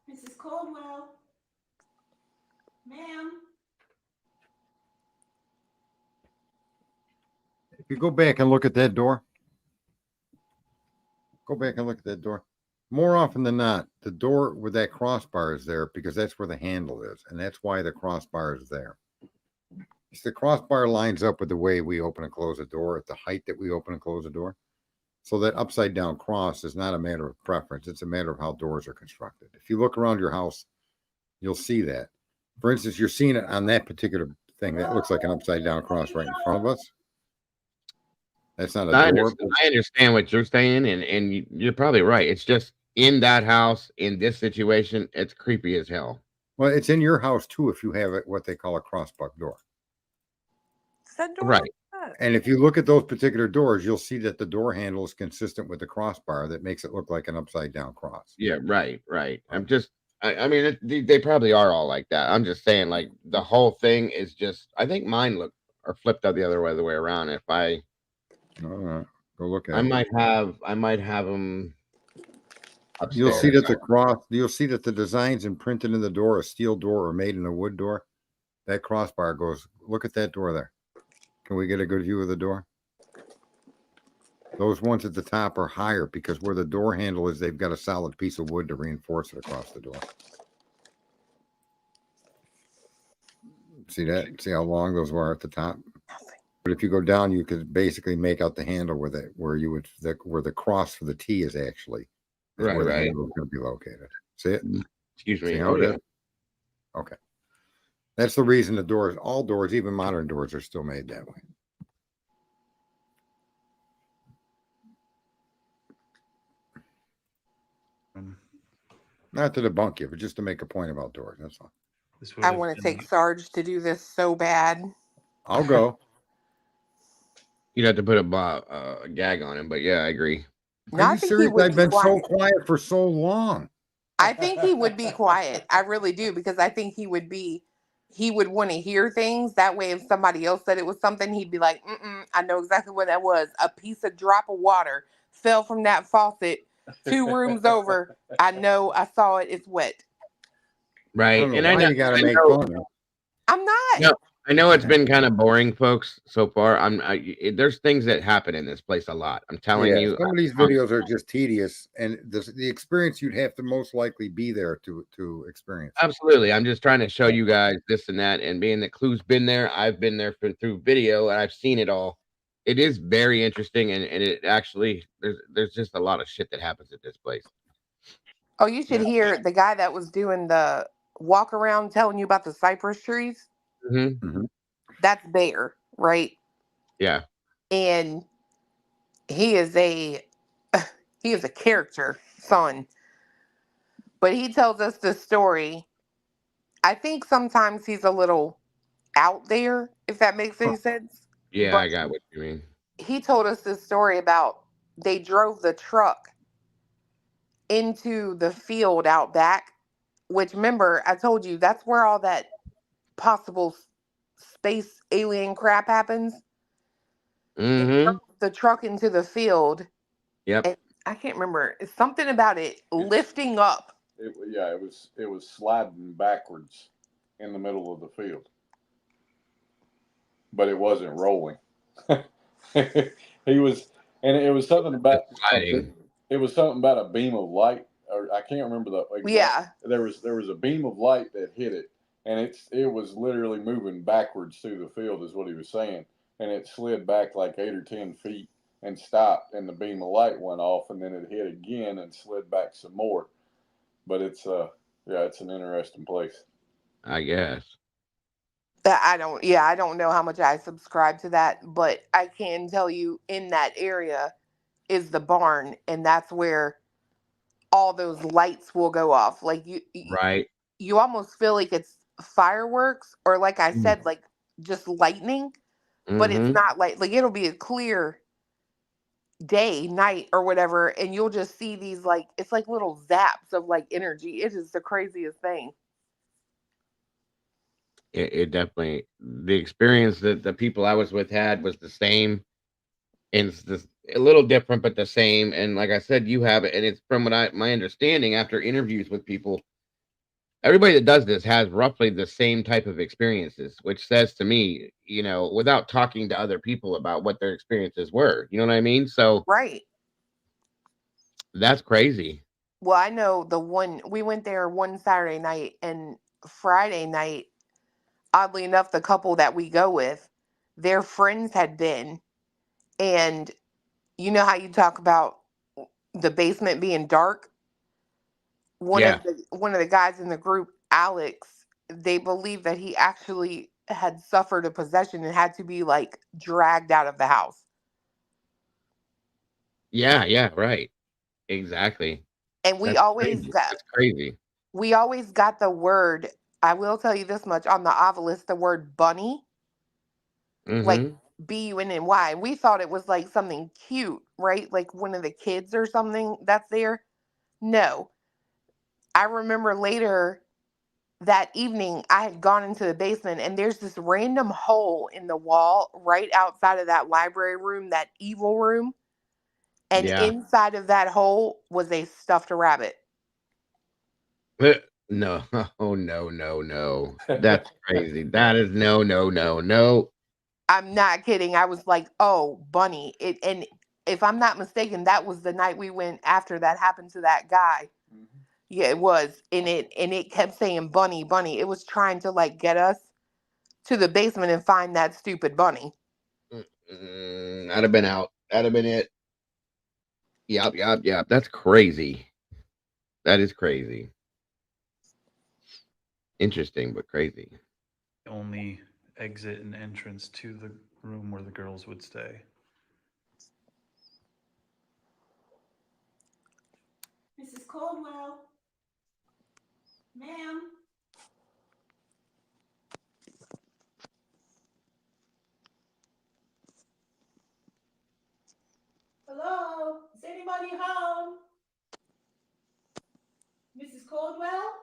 Mrs. Caldwell. Ma'am. If you go back and look at that door, more often than not, the door with that crossbar is there because that's where the handle is, and that's why the crossbar is there. The crossbar lines up with the way we open and close a door, at the height that we open and close a door. So that upside down cross is not a matter of preference. It's a matter of how doors are constructed. If you look around your house, you'll see that. For instance, you're seeing it on that particular thing. That looks like an upside down cross right in front of us. That's not a door. I understand what you're saying, and you're probably right. It's just in that house, in this situation, it's creepy as hell. Well, it's in your house too if you have it what they call a crossbuck door. Right. And if you look at those particular doors, you'll see that the door handle is consistent with the crossbar that makes it look like an upside down cross. Yeah, right. I'm just, I mean, they probably are all like that. I'm just saying, like, the whole thing is just, I think mine are flipped out the other way around. If I go look at I might have them upstairs. You'll see that you'll see that the designs imprinted in the door, a steel door or made in a wood door. That crossbar goes, look at that door there. Can we get a good view of the door? Those ones at the top are higher because where the door handle is, they've got a solid piece of wood to reinforce it across the door. See that? See how long those were at the top? But if you go down, you could basically make out the handle where the cross for the T is actually where the handle is going to be located. See it? Excuse me. See how it is? Okay. That's the reason the doors, all doors, even modern doors, are still made that way. Not to debunk you, but just to make a point about doors. That's all. I want to take Sarge to do this so bad. I'll go. You'd have to put a gag on him, but yeah, I agree. Are you serious? I've been so quiet for so long. I think he would be quiet. I really do, because I think he would want to hear things. That way, if somebody else said it was something, he'd be like, I know exactly what that was. A piece of drop of water fell from that faucet 2 rooms over. I know, I saw it. It's wet. Right. And I know you got to make fun of. I'm not. No, I know it's been kind of boring, folks, so far. There's things that happen in this place a lot. I'm telling you. Some of these videos are just tedious, and the experience you'd have to most likely be there to experience. Absolutely. I'm just trying to show you guys this and that, and being that Clue's been there, I've been there through video, and I've seen it all. It is very interesting, and it actually, there's just a lot of shit that happens at this place. Oh, you should hear the guy that was doing the walk around telling you about the cypress trees. That's Bear, right? Yeah. And he is a character. son. But he tells us the story. I think sometimes he's a little out there, if that makes any sense. Yeah, But I got what you mean. he told us this story about they drove the truck into the field out back, which remember, I told you that's where all that possible space alien crap happens. They Mm-hmm. drove the truck into the field. Yep. And I can't remember. It's something about it lifting up. It was sliding backwards in the middle of the field, but it wasn't rolling. He was, and it was something about Sliding. it was something about a beam of light, or I can't remember the exact. Yeah. There was a beam of light that hit it, and it was literally moving backwards through the field, is what he was saying, and it slid back like 8 or 10 feet and stopped, and the beam of light went off, and then it hit again and slid back some more. But it's it's an interesting place. I guess. I don't know how much I subscribe to that, but I can tell you in that area is the barn, and that's where all those lights will go off. Like Right. you almost feel like it's fireworks, or like I Mm. said, like just lightning, but it's Mm-hmm. not like it'll be a clear day, night, or whatever, and you'll just see these like it's like little zaps of like energy. It is the craziest thing. It definitely, the experience that the people I was with had was the same, and it's just a little different, but the same. And like I said, you have it, and it's from my understanding after interviews with people. Everybody that does this has roughly the same type of experiences, which says to me, without talking to other people about what their experiences were, you know what I mean? So Right. that's crazy. Well, I know the one we went there one Saturday night, and Friday night, oddly enough, the couple that we go with, their friends had been, and you know how you talk about the basement being dark? Yeah. One of the guys in the group, Alex, they believe that he actually had suffered a possession and had to be like dragged out of the house. Yeah. Yeah. Right. Exactly. And That's crazy. That's crazy. we always got the word, I will tell you this much, on the obelisk, the word bunny, like Mm-hmm. Bunny. We thought it was like something cute, right? Like one of the kids or something that's there. No. I remember later that evening I had gone into the basement, and there's this random hole in the wall right outside of that library room, that evil room. And Yeah. inside of that hole was a stuffed rabbit. No. Oh no, no, no. That's crazy. That is no, no, no, no. I'm not kidding. I was like, "Oh, bunny." And if I'm not mistaken, that was the night we went after that happened to that guy. Mm-hmm. Yeah, it was. And it kept saying bunny, bunny. It was trying to like get us to the basement and find that stupid bunny. I'd have been out. That'd have been it. Yep, yep, yep. That's crazy. That is crazy. Interesting, but crazy. Only exit and entrance to the room where the girls would stay. Mrs. Caldwell. Ma'am. Hello? Is anybody home? Mrs. Caldwell?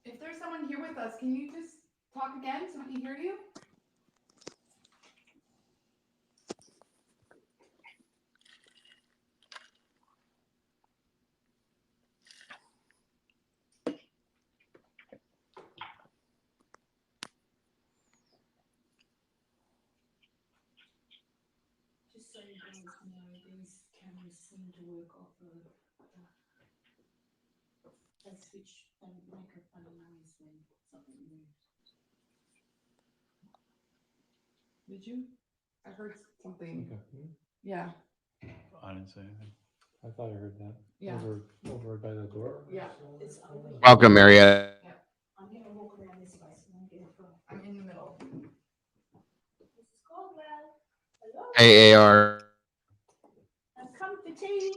If there's someone here with us, can you just talk again so we can hear you? Just so you guys know, these cameras seem to work off of Let's switch the microphone noise when something moves. Did you? I heard something. Yeah. I didn't say anything. I thought I heard that. Yeah. Over by the door? Yeah. It's ugly. Welcome, Marietta. Yeah. I'm gonna walk around this way so I don't get it from. I'm in the middle. Mrs. Caldwell. Hello. Hey, AR. I've come for tea.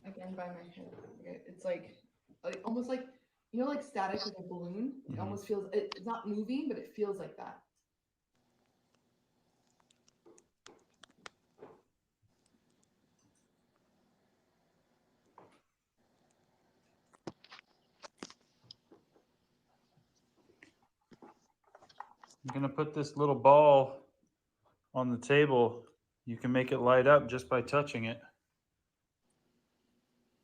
Again by my head. It's like almost like like static with a balloon. It almost feels it's not moving, but it feels like that. I'm gonna put this little ball on the table. You can make it light up just by touching it.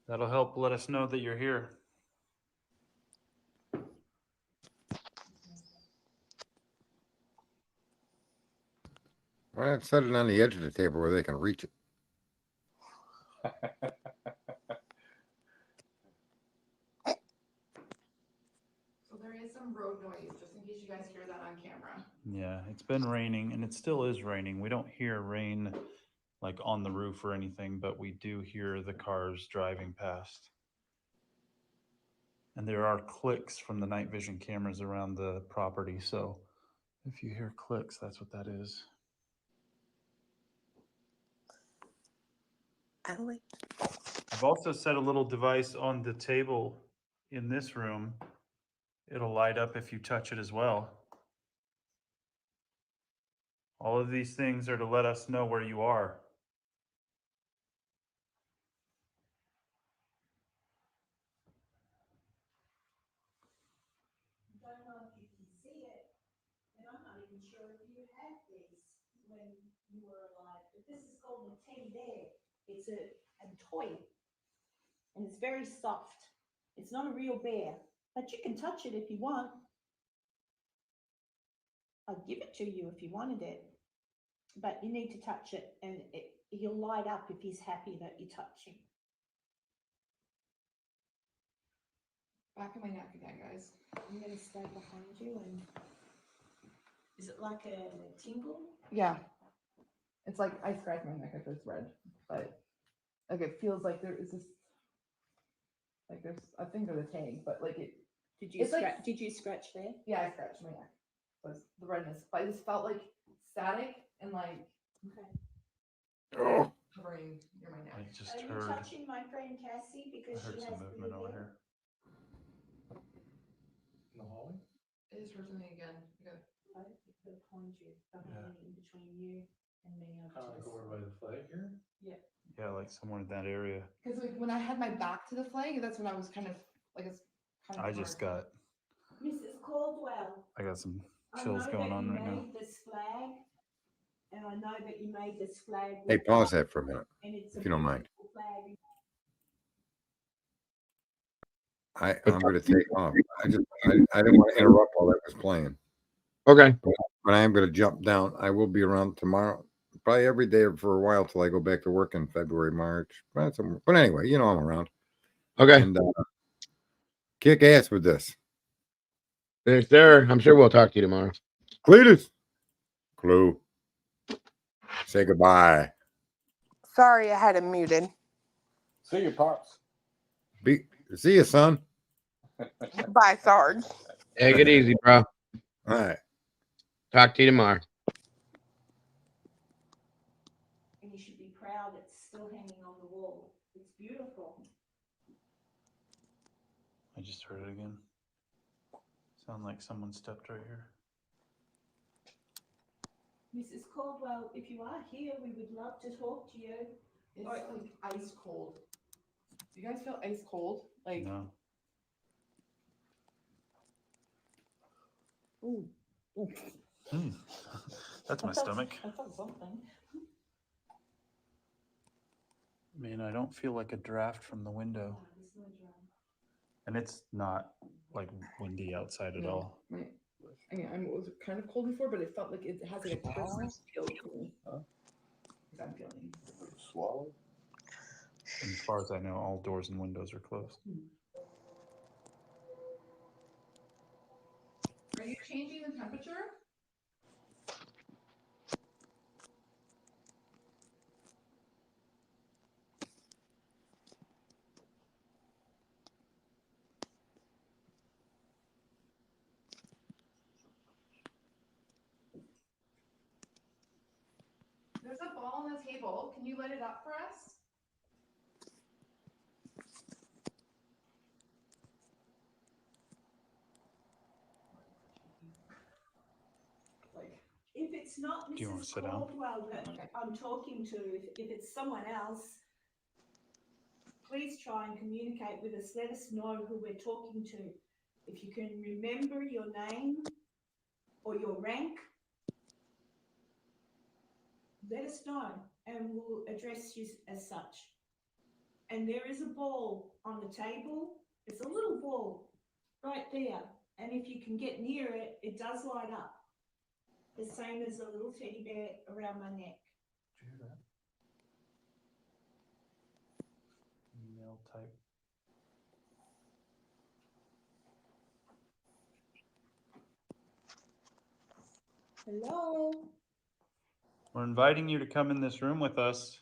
That'll help let us know that you're here. Why not set it on the edge of the table where they can reach it? So there is some road noise, just in case you guys hear that on camera. Yeah, it's been raining and it still is raining. We don't hear rain like on the roof or anything, but we do hear the cars driving past. And there are clicks from the night vision cameras around the property. So if you hear clicks, that's what that is. I've also set a little device on the table in this room. It'll light up if you touch it as well. All of these things are to let us know where you are. I don't know if you can see it, and I'm not even sure if you had this when you were alive, but this is called a teddy bear. It's a toy, and it's very soft. It's not a real bear, but you can touch it if you want. I'll give it to you if you wanted it, but you need to touch it, and he'll light up if he's happy that you touch him. Back of my neck again, guys. I'm going to stay behind you, and is it like a tingle? Yeah. It's like I scratch my neck if it's red, but like it feels like there is this, like there's a thing to the tag, but like it. Did you it's like- scratch? Did you scratch there? Yeah, I scratched my neck. Was the redness, but I just felt like static and like Oh, covering near my neck. I just Are you heard, touching my friend Cassie I because heard she some has movement blue over hair? here. In the hallway? It just heard something again. Okay. I put it behind you, Yeah. in between you and me. Kind of like over by the flag here? Yeah, like somewhere in that area. Because like when I had my back to the flag, that's when I was kind of like it's kind of. I just got Mrs. Caldwell, some I chills know going that on you right now. made this flag, and I know that you made this flag. hey, with pause love, that for a minute, and it's if a you don't mind. beautiful flag. I'm going to take off. I didn't want to interrupt while that was playing, Okay. but I am going to jump down. I will be around tomorrow, probably every day for a while till I go back to work in February, March. But anyway, I'm around. Okay. And kick ass with this. It's there. I'm sure we'll talk to you tomorrow. CLETUS. Clue. Say goodbye. Sorry, I had it muted. See you, Pops. See you, son. Bye, Sarge. Take it easy, bro. All right. Talk to you tomorrow. And you should be proud it's still hanging on the wall. It's beautiful. I just heard it again. Sound like someone stepped right here. Mrs. Caldwell, if you are here, we would love to talk to you. It's like ice cold. Do you guys feel ice cold? Like No. Ooh. That's my stomach. I felt something. Man, I don't feel like a draft from the window. Oh, there's no drum. And it's not like windy outside at all. I mean, it was kind of cold before, but it felt like it has like a Christmas feel to me. I'm feeling. Swallow. And as far as I know, all doors and windows are closed. Are you changing the temperature? There's a ball on the table. Can you light it up for us? If it's not Do you want to Mrs. sit down? Caldwell that I'm talking to, if it's someone else, please try and communicate with us. Let us know who we're talking to. If you can remember your name or your rank, let us know and we'll address you as such. And there is a ball on the table. It's a little ball right there. And if you can get near it, it does light up. The same as a little teddy bear around my neck. Did you hear that? Email type. Hello? We're inviting you to come in this room with us.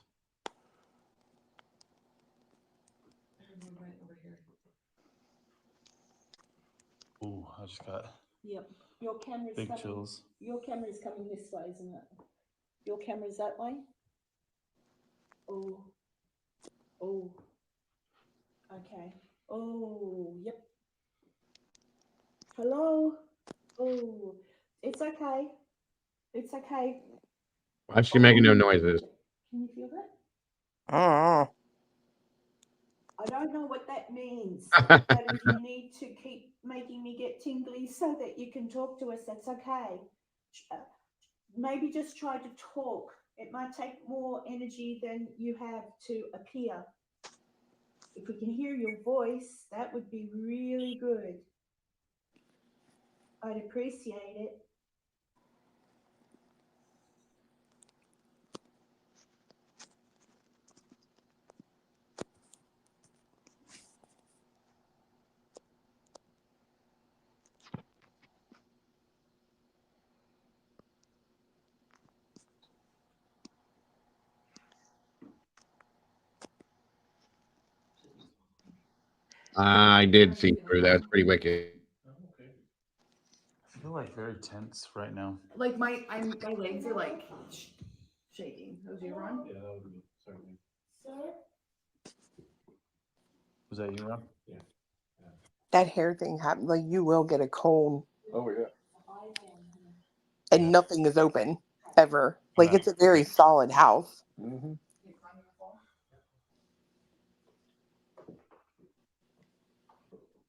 Ooh, I just got Yep. Your camera's big coming. chills. Your camera's coming this way, isn't it? Your camera's that way? Oh. Oh. Okay. Oh, yep. Hello? Oh, it's okay. It's okay. Why is she making no noises? Can you feel that? Oh. I don't know what that means, but if you need to keep making me get tingly so that you can talk to us, that's okay. Maybe just try to talk. It might take more energy than you have to appear. If we can hear your voice, that would be really good. I'd appreciate it. I did see through that. It's pretty wicked. I feel like very tense right now. Like my legs are like shaking. Those you, Ron? Yeah, that would be sorry. Sir? Was that you, Rob? Yeah. That hair thing happened. Like you will get a cold. Oh yeah. And Yeah. nothing is open ever. Like it's a very solid house. Mm-hmm.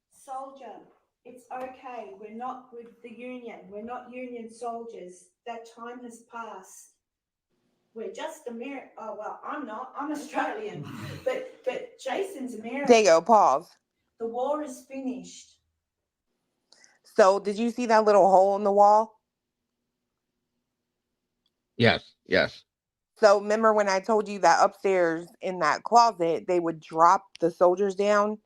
Soldier, it's okay. We're not with the Union. We're not Union soldiers. That time has passed. We're just American. Oh, well, I'm not. I'm Australian. but Jason's American. Dago, pause. The war is finished. So did you see that little hole in the wall? Yes, yes. So remember when I told you that upstairs in that closet, they would drop the soldiers down?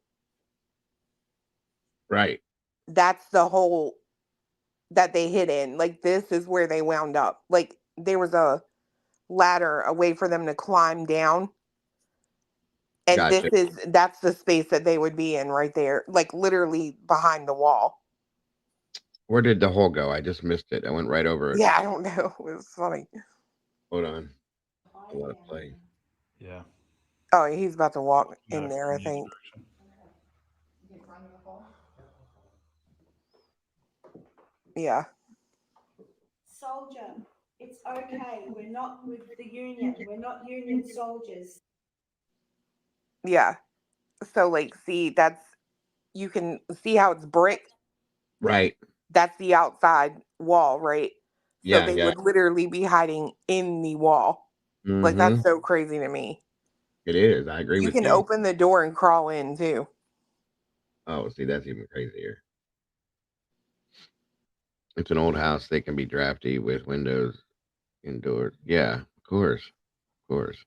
Right. That's the hole that they hid in. Like this is where they wound up. Like there was a ladder, a way for them to climb down. And Gotcha. that's the space that they would be in right there. Like literally behind the wall. Where did the hole go? I just missed it. I went right over it. Yeah, I don't know. It was funny. Hold on. I want to play. Yeah. Oh, he's about to walk in there, I think. Yeah. Soldier, it's okay. We're not with the Union. We're not Union soldiers. Yeah. So like see, that's you can see how it's brick. Right. That's the outside wall, right? So Yeah, they yeah. would literally be hiding in the wall. Like that's so crazy to me. It is. I agree You with can you. open the door and crawl in too. Oh, see, that's even crazier. It's an old house. They can be drafty with windows indoors. Yeah, of course, of course.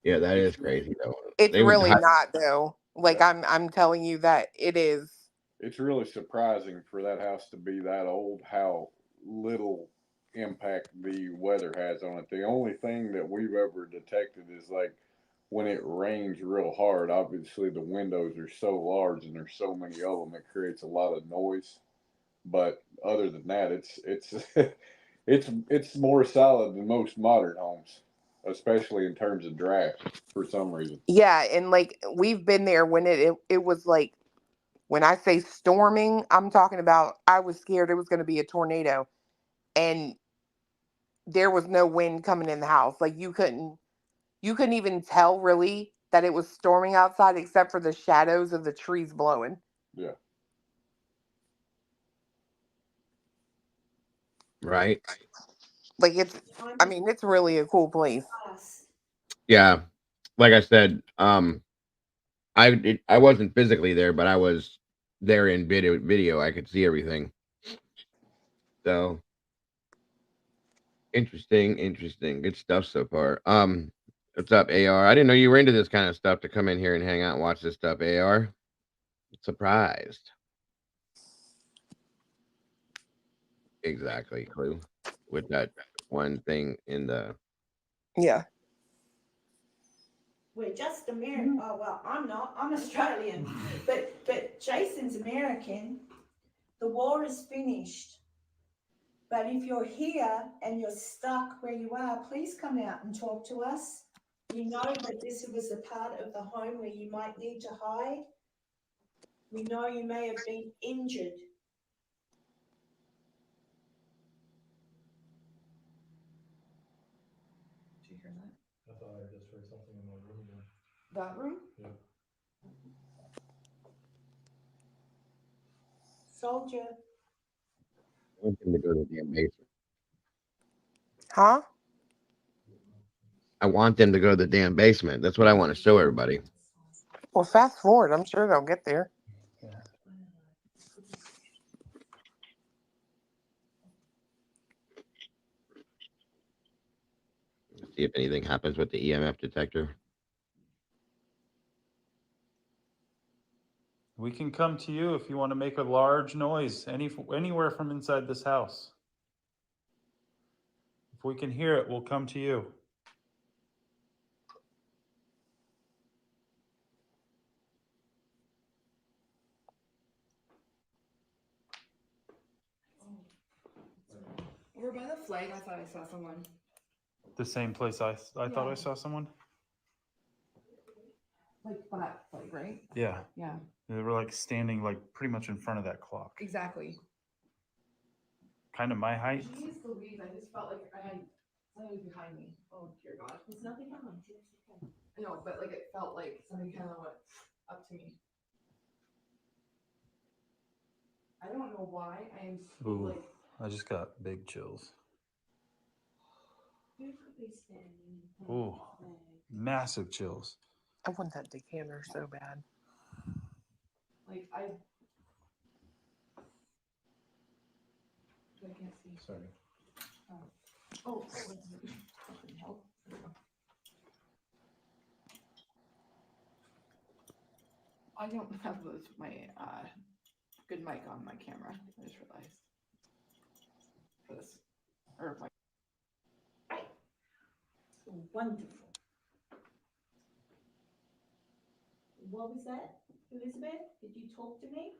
Yeah, that is crazy though. It's They would. really not though. Like I'm telling you that it is. It's really surprising for that house to be that old, how little impact the weather has on it. The only thing that we've ever detected is like when it rains real hard, obviously the windows are so large and there's so many of them, it creates a lot of noise. But other than that, it's it's more solid than most modern homes, especially in terms of draft for some reason. Yeah, and like we've been there when it was like when I say storming, I'm talking about I was scared it was going to be a tornado, and there was no wind coming in the house. Like you couldn't even tell really that it was storming outside except for the shadows of the trees blowing. Yeah. Right. Like it's really a cool place. Yeah. Like I said, I wasn't physically there, but I was there in video. I could see everything. So interesting. Good stuff so far. What's up, AR? I didn't know you were into this kind of stuff to come in here and hang out and watch this stuff, AR. Surprised. Exactly, Clue. With that one thing in the Yeah. We're just American. Oh well, I'm not. I'm Australian, but Jason's American. The war is finished. But if you're here and you're stuck where you are, please come out and talk to us. We know that this was a part of the home where you might need to hide. We know you may have been injured. Did you hear that? I thought I just heard something in my room again. That room? Yeah. Soldier. I want them to go to the damn basement. Huh? I want them to go to the damn basement. That's what I want to show everybody. Well, fast forward. I'm sure they'll get there. See if anything happens with the EMF detector. We can come to you if you want to make a large noise anywhere from inside this house. If we can hear it, we'll come to you. Over by the flag, I thought I saw someone. The same place I thought I saw someone? Like by that flag, right? Yeah. Yeah. They were like standing like pretty much in front of that clock. Exactly. Kind of my height. Jeez Louise, I just felt like I had something behind me. Oh dear God. There's nothing on. I know, but like it felt like something kind of went up to me. I don't know why. I am Ooh, like I just got big chills. Ooh, massive chills. I want that decanter so bad. like I can't see. Sorry. Oh, help. I don't have my good mic on my camera. I just realized. This or my Wonderful. What was that, Elizabeth? Did you talk to me?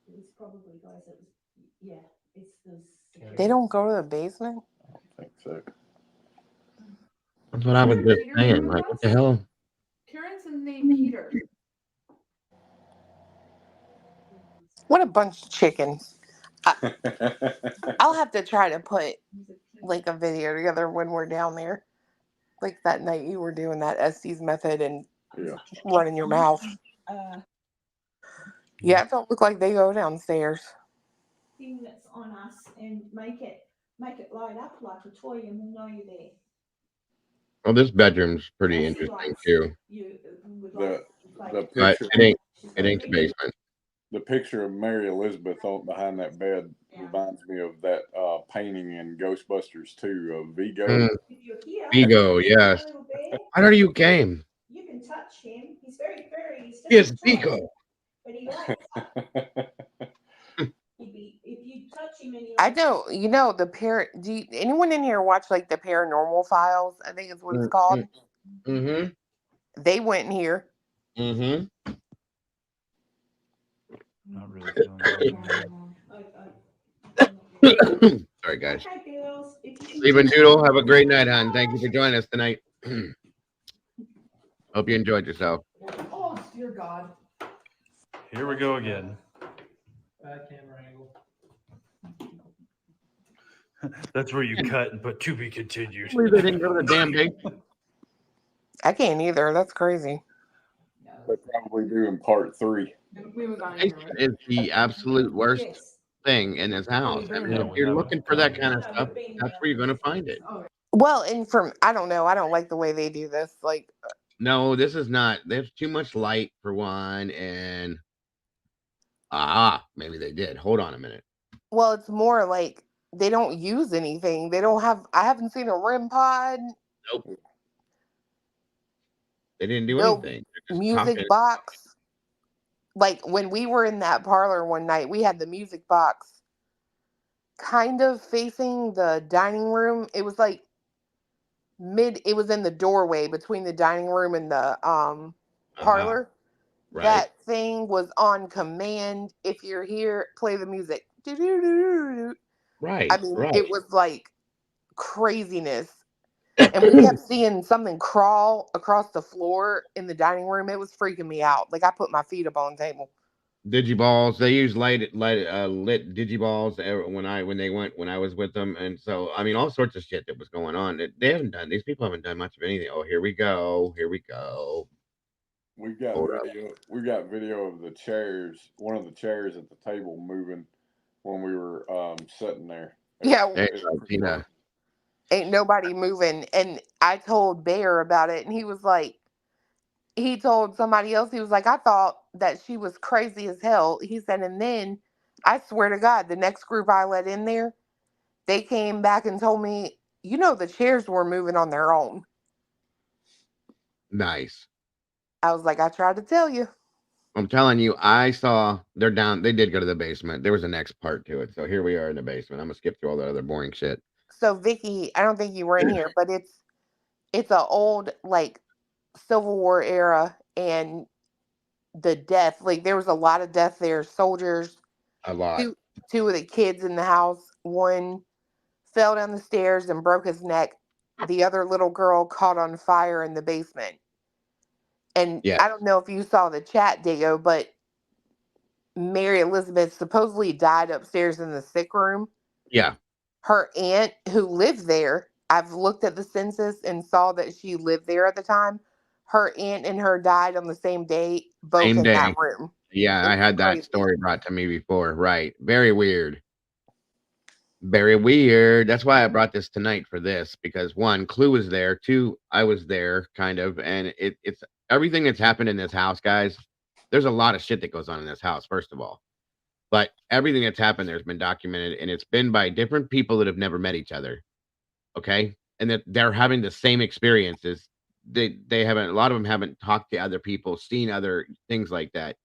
It was probably, guys, it was, yeah, it's the... They don't go to the basement? I don't think so. That's what I was just saying. Like, what the hell? Karen's named Peter. What a bunch of chickens. I'll have to try to put like a video together when we're down there. Like that night you were doing that Estes method and running your mouth. Yeah, it don't look like they go downstairs. Thing that's on us and make it light up like a toy and we'll know you're there. Well, this bedroom's pretty As he interesting likes, too, you would The like to play the with but picture She's it got a ain't the big basement. the picture of Mary Elizabeth on behind that bed Yeah. reminds me of that painting in Ghostbusters 2 of Vigo. Mm, If you're here, Vigo, he's my yes. little bear. Why don't you came? You can touch him. He's very furry. He's just Yes, a toy, Vigo. but he likes if you touch him and you I don't, anyone in here watch like the Paranormal Files? I think is what it's called. Mm-hmm. They went in here. Mm-hmm. Not really feeling good. Sorry, guys. Okay, girls, if you can Sleeping Doodle, have a great night, hon. Thank you for joining us tonight. Hope you enjoyed yourself. Oh, dear God. Here we go again. Bad camera angle. That's where you cut and put to be continued. They didn't go to the damn basement. I can't either. That's crazy. They probably do in part 3. We haven't gone in here, Basement right? is the absolute worst Yes. thing in this house. I mean, if we you're haven't looking for that gone kind in. of stuff, that's where you're going to find it. Oh, Well, and I don't know. I don't like the way they do this. Like, No, this is not. There's too much light for one, and maybe they did. Hold on a minute. well, it's more like they don't use anything. They don't have. I haven't seen a REM pod. Nope. They didn't do No anything. They're just music talking. box. Like when we were in that parlor one night, we had the music box kind of facing the dining room. It was like it was in the doorway between the dining room and the parlor. Right. That thing was on command. If you're here, play the music. Right. I mean, Right. it was like craziness. And we kept seeing something crawl across the floor in the dining room. It was freaking me out. Like I put my feet up on the table. Digiballs. They use lit digiballs when I was with them, and so I mean all sorts of shit that was going on. They haven't done. These people haven't done much of anything. Oh, here we go. Here we go. We've got Hold up. video. We've got video of the chairs. One of the chairs at the table moving when we were sitting there. Yeah, Hey, It's pretty Tina. funny. ain't nobody moving. And I told Bear about it, and he was like, he told somebody else, he was like, I thought that she was crazy as hell. He said, and then I swear to God, the next group I let in there, they came back and told me, the chairs were moving on their own. Nice. I was like, I tried to tell you. I'm telling you, I saw they're down. They did go to the basement. There was a next part to it. So here we are in the basement. I'm gonna skip through all that other boring shit. So Vicky, I don't think you were in here, but it's a old like Civil War era, and the death, like there was a lot of death there. Soldiers, A lot. two of the kids in the house, one fell down the stairs and broke his neck. The other little girl caught on fire in the basement. And Yeah. I don't know if you saw the chat, Dago, but Mary Elizabeth supposedly died upstairs in the sick room. Yeah. Her aunt who lived there, I've looked at the census and saw that she lived there at the time. Her aunt and her died on the same day, both Same in day. that room. Yeah, I It's had that crazy. story brought to me before. Right. Very weird. Very weird. That's why I brought this tonight for this, because one, Clue was there, two, I was there, kind of, and it's everything that's happened in this house, guys. There's a lot of shit that goes on in this house, first of all. But everything that's happened there's been documented, and it's been by different people that have never met each other. Okay? And that they're having the same experiences. They haven't, a lot of them haven't talked to other people, seen other things like that.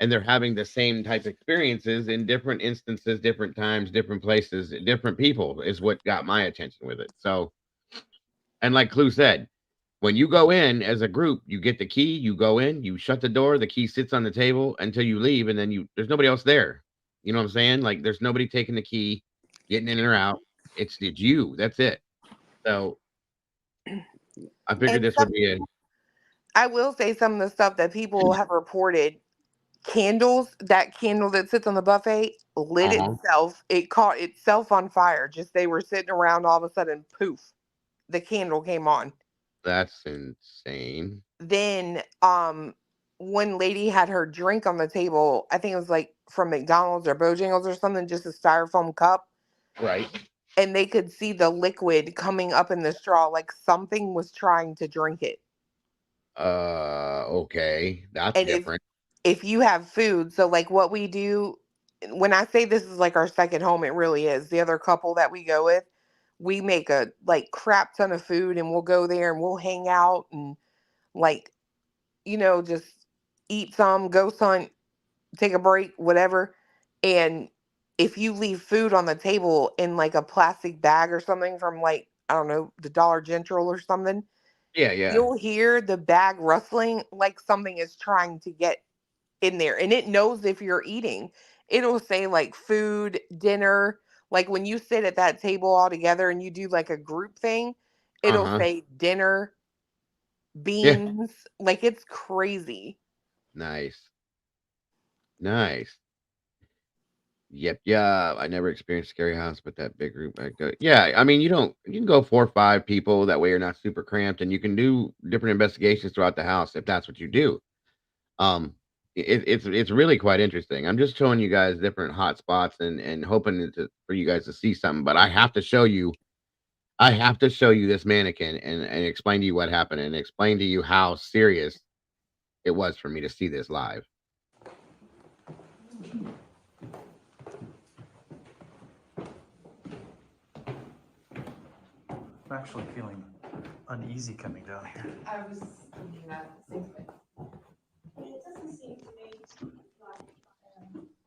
And they're having the same type of experiences in different instances, different times, different places, different people is what got my attention with it. So, and like Clue said, when you go in as a group, you get the key, you go in, you shut the door, the key sits on the table until you leave, and then there's nobody else there. You know what I'm saying? Like there's nobody taking the key, getting in or out. It's you. That's it. So I figured And this would be I will say some of the stuff that people have reported. Candles, that candle that sits on the buffet lit itself. It caught itself on fire. Just they were sitting around, all of a sudden, poof, the candle came on. That's insane. Then one lady had her drink on the table. I think it was like from McDonald's or Bojangles or something, just a styrofoam cup. Right. and they could see the liquid coming up in the straw, like something was trying to drink it. Okay, that's And different. if you have food, so like what we do, when I say this is like our second home, it really is. The other couple that we go with, we make a like crap ton of food, and we'll go there and we'll hang out and like, just eat some, go hunt, take a break, whatever. And if you leave food on the table in like a plastic bag or something from like, I don't know, the Dollar General or something, Yeah, yeah. you'll hear the bag rustling like something is trying to get in there, and it knows if you're eating. It'll say like food, dinner. Like when you sit at that table all together and you do like a group thing, it'll say dinner, Yeah. beans. Like it's crazy. Nice. Nice. Yep. Yeah. I never experienced scary house, but that big group. Yeah. I mean, you can go 4 or 5 people. That way you're not super cramped, and you can do different investigations throughout the house if that's what you do. Um, it's really quite interesting. I'm just showing you guys different hot spots and hoping for you guys to see something. But I have to show you. I have to show you this mannequin and explain to you what happened and explain to you how serious it was for me to see this live. I'm actually feeling uneasy coming down here. I was thinking that same thing. It doesn't seem to me like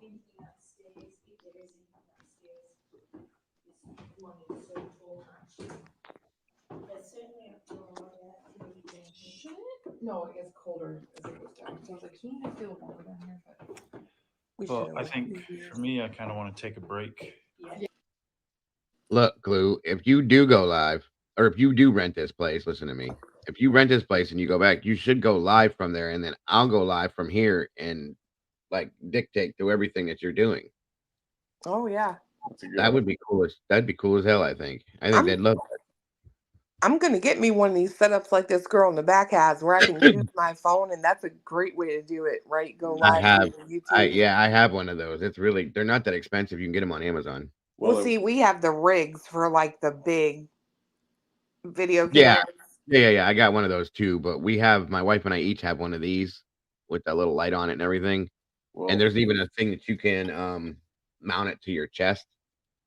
anything upstairs, if there is anything upstairs, is wanting to talk much. There's certainly a lot of activity down here. Should it? No, it gets colder as it goes down. So I was like, shouldn't I feel warmer down here? But Well, I think for me, I kind of want to take a break. yeah. Look, Glue, if you do go live, or if you do rent this place, listen to me. If you rent this place and you go back, you should go live from there, and then I'll go live from here and like dictate through everything that you're doing. Oh yeah. That would be cool. That'd be cool as hell, I think. I think they'd love that. I'm gonna get me one of these setups like this girl in the back has, where I can use my phone, and that's a great way to do it. Right, go live on YouTube. I have one of those. They're not that expensive. You can get them on Amazon. Well, see, we have the rigs for like the big video Yeah, cameras. yeah. I got one of those too. But my wife and I each have one of these with that little light on it and everything. And there's even a thing that you can mount it to your chest,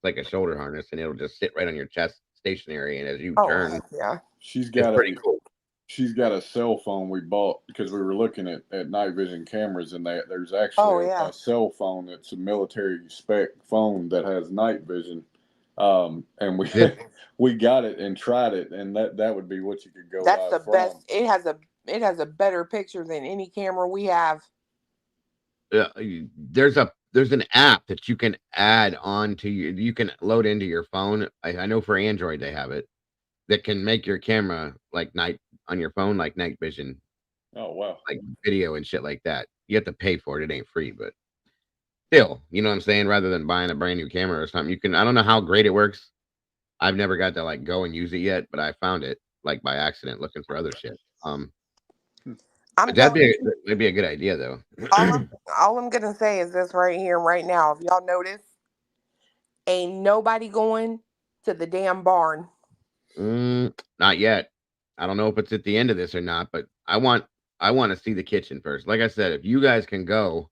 like a shoulder harness, and it'll just sit right on your chest, stationary. And as you turn, yeah, she's got pretty cool. She's got a cell phone we bought because we were looking at night vision cameras, and there's actually a cell phone that's a military spec phone that has night vision. And we got it and tried it, and that would be what you could go. That's the best. It has a better picture than any camera we have. There's an app that you can add on to you can load into your phone. I know for Android they have it that can make your camera like night on your phone, like night vision. Oh wow. Like video and shit like that. You have to pay for it. It ain't free, but still, you know what I'm saying? Rather than buying a brand new camera or something, I don't know how great it works. I've never got to like go and use it yet, but I found it like by accident looking for other shit. That'd be a good idea though. all I'm gonna say is this right here, right now. If y'all notice, ain't nobody going to the damn barn. Not yet. I don't know if it's at the end of this or not, but I want to see the kitchen first. Like I said, if you guys can go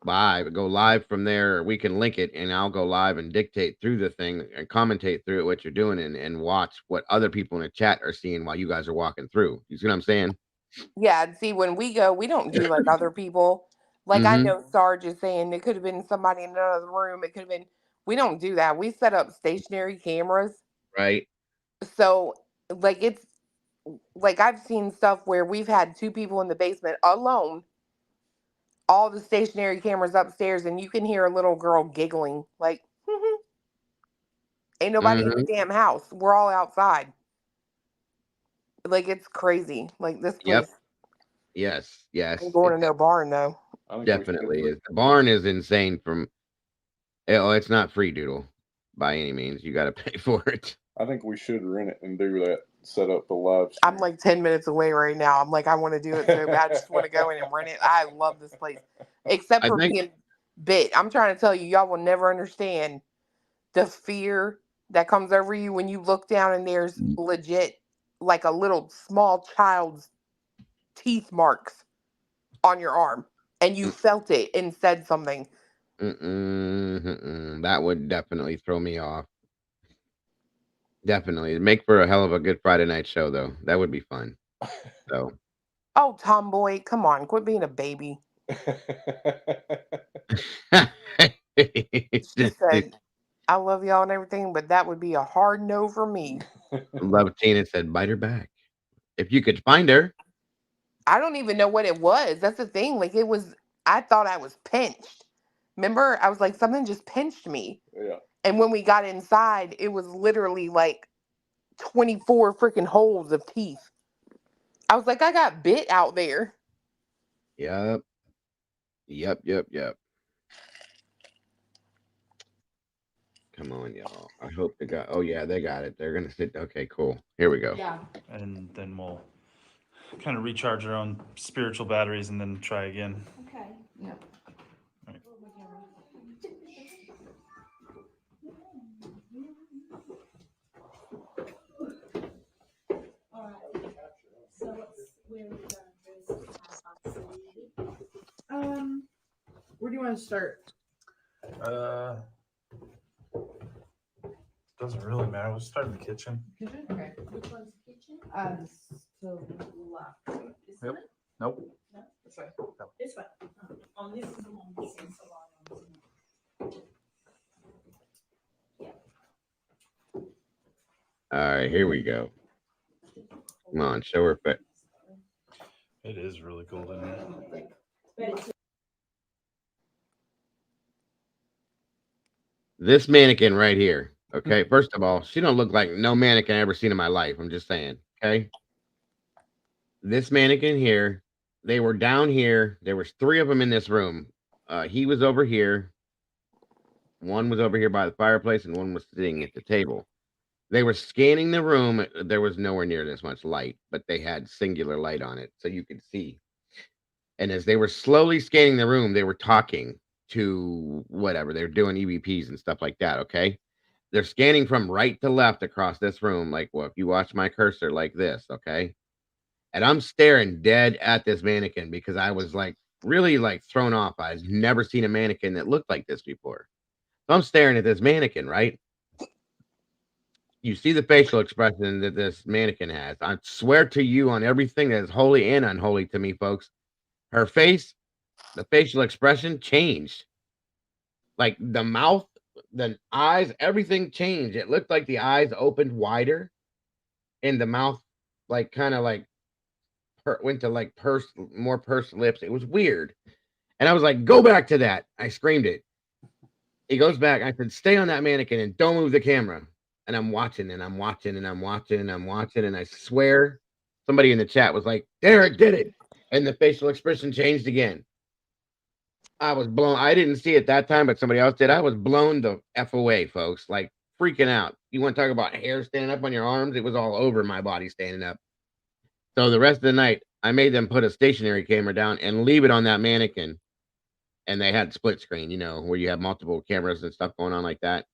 live from there, or we can link it, and I'll go live and dictate through the thing and commentate through it what you're doing, and watch what other people in the chat are seeing while you guys are walking through. You see what I'm saying? Yeah, see, when we go, we don't do like other people. Like I know Sarge is saying it could have been somebody in another room. It could have been. We don't do that. We set up stationary cameras. Right. So like it's like I've seen stuff where we've had 2 people in the basement alone, all the stationary cameras upstairs, and you can hear a little girl giggling like, ain't nobody in the damn house. We're all outside. Like it's crazy. Like this place. Yes. I'm going to no barn though. Definitely is. The barn is insane. It's not free, Doodle, by any means. You got to pay for it. I think we should rent it and do that. Set up the live stream. I'm like 10 minutes away right now. I'm like, I want to do it so bad. I just want to go in and rent it. I love this place, except for being bit. I'm trying to tell you, y'all will never understand the fear that comes over you when you look down and there's legit like a little small child's teeth marks on your arm and you felt it and said something. That would definitely throw me off. Definitely. Make for a hell of a good Friday night show, though. That would be fun. So. Oh, tomboy, come on, quit being a baby. She said, I love y'all and everything, but that would be a hard no for me. Love Tina said, bite her back. If you could find her. I don't even know what it was. That's the thing. Like, it was, I thought I was pinched. Remember? I was like, something just pinched me. Yeah. And when we got inside, it was literally like 24 freaking holes of teeth. I was like, I got bit out there. Yep. Come on, y'all. I hope they got. Oh yeah, they got it. They're gonna sit. Okay, cool. Here we go. Yeah. And then we'll kind of recharge our own spiritual batteries and then try again. Okay. Yeah. Right. All right. So where are we going first? Where do you want to start? Doesn't really matter. We'll start in the kitchen. Kitchen? Okay. Which one's the kitchen? To the left. This Yep. one? Nope. No? This way. This one. Oh, this is the one that's in salon. Yeah. All right, here we go. Come on, show her fit. It is really cold in here. But it's This mannequin right here. Okay, first of all, she don't look like no mannequin I ever seen in my life. I'm just saying. Okay, this mannequin here. They were down here. There was 3 of them in this room. He was over here. One was over here by the fireplace, and one was sitting at the table. They were scanning the room. There was nowhere near this much light, but they had singular light on it, so you could see. And as they were slowly scanning the room, they were talking to whatever. They were doing EVPs and stuff like that, okay? They're scanning from right to left across this room, like, well, if you watch my cursor like this, okay? And I'm staring dead at this mannequin because I was, like, really, like, thrown off. I've never seen a mannequin that looked like this before. So I'm staring at this mannequin, right? You see the facial expression that this mannequin has. I swear to you on everything that is holy and unholy to me, folks. Her face, the facial expression changed. Like the mouth, the eyes, everything changed. It looked like the eyes opened wider and the mouth like kind of like went to like more pursed lips. It was weird. And I was like, go back to that. I screamed it. He goes back. I said, stay on that mannequin and don't move the camera. And I'm watching and I'm watching and I'm watching and I'm watching. And I swear somebody in the chat was like, Derek did it. And the facial expression changed again. I was blown. I didn't see it that time, but somebody else did. I was blown the F away, folks. Like freaking out. You want to talk about hair standing up on your arms? It was all over my body standing up. So the rest of the night, I made them put a stationary camera down and leave it on that mannequin. And they had split screen, you know, where you have multiple cameras and stuff going on like that.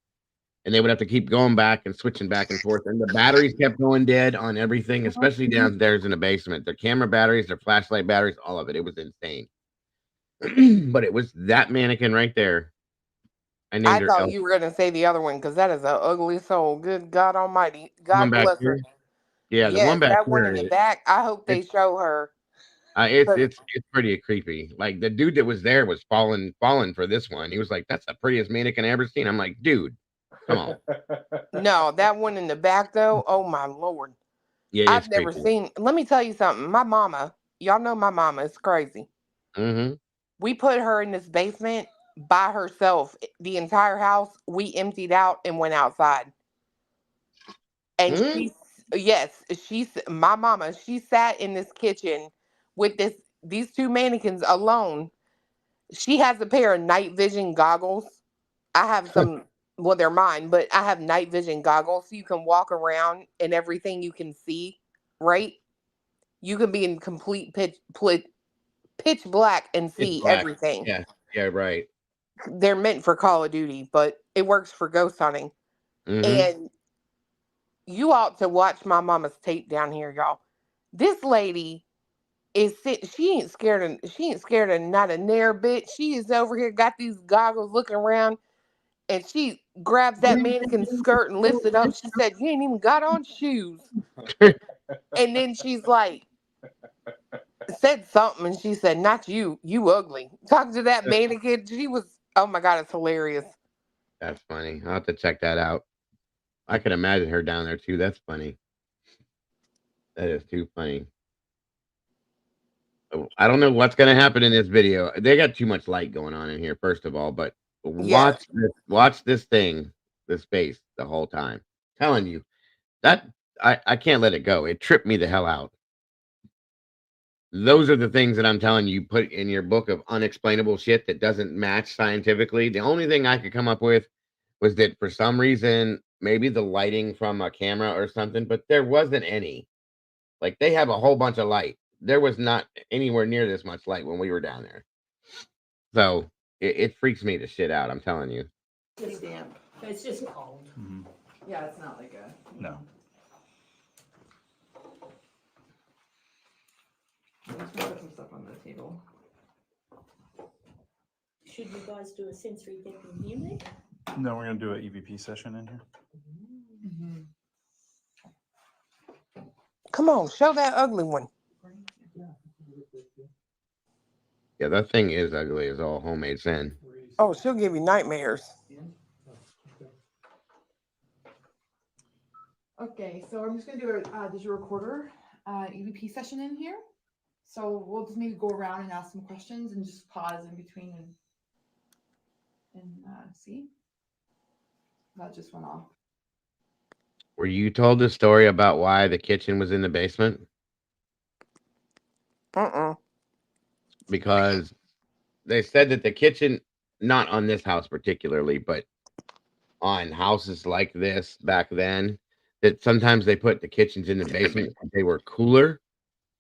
And they would have to keep going back and switching back and forth. And the batteries kept going dead on everything, especially downstairs in the basement. Their camera batteries, their flashlight batteries, all of it. It was insane. But it was that mannequin right there. I thought you were going to say the other one because that is an ugly soul. Good God Almighty. God bless her. Yeah, the one back that here. One in the back. I hope they show her. It's pretty creepy. Like the dude that was there was falling for this one. He was like, "That's the prettiest mannequin I ever seen." I'm like, dude, come on. No, that one in the back though. Oh my Lord. Yeah, I've never seen. Let me tell you something. My mama, y'all know my mama is crazy. Mm-hmm. We put her in this basement by herself. The entire house we emptied out and went outside. And my mama, she sat in this kitchen with these 2 mannequins alone. She has a pair of night vision goggles. I have some, well, they're mine, but I have night vision goggles so you can walk around and everything you can see, right? You can be in complete pitch black and see everything. Yeah, right. They're meant for Call of Duty, but it works for ghost hunting. And you ought to watch my mama's tape down here, y'all. This lady is she ain't scared of not a near bit. She is over here, got these goggles, looking around, and she grabs that mannequin's skirt and lifts it up. She said, "You ain't even got on shoes." And then she's like, said something, and she said, "Not you, you ugly." Talking to that mannequin, she was, oh my God, it's hilarious. That's funny. I'll have to check that out. I can imagine her down there too. That's funny. That is too funny. I don't know what's going to happen in this video. They got too much light going on in here, first of all, but watch this thing, this face the whole time. Telling you that I can't let it go. It tripped me the hell out. Those are the things that I'm telling you, put in your book of unexplainable shit that doesn't match scientifically. The only thing I could come up with was that for some reason, maybe the lighting from a camera or something, but there wasn't any. Like, they have a whole bunch of light. There was not anywhere near this much light when we were down there. So it freaks me to shit out. I'm telling you. Pretty damp. It's just cold. Yeah, it's not like a. No. I'm just gonna put some stuff on the table. Should you guys do a sensory deck in here, Nick? No, we're gonna do an EVP session in here. Come on, show that ugly one. Yeah, that thing is ugly as all homemade sin. Oh, she'll give you nightmares. Okay, so I'm just gonna do a digital recorder EVP session in here. So we'll just maybe go around and ask some questions and just pause in between and see. That just went off. Were you told the story about why the kitchen was in the basement? Because they said that the kitchen, not on this house particularly, but on houses like this back then, that sometimes they put the kitchens in the basement because they were cooler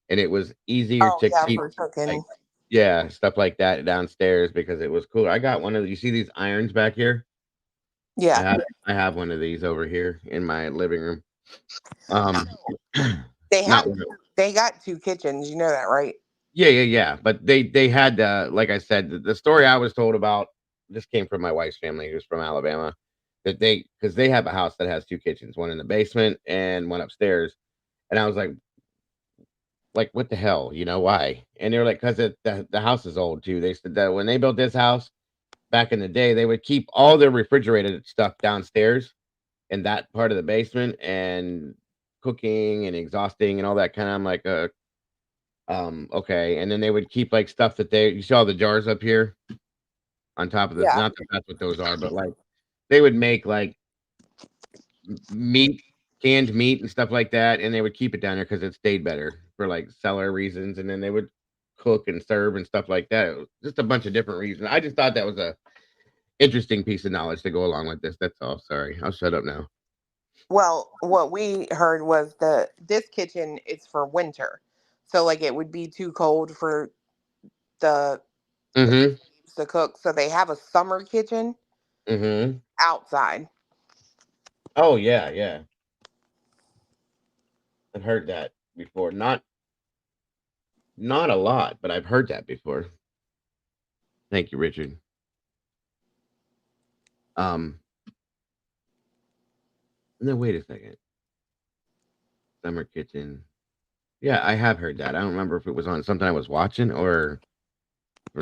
and it was easier to keep, for cooking. like, stuff like that downstairs because it was cooler. I got one of you see these irons back here? Yeah. I have one of these over here in my living room. They Not have, they got two kitchens, you know that, right? Yeah. But they had like I said, the story I was told about this came from my wife's family, who's from Alabama, that because they have a house that has two kitchens, one in the basement and one upstairs. And I was like, what the hell? You know why? And they were like, because the house is old too. They said that when they built this house back in the day, they would keep all their refrigerated stuff downstairs in that part of the basement and cooking and exhausting and all that kind of. I'm like, okay. And then they would keep like stuff that you saw the jars up here on top of this. Not that that's what those are, but like they would make like meat, canned meat and stuff like that, and they would keep it down there because it stayed better for like cellar reasons. And then they would cook and serve and stuff like that. It was just a bunch of different reasons. I just thought that was a interesting piece of knowledge to go along with this. That's all. Sorry, I'll shut up now. Well, what we heard was this kitchen is for winter, so like it would be too cold for the to cook. So they have a summer kitchen outside. Oh yeah. I've heard that before. Not a lot, but I've heard that before. Thank you, Richard. No, wait a second. Summer kitchen. Yeah, I have heard that. I don't remember if it was on something I was watching or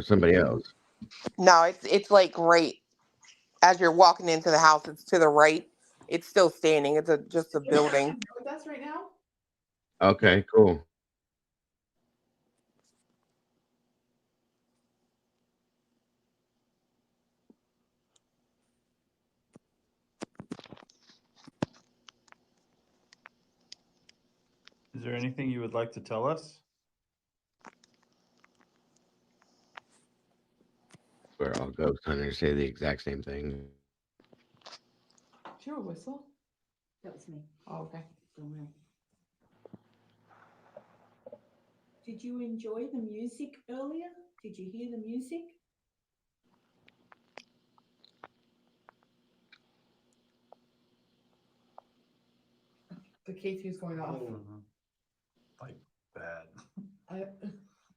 somebody else. No, it's like right as you're walking into the house. It's to the right. It's still standing. It's just a building. With us right now? Okay, cool. Is there anything you would like to tell us? Where all ghost hunters say the exact same thing. Did you hear a whistle? That was me. Oh, okay. Don't worry. Did you enjoy the music earlier? Did you hear the music? The K2 is going off. Like bad.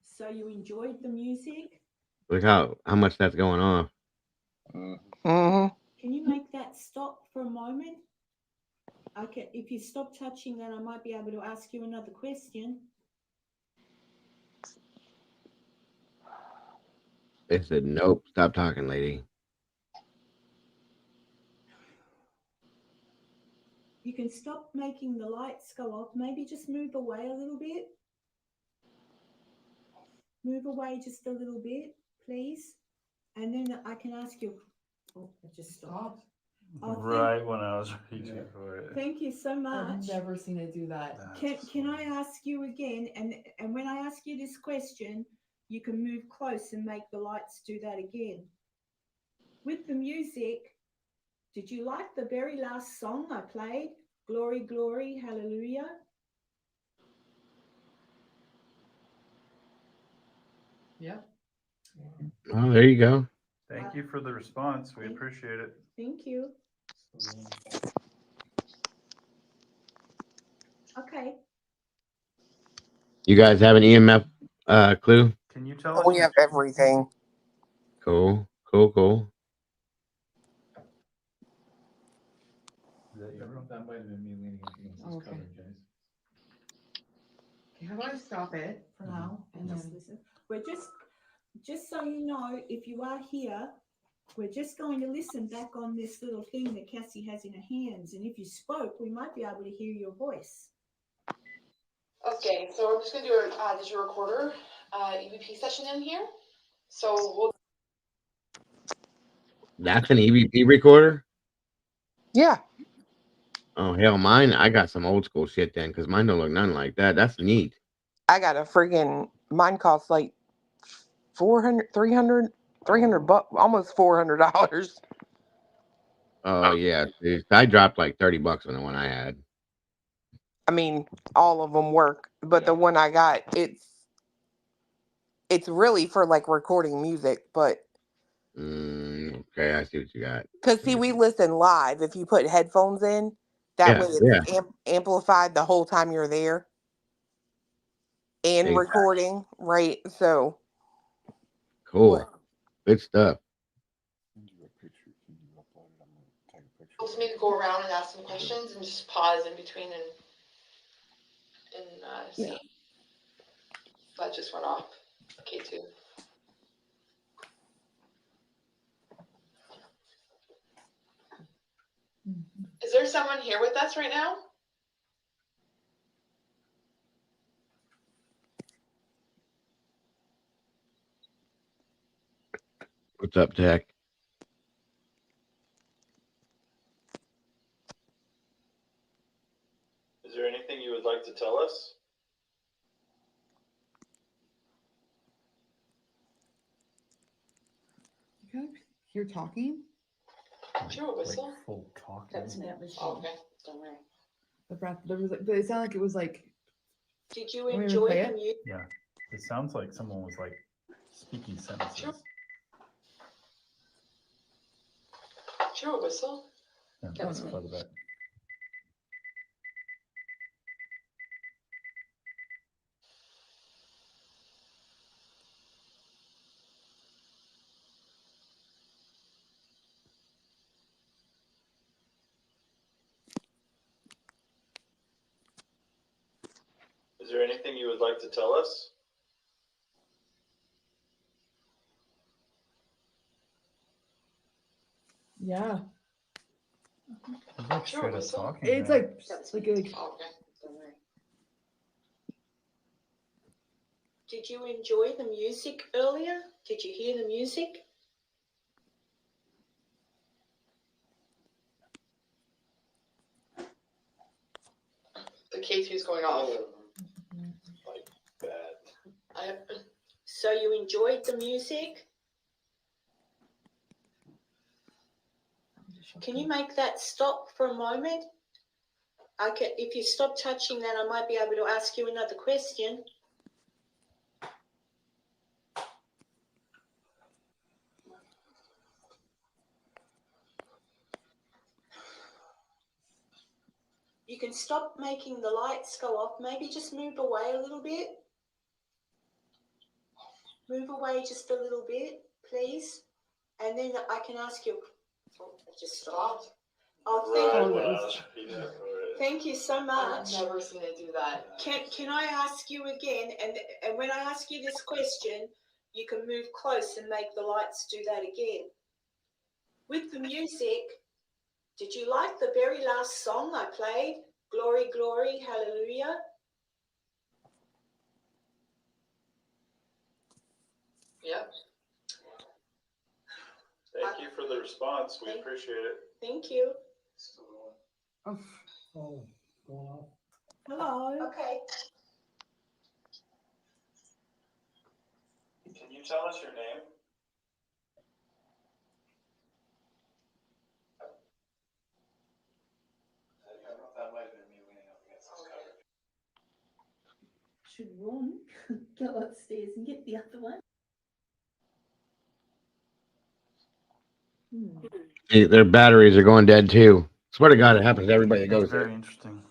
So you enjoyed the music? Look how much that's going off. Mm-hmm. Can you make that stop for a moment? If you stop touching that, I might be able to ask you another question. It said, nope, stop talking, lady. You can stop making the lights go off. Maybe just move away a little bit. Move away just a little bit, please. And then I can ask you. Oh, it just stopped. Oh, Right when I was reaching for it. Thank you so much. I've never seen it do that. Can I ask you again? And when I ask you this question, you can move close and make the lights do that again. With the music, did you like the very last song I played? Glory, glory, hallelujah. Yep. Oh, there you go. Thank you for the response. We appreciate it. Thank you. Okay. You guys have an EMF clue? Can you tell us? We have everything. Cool. That might have been me leaning against this Okay. cover, guys. Okay, how about I stop it for now and Just then listen. We're just so you know, if you are here, we're just going to listen back on this little thing that Cassie has in her hands. And if you spoke, we might be able to hear your voice. Okay, so we're just gonna do a digital recorder EVP session in here. So we'll That's an EVP recorder? Yeah. Oh, hell, mine, I got some old school shit then, because mine don't look nothing like that. That's neat. I got a friggin' mine costs like 400, 300 bucks, almost $400. Oh, yeah. Dude, I dropped like 30 bucks on the one I had. I mean, all of them work, but the one I got, it's really for like recording music, but Okay, I see what you got. because see, we listen live. If you put headphones in, that way it's amplified the whole time you're there and Exactly. recording, right? So Cool. Good stuff. we'll just maybe go around and ask some questions and just pause in between and see. Yeah. That just went off. K2. Is there someone here with us right now? What's up, Tech? Is there anything you would like to tell us? You kind of hear talking? Sure, whistle. Like full talking. That's that machine. Oh, okay, don't worry. The breath, there was like, but it sounded like it was like. Did you Want me to enjoy play the it? music? Yeah. It sounds like someone was like speaking sentences. Sure, whistle. Yeah, That was that's me. part of that. Is there anything you would like to tell us? Yeah. Like straight up talking. It's now. like Oh, okay, don't worry. Did you enjoy the music earlier? Did you hear the music? The K2 is going off. Like bad. So you enjoyed the music? Can you make that stop for a moment? If you stop touching that, I might be able to ask you another question. you can stop making the lights go off. Maybe just move away a little bit. Move away just a little bit, please. And then I can ask you. Oh, I just stopped. Oh, thank you so much. I've never seen it do that. Can I ask you again? And when I ask you this question, you can move close and make the lights do that again. With the music, did you like the very last song I played? Glory, glory, hallelujah. Yep. Thank you for the response. We appreciate it. Thank you. Oh, going off. Hello. Okay. Can you tell us your name? That might have been me leaning up against this cover. Should Ron go upstairs and get the other one? Their batteries are going dead too. Swear to God, it happens to everybody that goes Very there. interesting.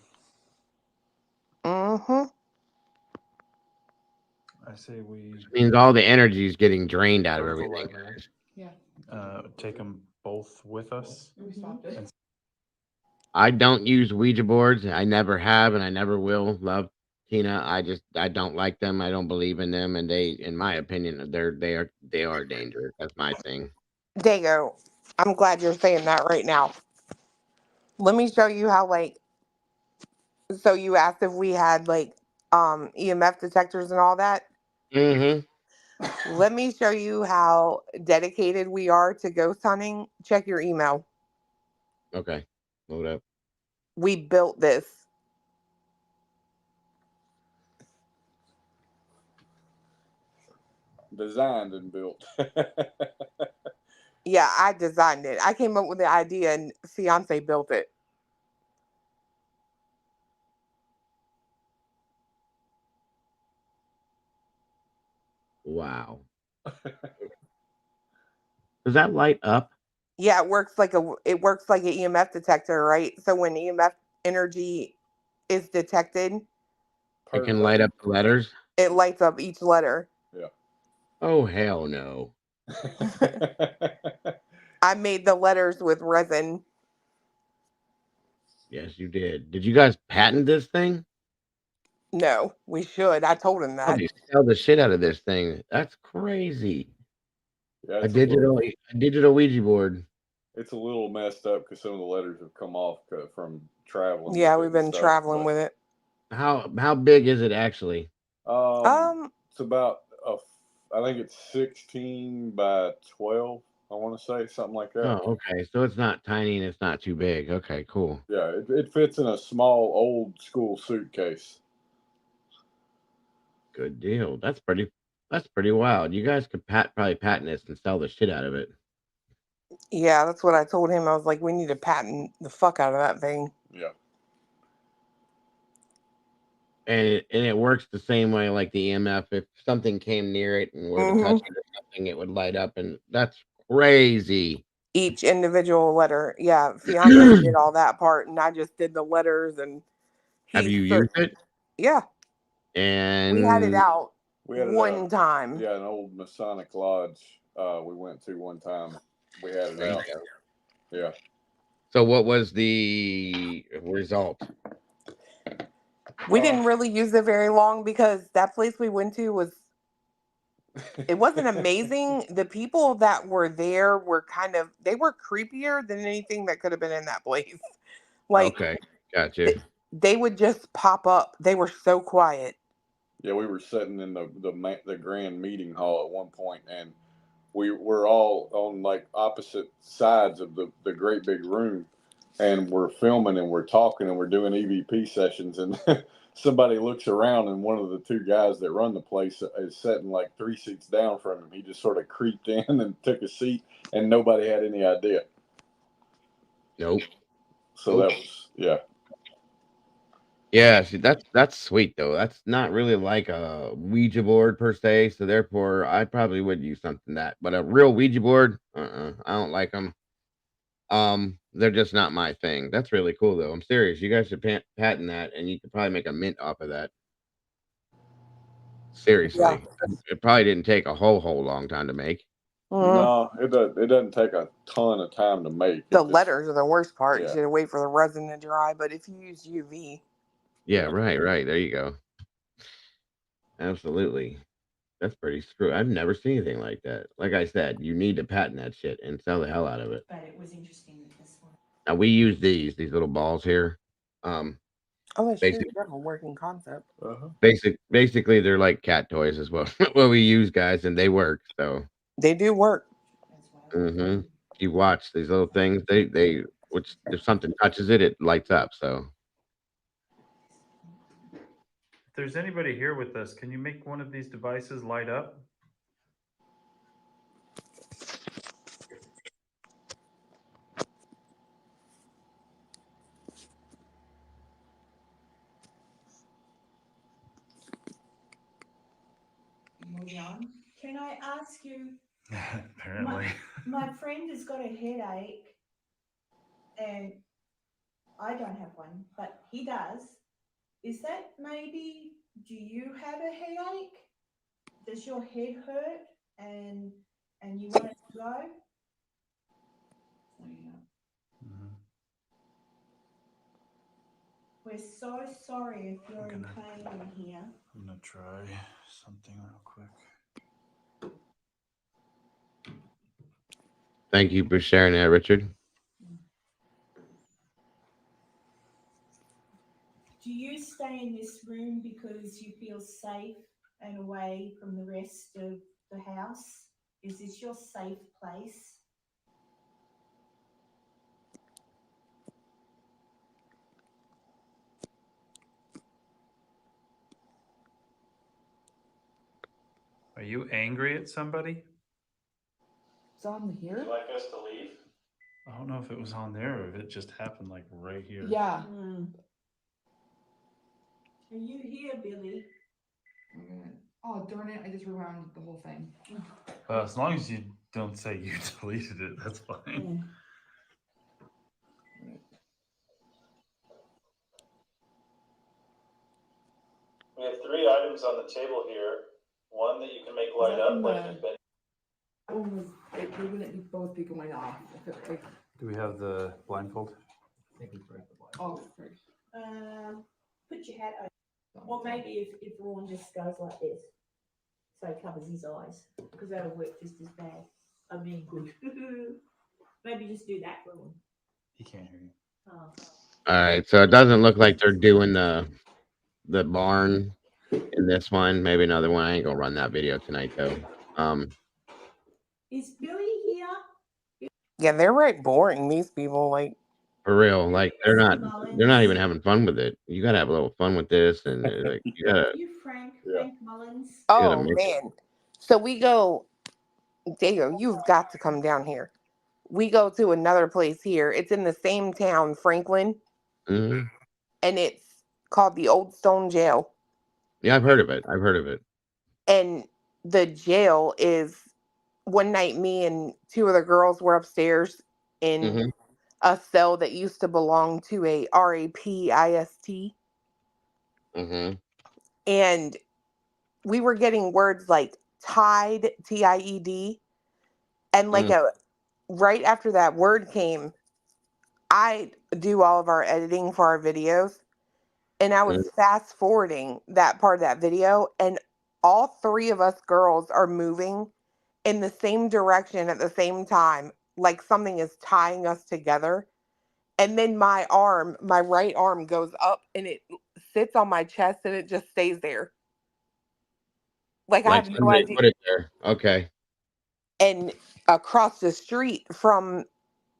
Mm-hmm. I say we It means all the energy is getting drained out of go to the everything. library. Yeah. Take them both with us. We stopped it. And I don't use Ouija boards. I never have, and I never will. Love Tina. I don't like them. I don't believe in them, and they, in my opinion, they are dangerous. That's my thing. Dago, I'm glad you're saying that right now. Let me show you how, like, so you asked if we had, like, EMF detectors and all that. Mm-hmm. Let me show you how dedicated we are to ghost hunting. Check your email. Okay. Load up. We built this. Designed and built. Yeah, I designed it. I came up with the idea and fiance built it. Wow. Does that light up? Yeah, it works like an EMF detector, right? So when EMF energy is detected, It can light up the letters? it lights up each letter. Yeah. Oh, hell no. I made the letters with resin. Yes, you did. Did you guys patent this thing? No, we should. I told him Oh, that. you sell the shit out of this thing. That's crazy. Yeah, A digital Ouija board. It's a little messed up because some of the letters have come off from traveling. Yeah, with it we've been and stuff, traveling with it. How big is it actually? It's about I think it's 16 by 12. I want to say something like that. Oh, okay. So it's not tiny and it's not too big. Okay, cool. Yeah, it fits in a small old school suitcase. Good deal. That's pretty wild. You guys could probably patent this and sell the shit out of it. Yeah, that's what I told him. I was like, we need to patent the fuck out of that thing. Yeah. And it works the same way like the EMF. If something came near it and were to touch it or something, it would light up, and that's crazy. Each individual letter. Yeah, fiance did all that part, and I just did the letters. And have you used it? Yeah. And we had it out one time. Yeah, an old Masonic lodge we went to one time. We had it out. Yeah. So what was the result? We didn't really use it very long because that place we went to it wasn't amazing. The people that were there were they were creepier than anything that could have been in that place. Like, okay, gotcha. They would just pop up. They were so quiet. Yeah, we were sitting in the grand meeting hall at one point, and we were all on like opposite sides of the great big room, and we're filming and we're talking and we're doing EVP sessions, and somebody looks around and one of the two guys that run the place is sitting like 3 seats down from him. He just sort of creeped in and took a seat, and nobody had any idea. Nope. So that was, yeah. Yeah, see, that's sweet though. That's not really like a Ouija board per se, so therefore I probably would use something but a real Ouija board, I don't like them. They're just not my thing. That's really cool, though. I'm serious. You guys should patent that, and you could probably make a mint off of that. Seriously, it probably didn't take a whole long time to make. No, it doesn't take a ton of time to make. The letters are the worst part. Yeah. You should wait for the resin to dry, but if you use UV. Yeah, right. There you go. Absolutely. That's pretty screw. I've never seen anything like that. Like I said, you need to patent that shit and sell the hell out of it. But it was interesting with this one. Now we use these little balls here. Oh, that's true. You have a working concept. Basically, they're like cat toys as well. What we use, guys, and they work. So they do work. Mm-hmm. You watch these little things. They which if something touches it, it lights up. So if there's anybody here with us, can you make one of these devices light up? Can I ask you? Apparently. My friend has got a headache, and I don't have one, but he does. Is that maybe? Do you have a headache? Does your head hurt, and you want it to go? We're so sorry if you're in pain in here. I'm gonna try something real quick. thank you for sharing that, Richard. Do you stay in this room because you feel safe and away from the rest of the house? Is this your safe place? Are you angry at somebody? It's on here. Would you like us to leave? I don't know if it was on there or if it just happened like right here. Yeah. Are you here, Billy? Oh, darn it. I just rewound the whole thing. As long as you don't say you deleted it, that's fine. We have 3 items on the table here. One that you can make light up like you've been. They wouldn't both be going off. Do we have the blindfold? Oh, sorry. Put your hat over. Or maybe if Ron just goes like this, so he covers his eyes, because that'll work just as bad. I mean, good. Maybe just do that, Ron. He can't hear you. Oh. All right, so it doesn't look like they're doing the barn in this one. Maybe another one. I ain't gonna run that video tonight though. Is Billy here? Yeah, they're right boring. These people, like for real, like they're not even having fun with it. You gotta have a little fun with this, and like you gotta. Frank Mullins. Oh man, so we go. Dago, you've got to come down here. We go to another place here. It's in the same town, Franklin, Mm-hmm. and it's called the Old Stone Jail. Yeah, I've heard of it. And the jail is, one night me and 2 other girls were upstairs in a cell that used to belong to a RAPIST. And we were getting words like tied, TIED. And like right after that word came, I do all of our editing for our videos. And I was fast forwarding that part of that video, and all 3 of us girls are moving in the same direction at the same time, like something is tying us together. And then my right arm goes up and it sits on my chest and it just stays there. Like I have no idea. Put it there. Okay. And across the street from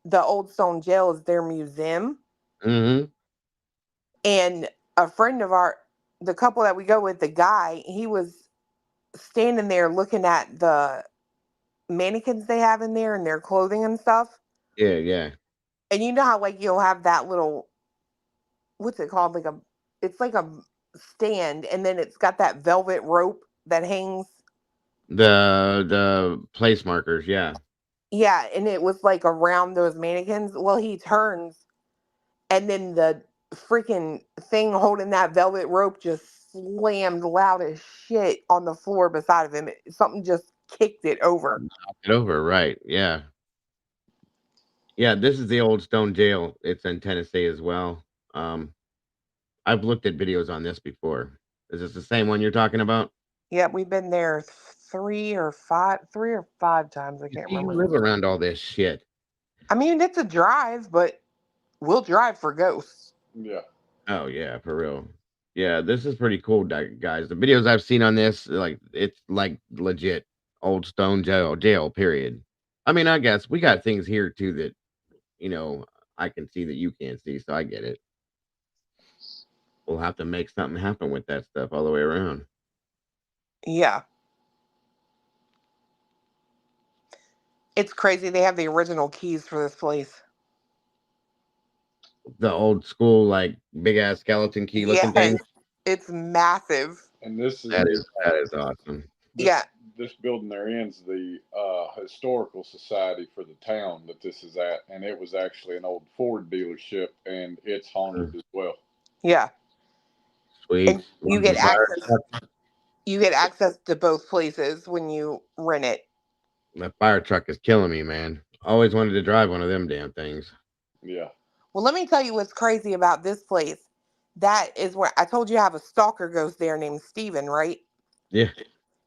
the Old Stone Jail is their museum. And a friend of the couple that we go with, the guy, he was standing there looking at the mannequins they have in there and their clothing and stuff. Yeah. And you know how like you'll have that little, what's it called? It's like a stand, and then it's got that velvet rope that hangs. The place markers, yeah. Yeah, and it was like around those mannequins. Well, he turns, and then the freaking thing holding that velvet rope just slammed loud as shit on the floor beside of him. Something just kicked it over. Knocked it over, right? Yeah. Yeah, this is the old stone jail. It's in Tennessee as well. Um, I've looked at videos on this before. Is this the same one you're talking about? Yeah, we've been there 3 or 5 times. I You can't see, you remember. live around all this shit. I mean, it's a drive, but we'll drive for ghosts. Yeah. Oh yeah, for real. Yeah, this is pretty cool, guys. The videos I've seen on this, like it's like legit old stone jail. Period. I mean, I guess we got things here too that you know I can see that you can't see, so I get it. We'll have to make something happen with that stuff all the way around. Yeah. It's crazy. They have the original keys for this place. The old school, like big ass skeleton key looking Yes. thing. It's massive. And this is That is awesome. Yeah. This building they're in is the historical society for the town that this is at, and it was actually an old Ford dealership, and it's haunted as well. Yeah. Sweet. And you get access. You get access to both places when you rent it. That fire truck is killing me, man. Always wanted to drive one of them damn things. Yeah. Well, let me tell you what's crazy about this place. That is where I told you I have a stalker ghost there named Steven, right? Yeah.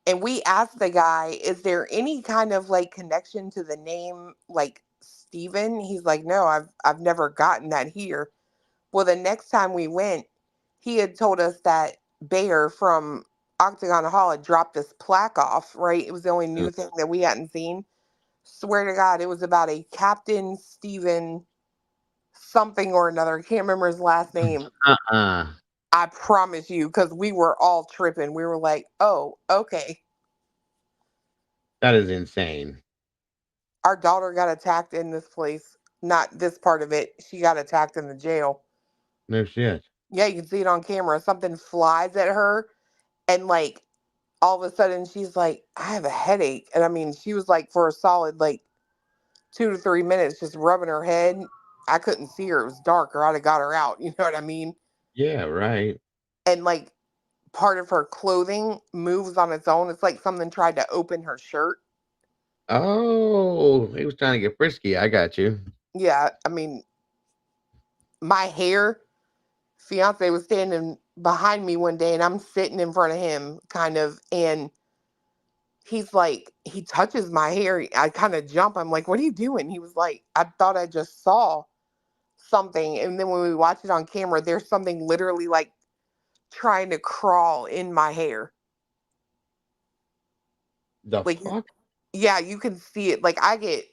And we asked the guy, is there any kind of like connection to the name like Steven? He's like, no, I've never gotten that here. Well, the next time we went, he had told us that Bear from Octagon Hall had dropped this plaque off, right? It was the only new thing that we hadn't seen. Swear to God, it was about a Captain Steven something or another. I can't remember his last name. I promise you, because we were all tripping. We were like, oh, okay. That is insane. Our daughter got attacked in this place. Not this part of it. She got attacked in the jail. No shit. Yeah, you can see it on camera. Something flies at her, and like all of a sudden she's like, I have a headache. And I mean, she was like for a solid like 2 to 3 minutes just rubbing her head. I couldn't see her. It was dark, or I'd have got her out. You know what I mean? Yeah, right. And like part of her clothing moves on its own. It's like something tried to open her shirt. Oh, he was trying to get frisky. I got you. Yeah, I mean, my fiance was standing behind me one day, and I'm sitting in front of him, kind of, and he's like, he touches my hair. I kind of jump. I'm like, what are you doing? He was like, I thought I just saw something. And then when we watch it on camera, there's something literally like trying to crawl in my hair. The Like, fuck? yeah, you can see it. Like, I get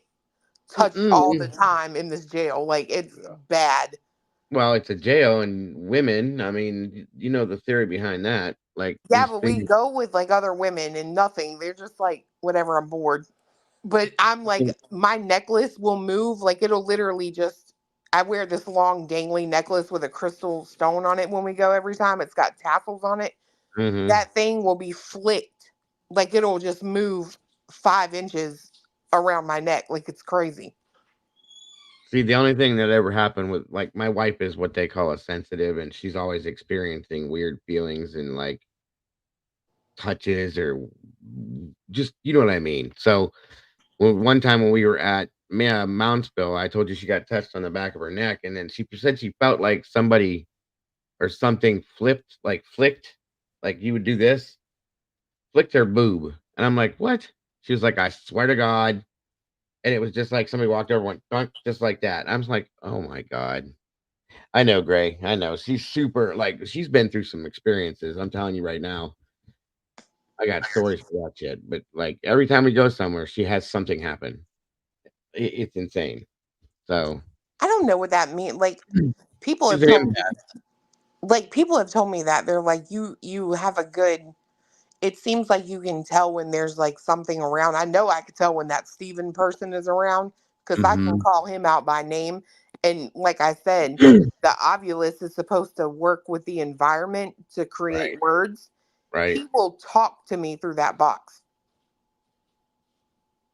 touched all the time in this jail. Like, it's bad. Well, it's a jail and women. I mean, you know the theory behind that. Like, Yeah, these but we things. go with like other women and nothing. They're just like, whatever, I'm bored. But I'm like, my necklace will move. Like, it'll literally just, I wear this long dangly necklace with a crystal stone on it when we go every time. It's got tassels on it. That thing will be flicked. Like, it'll just move 5 inches around my neck. Like, it's crazy. See, the only thing that ever happened with like my wife is what they call a sensitive, and she's always experiencing weird feelings and like touches or just you know what I mean. So, one time when we were at Moundsville, I told you she got touched on the back of her neck, and then she said she felt like somebody or something flicked, like you would do this, flicked her boob, and I'm like, what? She was like, I swear to God. And it was just like somebody walked over, went dunk, just like that. I was like, oh my God. I know, Gray. I know. She's super, like, she's been through some experiences. I'm telling you right now. I got stories for that shit. But, like, every time we go somewhere, she has something happen. It's insane. So, I don't know what that means. Like, people she's have an told me, empath. like, people have told me that. They're like, you have a good, it seems like you can tell when there's like something around. I know I could tell when that Steven person is around because I can call him out by name. And like I said, the ovulus is supposed to work with the environment to create words. Right. He will talk to me through that box.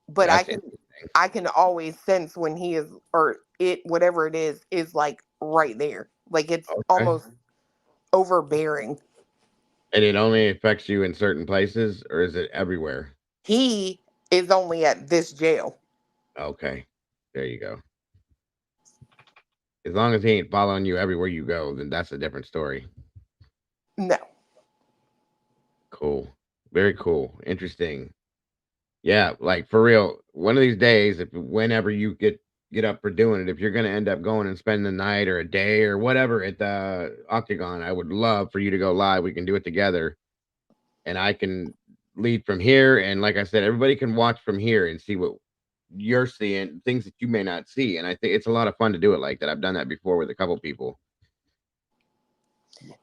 But That's I can I can always sense when he is, or it, whatever it is like right there. Like it's almost overbearing. And it only affects you in certain places, or is it everywhere? He is only at this jail. Okay. There you go. As long as he ain't following you everywhere you go, then that's a different story. No. Cool. Very cool. Interesting. Yeah, like for real. One of these days, if whenever you get up for doing it, if you're gonna end up going and spending the night or a day or whatever at the Octagon, I would love for you to go live. We can do it together, and I can lead from here. And like I said, everybody can watch from here and see what you're seeing, things that you may not see. And I think it's a lot of fun to do it like that. I've done that before with a couple people.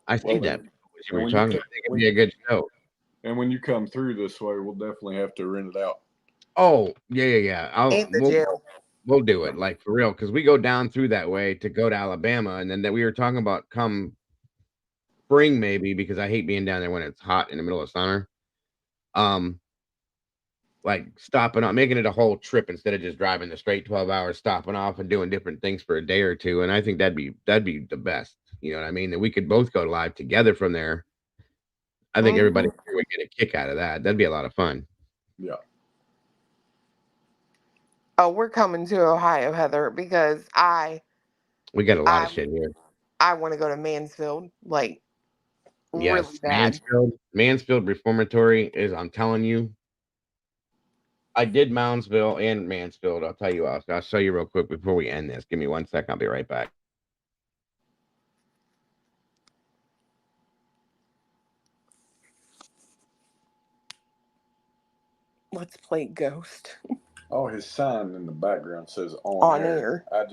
I see that. What you were talking about. It could be a good show. And when you come through this way, we'll definitely have to rent it out. Oh, yeah. In the jail. We'll do it, like, for real, because we go down through that way to go to Alabama, and then that we were talking about come spring maybe, because I hate being down there when it's hot in the middle of summer. Like stopping off, making it a whole trip instead of just driving the straight 12 hours, stopping off and doing different things for a day or two. And I think that'd be the best. You know what I mean? That we could both go live together from there. I think everybody would get a kick out of that. That'd be a lot of fun. Yeah. Oh, we're coming to Ohio, Heather, because we got a lot of shit here. I want to go to Mansfield, like really bad. Mansfield Reformatory is, I'm telling you. I did Moundsville and Mansfield. I'll tell you, I'll show you real quick before we end this. Give me 1 second. I'll be right back. Let's play Ghost. Oh, his sign in the background says on air. I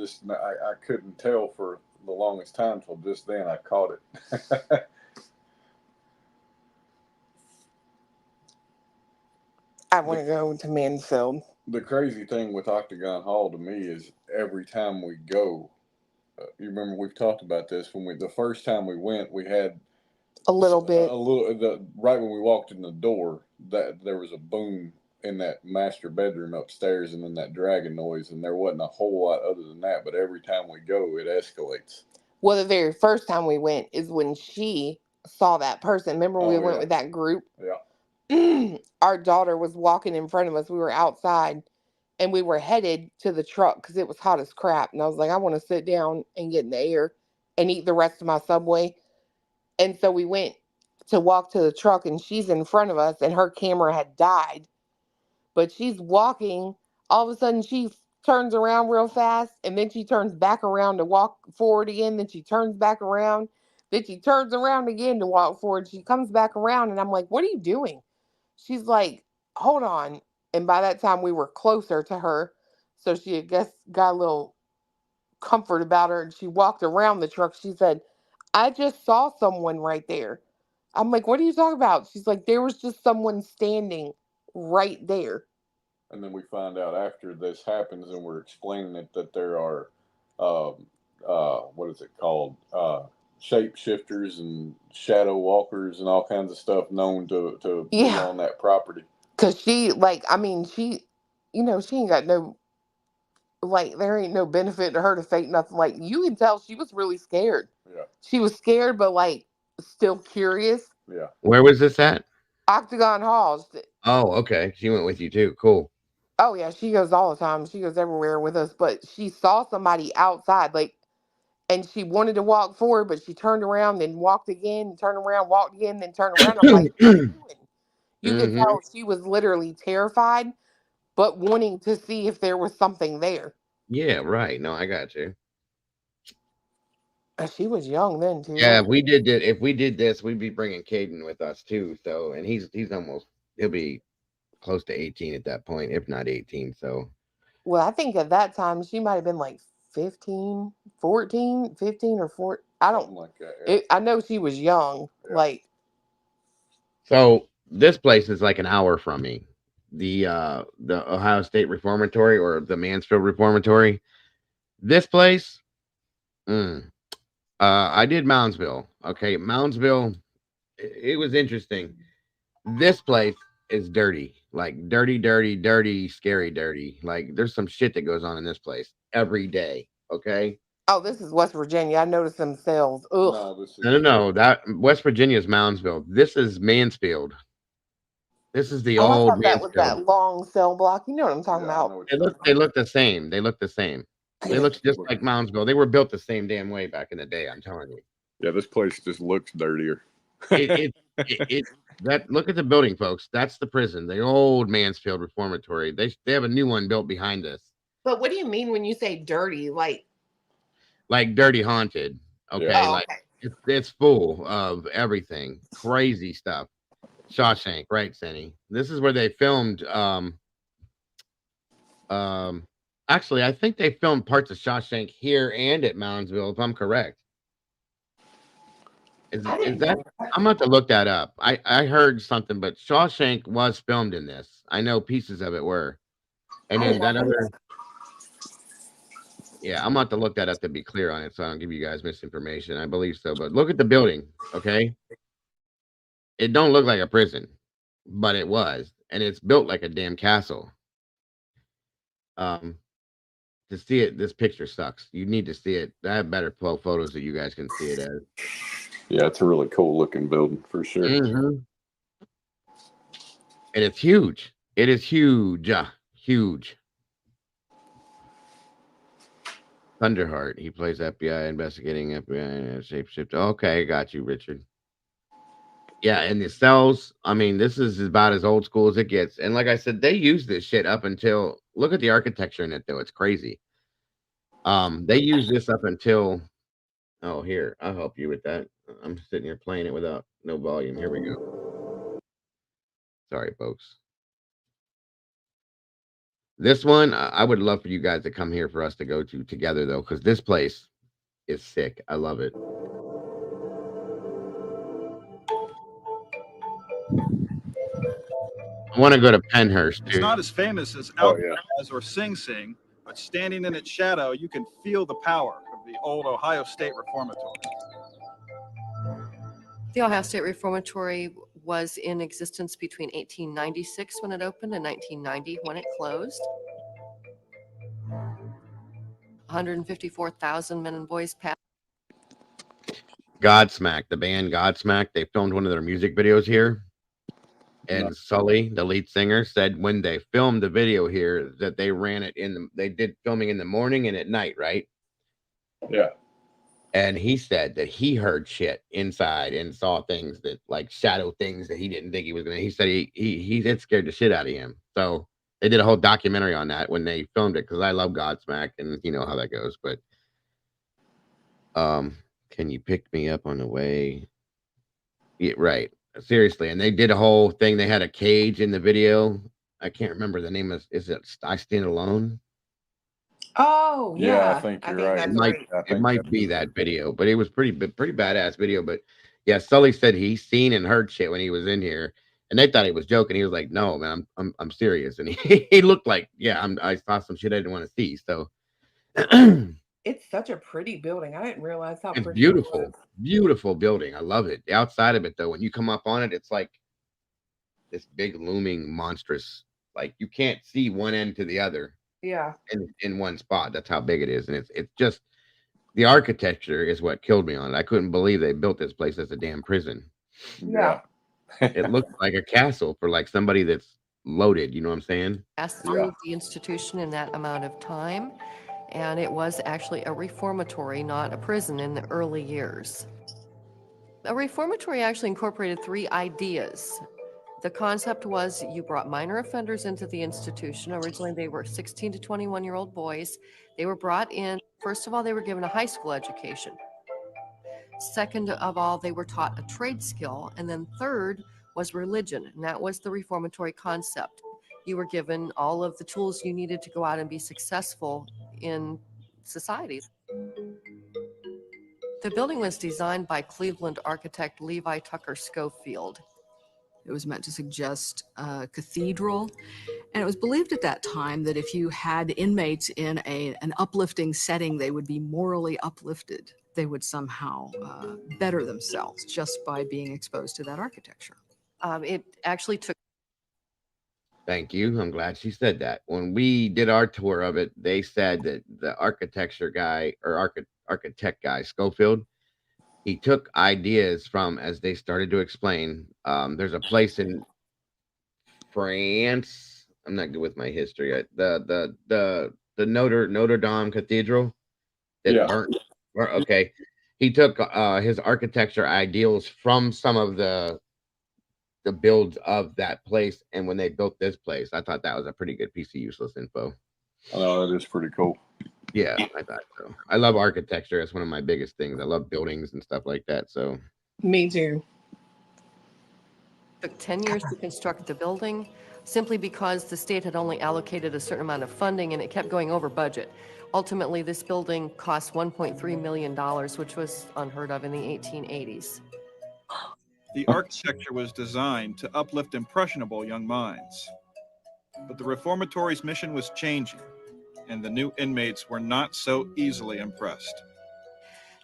couldn't tell for the longest time till just then I caught it. I want to go to Mansfield. The crazy thing with Octagon Hall to me is every time we go, you remember we've talked about this when the first time we went, we had right when we walked in the door, that there was a boom in that master bedroom upstairs, and then that dragon noise, and there wasn't a whole lot other than that. But every time we go, it escalates. Well, the very first time we went is when she saw that person. Remember we went with that group? Yeah. Our daughter was walking in front of us. We were outside, and we were headed to the truck because it was hot as crap. And I was like, I want to sit down and get in the air and eat the rest of my Subway. And so we went to walk to the truck, and she's in front of us, and her camera had died. But she's walking. All of a sudden, she turns around real fast, and then she turns back around to walk forward again. Then she turns back around. Then she turns around again to walk forward. She comes back around, and I'm like, what are you doing? She's like, hold on. And by that time, we were closer to her. So she, I guess, got a little comfort about her, and she walked around the truck. She said, I just saw someone right there. I'm like, what are you talking about? She's like, there was just someone standing right there. And then we find out after this happens, and we're explaining it, that there are, what is it called? Shapeshifters and shadow walkers and all kinds of stuff known to be on that property. Because she, like, I mean, she, you know, she ain't got no, like, there ain't no benefit to her to fake nothing. Like, you can tell she was really scared. Yeah. She was scared, but, like, still curious. Yeah. Where was this at? Octagon Halls. Oh, okay. She went with you too. Cool. Oh, yeah. She goes all the time. She goes everywhere with us. But she saw somebody outside, like, and she wanted to walk forward, but she turned around, then walked again, turned around, walked again, then turned around. I'm like, what are you doing? You could tell she was literally terrified, but wanting to see if there was something there. Yeah, right. No, I got you. She was young then too. Yeah, if we did this, we'd be bringing Caden with us too. So, and he'll be close to 18 at that point, if not 18. So, well, I think at that time she might have been like 15 or 14. I don't like that. Yeah. I know she was young. Yeah. Like, so this place is like an hour from me. The Ohio State Reformatory, or the Mansfield Reformatory. This place, I did Moundsville. Okay, Moundsville, it was interesting. This place is dirty, like dirty, dirty, dirty, scary, dirty. Like there's some shit that goes on in this place every day. Okay. Oh, this is West Virginia. I noticed them cells. Ugh. No. That West Virginia is Moundsville. This is Mansfield. This is the Oh, I old thought that was Mansfield. that long cell block. You know what I'm talking about? They look the same. They look the same. They look just like Moundsville. They were built the same damn way back in the day. I'm telling you. Yeah, this place just looks dirtier. That look at the building, folks. That's the prison, the old Mansfield Reformatory. They have a new one built behind us. But what do you mean when you say dirty? Like dirty haunted. Okay, yeah. like it's full of everything, crazy stuff. Shawshank, right, Senny? This is where they filmed. Actually, I think they filmed parts of Shawshank here and at Moundsville, if I'm correct. Is that? I'm about to look that up. I heard something, but Shawshank was filmed in this. I know pieces of it were, and then that other. Yeah, I'm about to look that up to be clear on it, so I don't give you guys misinformation. I believe so, but look at the building, okay? It don't look like a prison, but it was, and it's built like a damn castle. To see it, this picture sucks. You need to see it. I have better photos that you guys can see it as. Yeah, it's a really cool looking building for sure. And it's huge. It is huge. Huge. Thunderheart. He plays FBI investigating FBI shapeshifter. Okay, got you, Richard. Yeah, and the cells. I mean, this is about as old school as it gets. And like I said, they use this shit up until look at the architecture in it, though. It's crazy. They use this up until. Oh, here, I'll help you with that. I'm sitting here playing it without no volume. Here we go. Sorry, folks. This one, I would love for you guys to come here for us to go to together, though, because this place is sick. I love it. I want to go to Penhurst, It's too. not as famous as Alcatraz or Sing Sing, but standing in its shadow, you can feel the power of the old Ohio State Reformatory. The Ohio State Reformatory was in existence between 1896 when it opened and 1990 when it closed. 154,000 men and boys passed. Godsmack, the band Godsmack, they filmed one of their music videos here. And Sully, the lead singer, said when they filmed the video here that they ran it they did filming in the morning and at night, right? Yeah. And he said that he heard shit inside and saw things that like shadow things that he didn't think he was gonna. He said it scared the shit out of him. So they did a whole documentary on that when they filmed it because I love Godsmack and you know how that goes. But can you pick me up on the way? Yeah, right. Seriously, and they did a whole thing. They had a cage in the video. I can't remember the name of. Is it I Stand Alone? Oh yeah, I think you're right. It might be that video, but it was pretty badass video. But yeah, Sully said he's seen and heard shit when he was in here, and they thought he was joking. He was like, "No, man, I'm serious." And he looked like, "Yeah, I saw some shit I didn't want to see." So it's such a pretty building. I didn't realize how it's pretty beautiful, it was. beautiful building. I love it. The outside of it, though, when you come up on it, it's like this big looming monstrous. Like you can't see one end to the other. Yeah. In one spot. That's how big it is. And it's just the architecture is what killed me on it. I couldn't believe they built this place as a damn prison. Yeah. It looked like a castle for like somebody that's loaded, you know what I'm saying? Passed through the institution in that amount of time. And it was actually a reformatory, not a prison in the early years. A reformatory actually incorporated 3 ideas. The concept was you brought minor offenders into the institution. Originally, they were 16 to 21-year-old boys. They were brought in. First of all, they were given a high school education. Second of all, they were taught a trade skill. And then third was religion. And that was the reformatory concept. You were given all of the tools you needed to go out and be successful in society. The building was designed by Cleveland architect Levi Tucker Schofield. It was meant to suggest a cathedral. And it was believed at that time that if you had inmates in an uplifting setting, they would be morally uplifted. They would somehow better themselves just by being exposed to that architecture. It actually took Thank you. I'm glad she said that. When we did our tour of it, they said that the architecture guy or architect guy, Schofield, he took ideas from, as they started to explain. There's a place in France. I'm not good with my history. The Notre Dame Cathedral that burnt. Okay, he took his architecture ideals from some of the builds of that place, and when they built this place, I thought that was a pretty good piece of useless info. I know that is pretty cool. Yeah, I thought so. I love architecture. It's one of my biggest things. I love buildings and stuff like that. So me too. It took 10 years to construct the building simply because the state had only allocated a certain amount of funding and it kept going over budget. Ultimately, this building cost $1.3 million, which was unheard of in the 1880s. The architecture was designed to uplift impressionable young minds. But the reformatory's mission was changing, and the new inmates were not so easily impressed.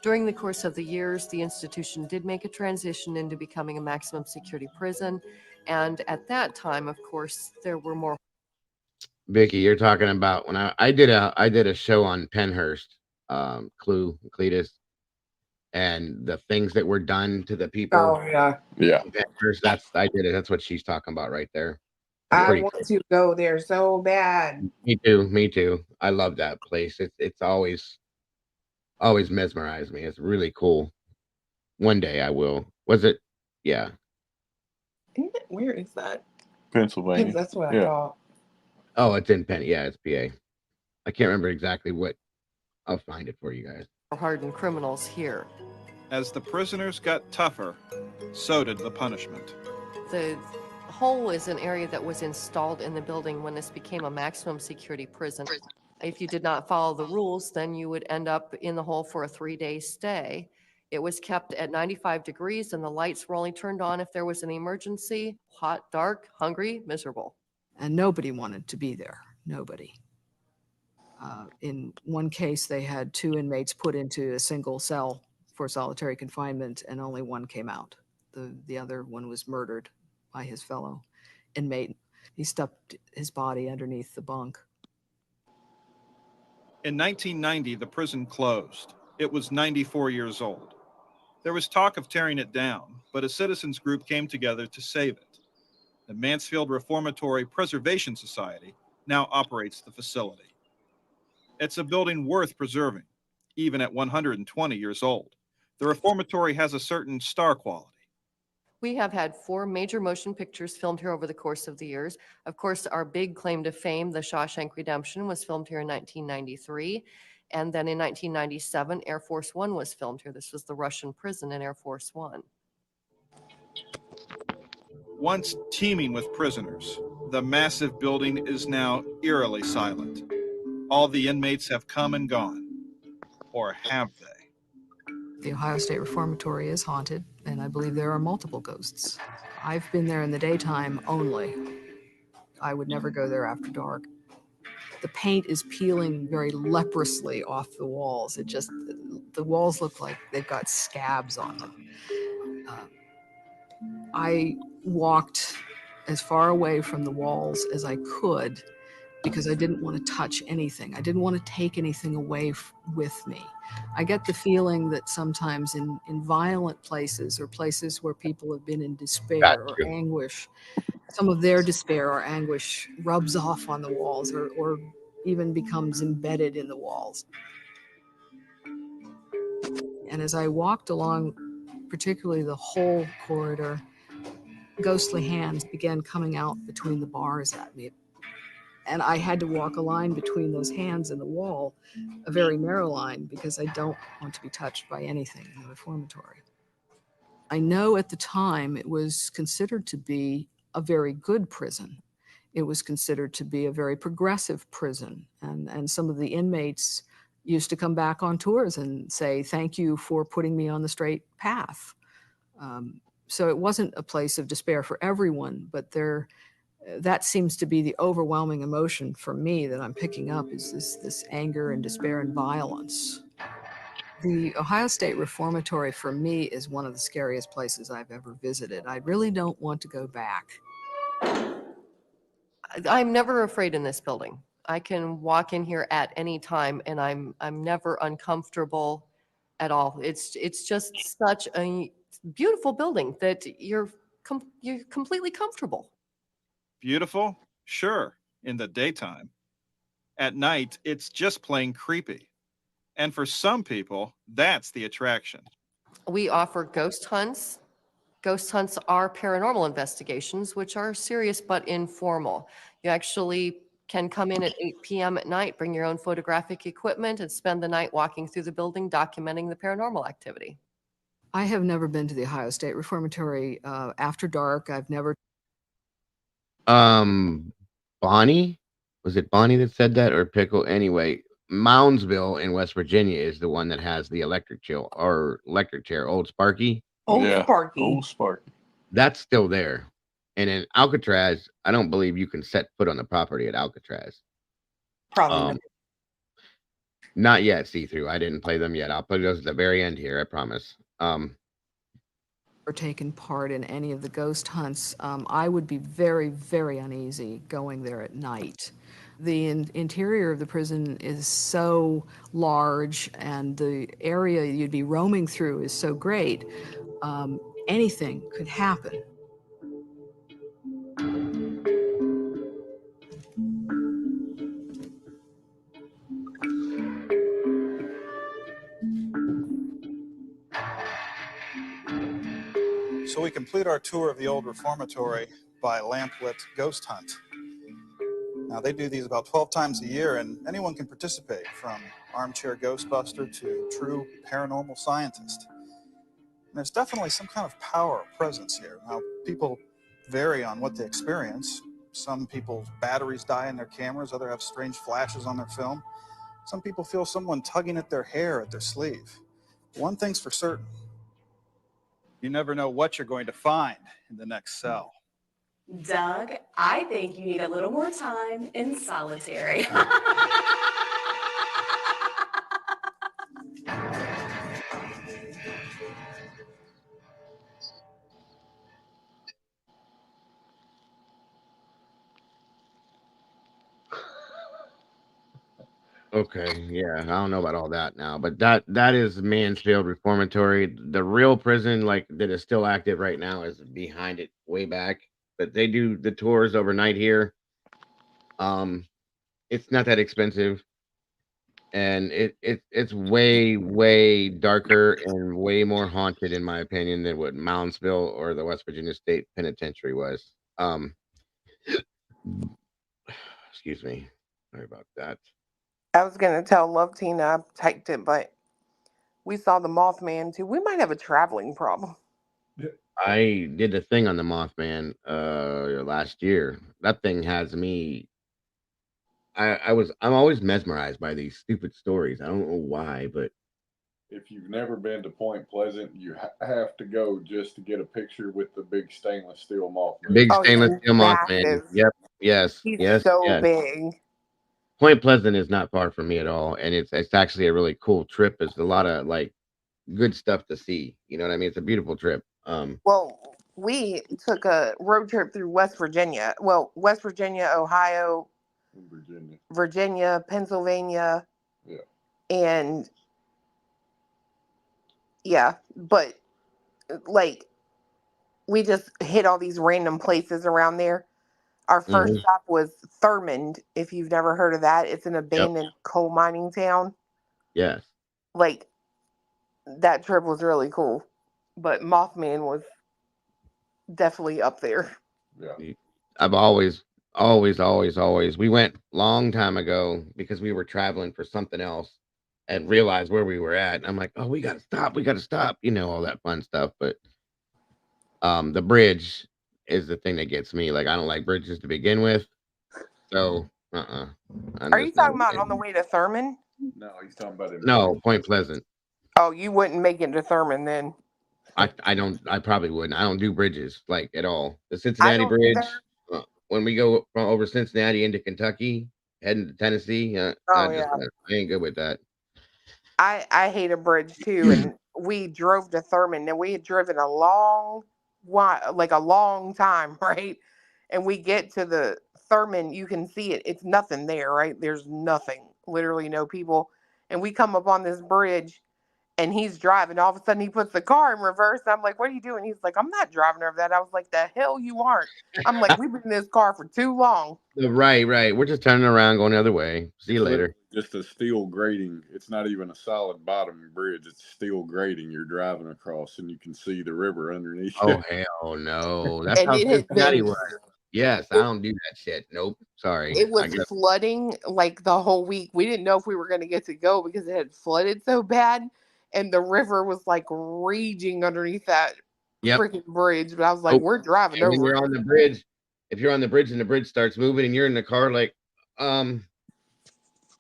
During the course of the years, the institution did make a transition into becoming a maximum security prison. And at that time, of course, there were more. Vicky, you're talking about when I did a show on Pennhurst, CLETUS, and the things that were done to the people. Oh yeah. Yeah. I did it. That's what she's talking about right there. I want to go there so bad. Me too. Me too. I love that place. It's always mesmerized me. It's really cool. One day I will. Was it? Yeah. Where is that? Pennsylvania. That's what I thought. Oh, it's in Penn. Yeah, it's PA. I can't remember exactly what. I'll find it for you guys. Hardened criminals here. As the prisoners got tougher, so did the punishment. The hole is an area that was installed in the building when this became a maximum security prison. If you did not follow the rules, then you would end up in the hole for a 3-day stay. It was kept at 95 degrees and the lights were only turned on if there was an emergency. Hot, dark, hungry, miserable. And nobody wanted to be there. Nobody. In one case, they had 2 inmates put into a single cell for solitary confinement, and only one came out. The other one was murdered by his fellow inmate. He stuffed his body underneath the bunk. In 1990, the prison closed. It was 94 years old. There was talk of tearing it down, but a citizens group came together to save it. The Mansfield Reformatory Preservation Society now operates the facility. It's a building worth preserving, even at 120 years old. The reformatory has a certain star quality. We have had 4 major motion pictures filmed here over the course of the years. Of course, our big claim to fame, The Shawshank Redemption, was filmed here in 1993. And then in 1997, Air Force One was filmed here. This was the Russian prison in Air Force One. Once teeming with prisoners, the massive building is now eerily silent. All the inmates have come and gone. Or have they? The Ohio State Reformatory is haunted, and I believe there are multiple ghosts. I've been there in the daytime only. I would never go there after dark. The paint is peeling very leprously off the walls. The walls look like they've got scabs on them. I walked as far away from the walls as I could because I didn't want to touch anything. I didn't want to take anything away with me. I get the feeling that sometimes in violent places or places where people have been in despair or anguish, some of their despair or anguish rubs off on the walls or even becomes embedded in the walls. And as I walked along, particularly the whole corridor, ghostly hands began coming out between the bars at me. And I had to walk a line between those hands and the wall, a very narrow line, because I don't want to be touched by anything in the reformatory. I know at the time it was considered to be a very good prison. It was considered to be a very progressive prison. And some of the inmates used to come back on tours and say, thank you for putting me on the straight path. So it wasn't a place of despair for everyone, but that seems to be the overwhelming emotion for me that I'm picking up is this anger and despair and violence. The Ohio State Reformatory for me is one of the scariest places I've ever visited. I really don't want to go back. I'm never afraid in this building. I can walk in here at any time and I'm never uncomfortable at all. It's just such a beautiful building that you're completely comfortable. Beautiful? Sure, in the daytime. At night, it's just plain creepy. And for some people, that's the attraction. We offer ghost hunts. Ghost hunts are paranormal investigations, which are serious but informal. You actually can come in at 8 p.m. at night, bring your own photographic equipment, and spend the night walking through the building documenting the paranormal activity. I have never been to the Ohio State Reformatory after dark. I've never. Bonnie? Was it Bonnie that said that, or Pickle? Anyway, Moundsville in West Virginia is the one that has the electric chair, Old Sparky. Old Sparky. Old Sparky. That's still there. And in Alcatraz, I don't believe you can set foot on the property at Alcatraz. Probably not. Not yet, see-through. I didn't play them yet. I'll play those at the very end here, I promise. Or taken part in any of the ghost hunts, I would be very, very uneasy going there at night. The interior of the prison is so large and the area you'd be roaming through is so great. Anything could happen. So we complete our tour of the old reformatory by lamplit ghost hunt. Now they do these about 12 times a year and anyone can participate, from armchair ghostbuster to true paranormal scientist. And there's definitely some kind of power or presence here. Now people vary on what they experience. Some people's batteries die in their cameras, others have strange flashes on their film. Some people feel someone tugging at their hair, at their sleeve. One thing's for certain. You never know what you're going to find in the next cell. Doug, I think you need a little more time in solitary. Okay, yeah, I don't know about all that now, but that is Mansfield Reformatory. The real prison, like, that is still active right now, is behind it, way back. But they do the tours overnight here. It's not that expensive, and it's way darker and way more haunted, in my opinion, than what Moundsville or the West Virginia State Penitentiary was. Excuse me, sorry about that. I was going to tell Love Tina I typed it, but we saw the Mothman too. We might have a traveling problem. I did a thing on the Mothman last year. That thing has me. I'm always mesmerized by these stupid stories. I don't know why, but if you've never been to Point Pleasant, you have to go just to get a picture with the big stainless steel Mothman. Big stainless steel Mothman. Yep. Yes. He's so big. Point Pleasant is not far from me at all, and it's actually a really cool trip. There's a lot of like good stuff to see. You know what I mean? It's a beautiful trip. Well, we took a road trip through West Virginia. Well, West Virginia, Ohio, Virginia, Pennsylvania. Yeah. And yeah, but like we just hit all these random places around there. Our first stop was Thurmond, if you've never heard of that. It's an abandoned coal mining town. Yes. Like, that trip was really cool. But Mothman was definitely up there. Yeah. I've always, we went long time ago because we were traveling for something else and realized where we were at. And I'm like, oh, we got to stop, you know, all that fun stuff. But the bridge is the thing that gets me. Like, I don't like bridges to begin with. So, Are you talking about on the way to Thurmond? No, he's talking about it. No, Point Pleasant. Oh, you wouldn't make it to Thurmond then. I probably wouldn't. I don't do bridges like at all. The Cincinnati Bridge, when we go from over Cincinnati into Kentucky, heading to Tennessee, I ain't good with that. I hate a bridge too, and we drove to Thurmond, and we had driven a long while, like a long time, right? And we get to the Thurman, you can see it. It's nothing there, right? There's nothing. Literally no people. And we come up on this bridge and he's driving. All of a sudden he puts the car in reverse. I'm like, what are you doing? He's like, I'm not driving over that. I was like, the hell you aren't. I'm like, we've been in this car for too long. Right. We're just turning around, going the other way. See you later. Just a steel grating. It's not even a solid bottom bridge. It's steel grating you're driving across, and you can see the river underneath. Oh, hell no. That's And how it had Cincinnati been, was. Yes, I don't do that shit. Nope. Sorry. it was flooding like the whole week. We didn't know if we were going to get to go because it had flooded so bad. And the river was like raging underneath that freaking bridge. But I was like, we're driving and when over. you're on the bridge, if you're on the bridge and the bridge starts moving and you're in the car, like, I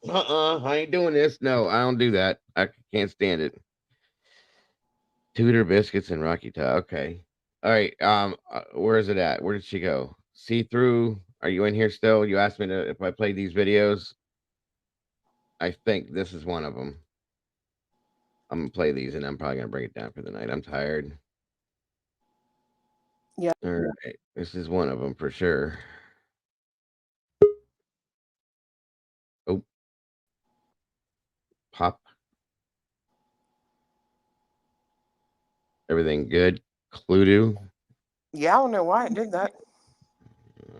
ain't doing this. No, I don't do that. I can't stand it. Tudor biscuits and Rocky Top. Okay. All right. Where is it at? Where did she go? See through. Are you in here still? You asked me if I play these videos. I think this is one of them. I'm gonna play these and I'm probably gonna bring it down for the night. I'm tired. Yeah. All right. This is one of them for sure. Oh. Pop. Everything good? CLETUS? Yeah, I don't know why I did that.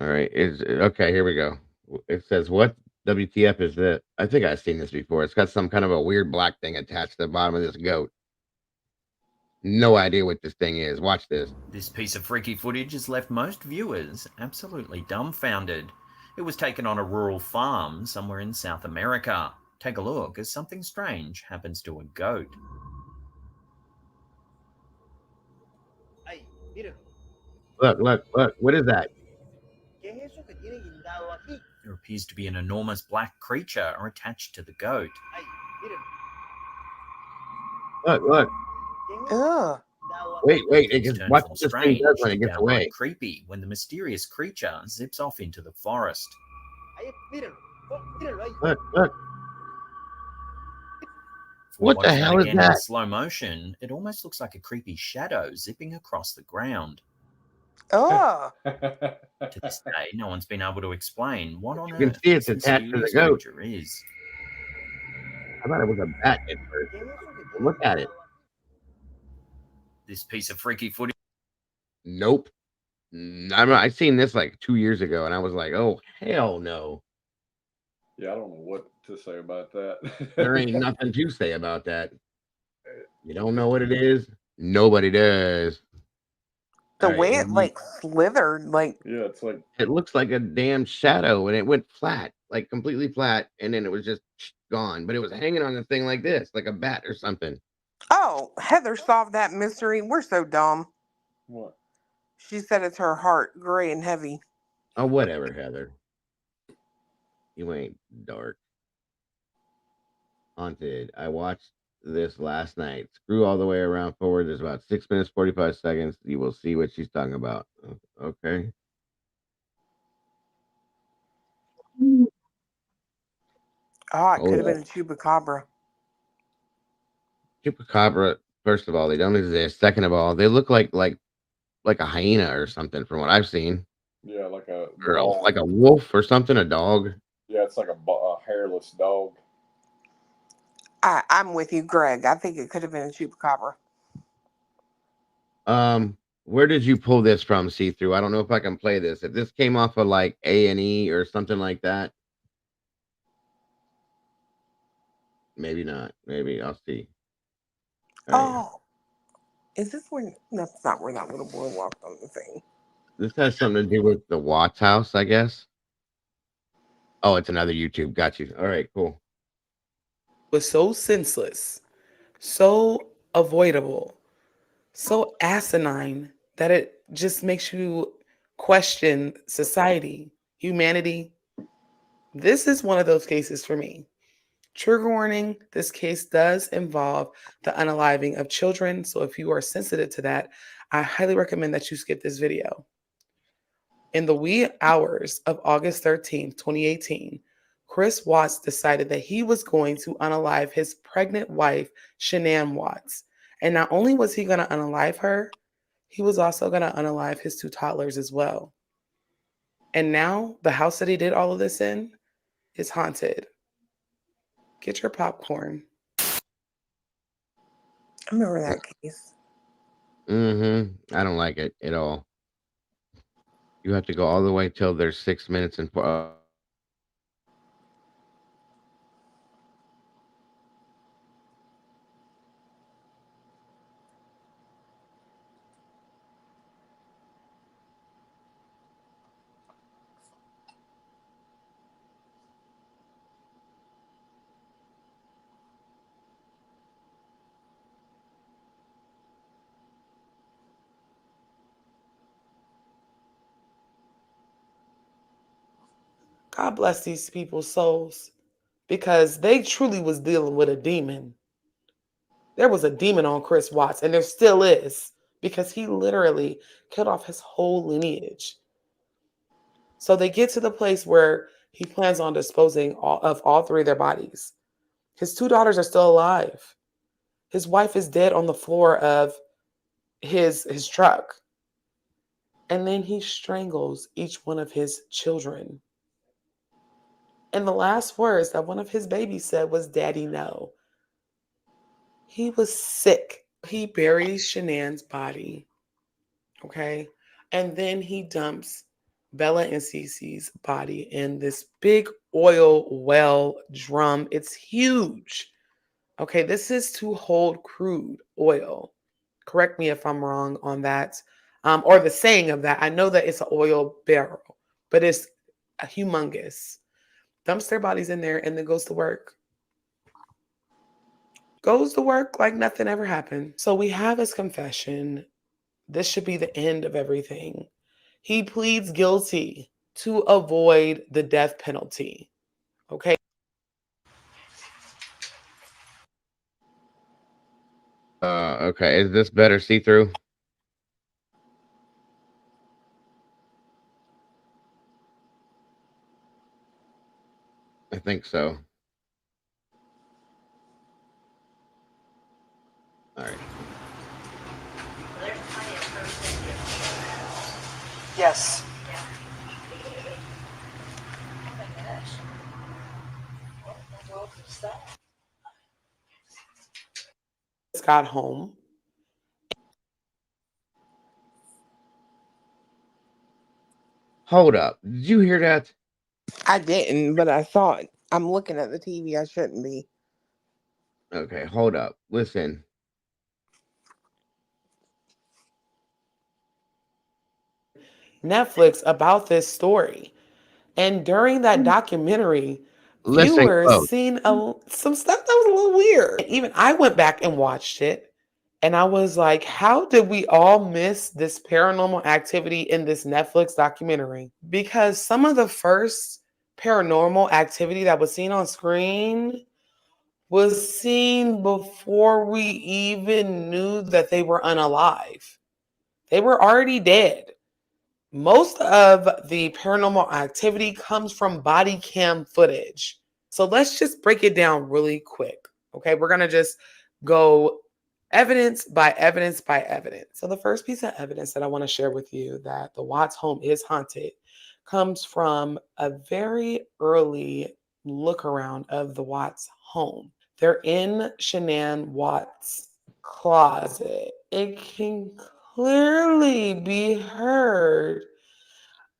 All right. Okay, here we go. It says, what WTF is that? I think I've seen this before. It's got some kind of a weird black thing attached to the bottom of this goat. No idea what this thing is. Watch this. This piece of freaky footage has left most viewers absolutely dumbfounded. It was taken on a rural farm somewhere in South America. Take a look as something strange happens to a goat. Look. What is that? There appears to be an enormous black creature attached to the goat. Look. Ugh. Wait. It Things just turn watch from what this thing strange does when it to gets downright away. creepy when the mysterious creature zips off into the forest. Look. If we What watch the hell is again that? in slow motion, it almost looks like a creepy shadow zipping across the ground. Oh. To this day, no one's been able to explain what on You can earth see it's this attached to the mysterious goat. creature is. I thought it was a bat at first. Look at it. This piece of freaky footage. Nope. I seen this like 2 years ago, and I was like, "Oh hell no!" Yeah, I don't know what to say about that. There ain't nothing to say about that. You don't know what it is. Nobody does. The All right, way let it me- like slithered, like Yeah, it's like it looks like a damn shadow, and it went flat, like completely flat, and then it was just gone. But it was hanging on the thing like this, like a bat or something. oh, Heather solved that mystery. We're so dumb. what? She said it's her heart, gray and heavy. Oh, whatever, Heather. You ain't dark. Haunted. I watched this last night. Screw all the way around forward. There's about 6 minutes, 45 seconds. You will see what she's talking about. Okay. Oh, it could have yeah. been a chupacabra. Chupacabra, first of all, they don't exist. Second of all, they look like a hyena or something from what I've seen. Yeah, like a Or dog. like a wolf or something, a dog. Yeah, it's like a hairless dog. I'm with you, Greg. I think it could have been a chupacabra. Where did you pull this from, see through? I don't know if I can play this. If this came off of like A&E or something like that. Maybe not. Maybe I'll see. All right. Oh, is this where? That's not where that little boy walked on the thing. This has something to do with the Watts house, I guess. Oh, it's another YouTube. Got you. All right, cool. Was so senseless, so avoidable, so asinine that it just makes you question society, humanity. This is one of those cases for me. Trigger warning, this case does involve the unaliving of children. So if you are sensitive to that, I highly recommend that you skip this video. In the wee hours of August 13th, 2018, Chris Watts decided that he was going to unalive his pregnant wife, Shanann Watts. And not only was he going to unalive her, he was also going to unalive his two toddlers as well. And now the house that he did all of this in is haunted. Get your popcorn. I remember that case. I don't like it at all. You have to go all the way till there's 6 minutes and God bless these people's souls, because they truly was dealing with a demon. There was a demon on Chris Watts, and there still is, because he literally killed off his whole lineage. So they get to the place where he plans on disposing of all three of their bodies. His 2 daughters are still alive. His wife is dead on the floor of his truck. And then he strangles each one of his children. And the last words that one of his babies said was, "Daddy, no." He was sick. He buries Shanann's body. Okay. And then he dumps Bella and Cece's body in this big oil well drum. It's huge. Okay. This is to hold crude oil. Correct me if I'm wrong on that. Or the saying of that. I know that it's an oil barrel, but it's a humongous. Dumps their bodies in there and then goes to work. Goes to work like nothing ever happened. So we have his confession. This should be the end of everything. He pleads guilty to avoid the death penalty. Okay. Okay. Is this better see-through? I think so. All right. Yes. Got home. Hold up. Did you hear that? I didn't, but I thought. I'm looking at the TV. I shouldn't be. Okay, hold up. Listen. Netflix about this story. And during that documentary, Listen viewers close. seen some stuff that was a little weird. Even I went back and watched it. And I was like, how did we all miss this paranormal activity in this Netflix documentary? Because some of the first paranormal activity that was seen on screen was seen before we even knew that they were unalive. They were already dead. Most of the paranormal activity comes from body cam footage. So let's just break it down really quick. Okay, we're going to just go evidence by evidence by evidence. So the first piece of evidence that I want to share with you that the Watts home is haunted comes from a very early look around of the Watts home. They're in Shanann Watts' closet. It can clearly be heard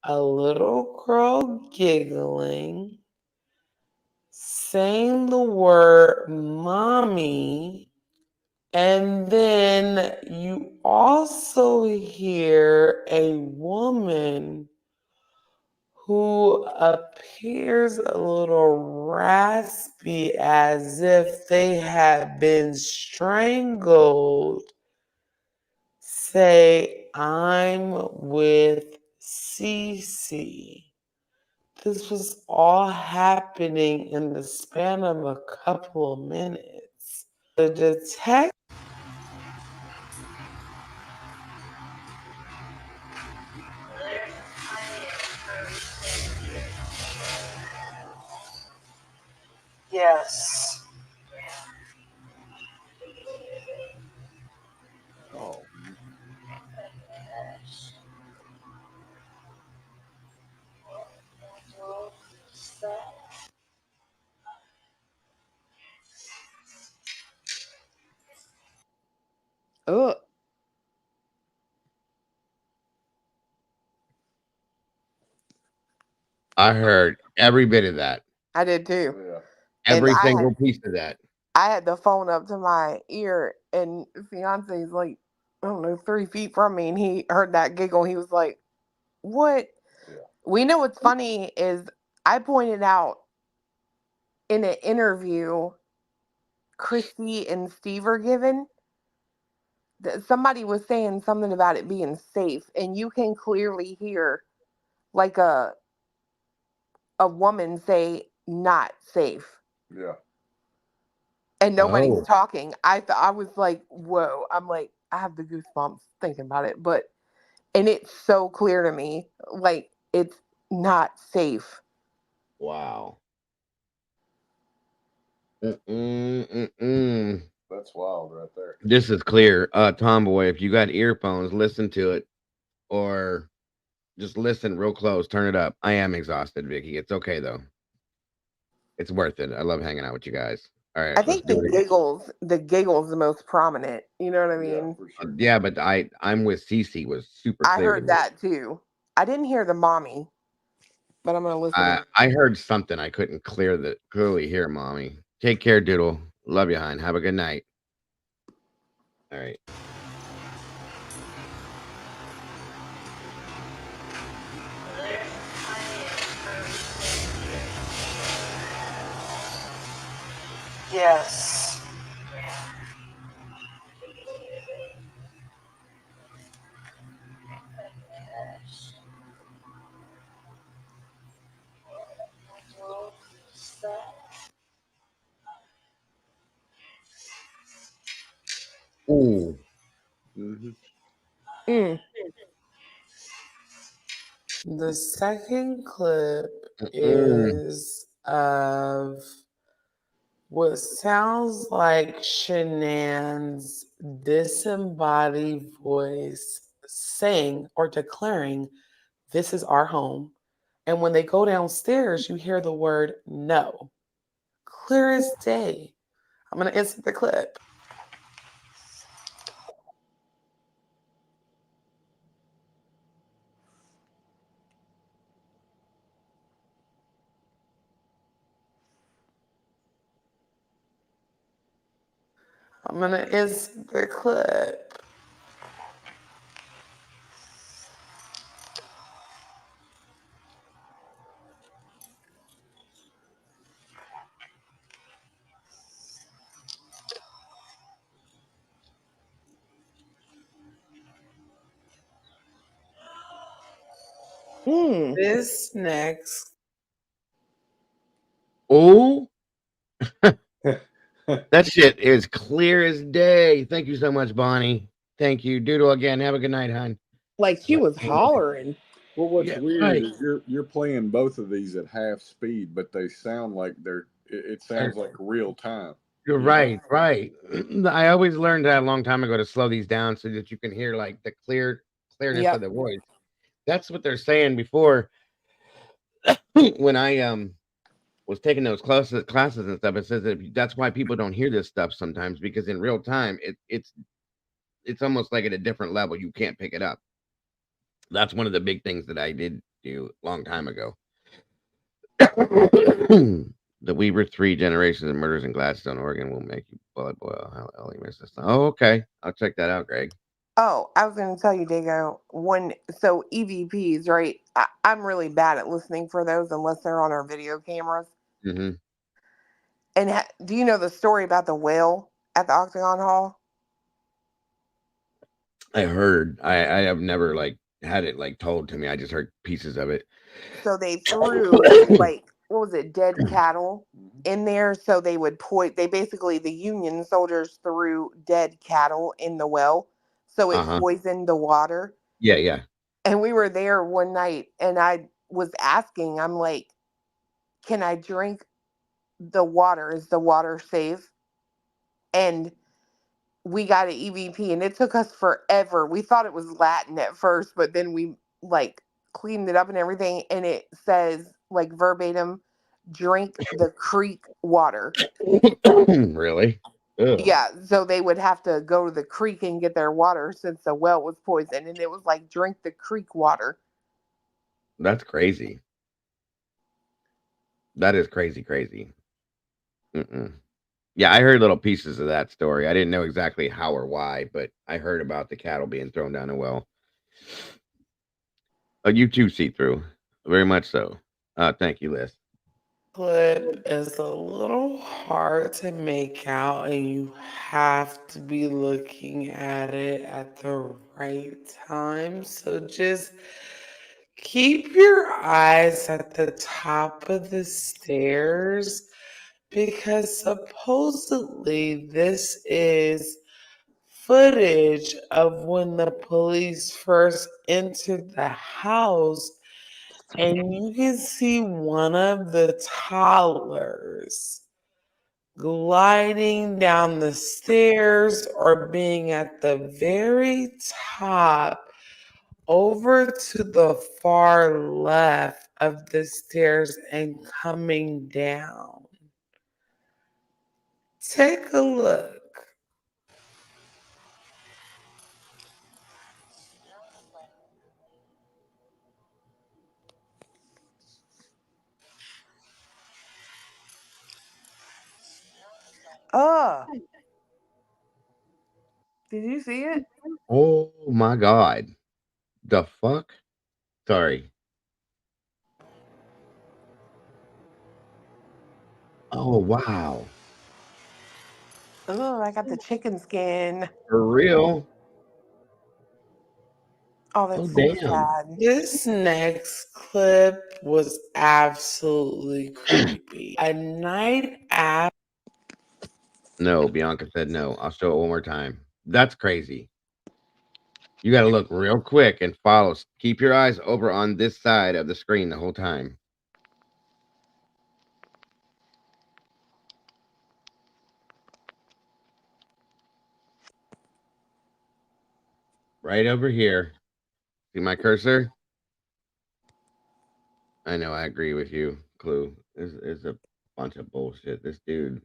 a little girl giggling, saying the word mommy, and then you also hear a woman who appears a little raspy as if they had been strangled say, "I'm with Cece." This was all happening in the span of a couple of minutes. The detective Yes. Oh. Ugh. I heard every bit of that. I did too. Yeah. And Every single piece of that. I had the phone up to my ear, and fiance's like, I don't know, 3 feet from me, and he heard that giggle. He was like, "What?" Yeah. We know what's funny is I pointed out in an interview Christy and Steve are given that somebody was saying something about it being safe, and you can clearly hear like a woman say not safe. Yeah. And nobody's Oh. talking. I was like, whoa. I'm like, I have the goosebumps thinking about it. And it's so clear to me. Like, it's not safe. Wow. Mm-mm. That's wild right there. This is clear. Tomboy, if you got earphones, listen to it. Or just listen real close. Turn it up. I am exhausted, Vicky. It's okay though. It's worth it. I love hanging out with you guys. All right, I let's think do it. the giggles the most prominent. You know what I mean? Yeah, but I'm with Cece was super I clear to heard me. that too. I didn't hear the mommy, but I'm gonna listen again. I heard something I couldn't clearly hear, mommy. Take care, Doodle. Love you, hon. Have a good night. All right. Yes. Ooh. Mm. The second clip Mm. is of what sounds like Shanann's disembodied voice saying or declaring, "This is our home." And when they go downstairs, you hear the word no. Clear as day. I'm going to insert the clip. I'm going to insert the clip. This next. Oh. That shit is clear as day. Thank you so much, Bonnie. Thank you. Doodle again. Have a good night, hon. Like she was hollering. Well, what's Yeah, weird right. is you're playing both of these at half speed, but they sound like it sounds like real time. You're right, right. I always learned that a long time ago to slow these down so that you can hear like the clearness of Yep. the voice. That's what they're saying before. When I was taking those classes and stuff, it says that that's why people don't hear this stuff sometimes, because in real time it's almost like at a different level. You can't pick it up. That's one of the big things that I did do a long time ago. The Weaver 3 Generations of Murders in Gladstone, Oregon will make you blood boil. How Ellie missed this. Oh, okay. I'll check that out, Greg. Oh, I was going to tell you, Dago, so EVPs, right? I'm really bad at listening for those unless they're on our video cameras. Mm-hmm. And do you know the story about the whale at the Octagon Hall? I heard. I have never like had it like told to me. I just heard pieces of it. So they threw like, what was it, dead cattle in there. So they would the Union soldiers threw dead cattle in the well. So it poisoned the water. Yeah, yeah. And we were there one night and I was asking, I'm like, can I drink the water? Is the water safe? And we got an EVP and it took us forever. We thought it was Latin at first, but then we like cleaned it up and everything. And it says like verbatim, drink the creek water. Really? Ugh. Yeah, so they would have to go to the creek and get their water since the well was poisoned, and it was like drink the creek water. That's crazy. That is crazy, crazy. Mm-mm. Yeah, I heard little pieces of that story. I didn't know exactly how or why, but I heard about the cattle being thrown down a well. Oh, you too, see through. Very much so. Thank you, Liz. Clip is a little hard to make out, and you have to be looking at it at the right time. So just keep your eyes at the top of the stairs because supposedly this is footage of when the police first entered the house, and you can see one of the toddlers gliding down the stairs or being at the very top over to the far left of the stairs and coming down. Take a look. Oh, did you see it? Oh my god. The fuck? Sorry. Oh wow. Oh, I got the chicken skin. For real? Oh, Oh that's so damn. sad. This next clip was absolutely creepy. A night after. No, Bianca said no. I'll show it one more time. That's crazy. You got to look real quick and follow. Keep your eyes over on this side of the screen the whole time. Right over here. See my cursor? I know. I agree with you. Clue is a bunch of bullshit. This dude.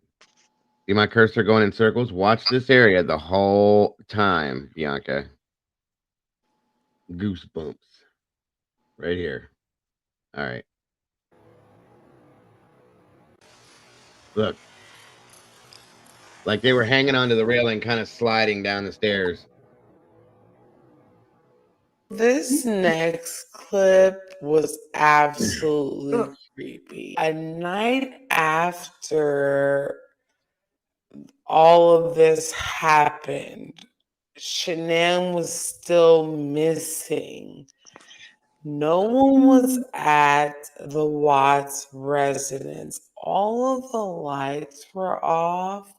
See my cursor going in circles? Watch this area the whole time, Bianca. Goosebumps. Right here. All right. Look. Like they were hanging onto the railing, kind of sliding down the stairs. This next clip was absolutely creepy. A night after all of this happened, Shanann was still missing. No one was at the Watts residence. All of the lights were off,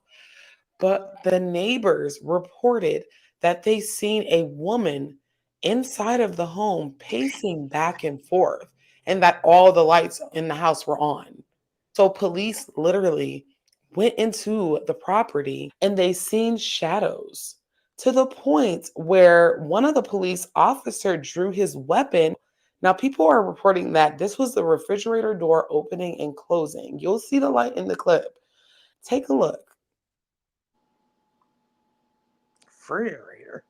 but the neighbors reported that they seen a woman inside of the home pacing back and forth and that all the lights in the house were on. So police literally went into the property and they seen shadows to the point where one of the police officer drew his weapon. Now people are reporting that this was the refrigerator door opening and closing. You'll see the light in the clip. Take a look. Refrigerator.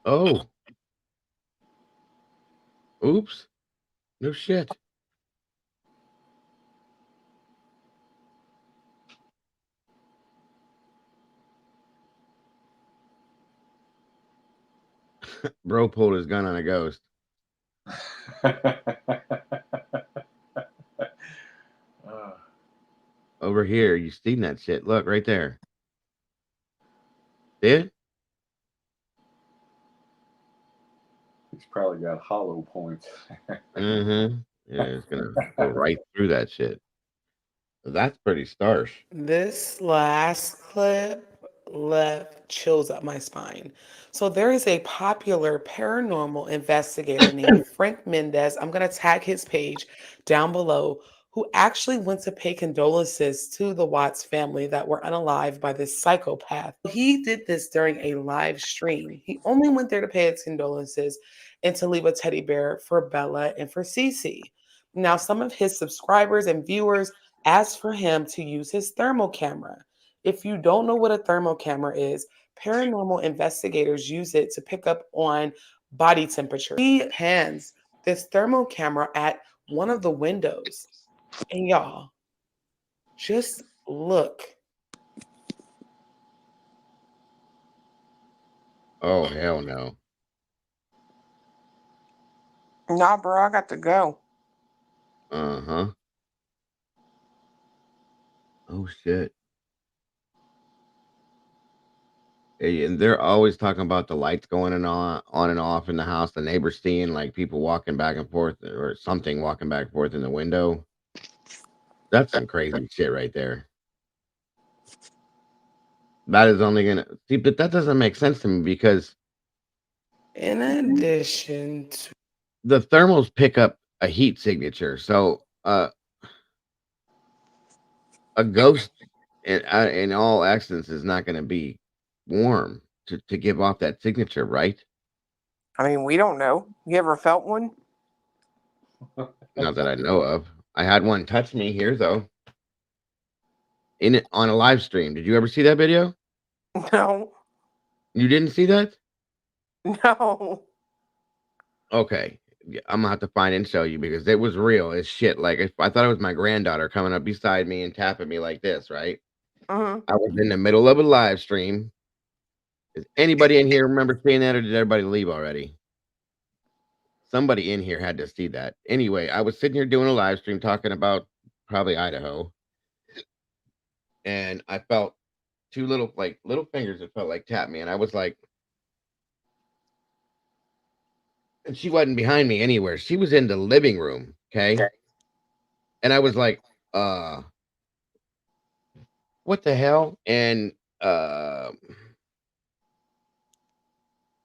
Oh. Oops. No shit. Bro pulled his gun on a ghost. Over here, you seen that shit. Look right there. Did? He's probably got hollow points. Mm-hmm. Yeah, it's gonna go right through that shit. That's pretty starsh. This last clip left chills up my spine. So there is a popular paranormal investigator named Frank Mendez. I'm going to tag his page down below, who actually went to pay condolences to the Watts family that were unalived by this psychopath. He did this during a live stream. He only went there to pay his condolences and to leave a teddy bear for Bella and for Cece. Now, some of his subscribers and viewers asked for him to use his thermal camera. If you don't know what a thermal camera is, paranormal investigators use it to pick up on body temperature. He hands this thermal camera at one of the windows. And y'all, just look. Oh, hell no. Nah, bro, I got to go. Uh-huh. Oh, shit. Hey, and they're always talking about the lights going on and off in the house. The neighbors seeing like people walking back and forth or something walking back and forth in the window. That's some crazy shit right there. That is only gonna see, but that doesn't make sense to me because In addition to the thermals pick up a heat signature. So a ghost in all essence is not gonna be warm to give off that signature, right? I mean, we don't know. You ever felt one? Not that I know of. I had one touch me here though. In it on a live stream. Did you ever see that video? No. You didn't see that? No. Okay. Yeah, I'm gonna have to find and show you because it was real as shit. Like if I thought it was my granddaughter coming up beside me and tapping me like this, right? Mm-hmm. I was in the middle of a live stream. Does anybody in here remember seeing that, or did everybody leave already? Somebody in here had to see that. Anyway, I was sitting here doing a live stream talking about probably Idaho, and I felt two little fingers that felt like tap me, and I was like, and she wasn't behind me anywhere. She was in the living room, okay? And I was like, what the hell? And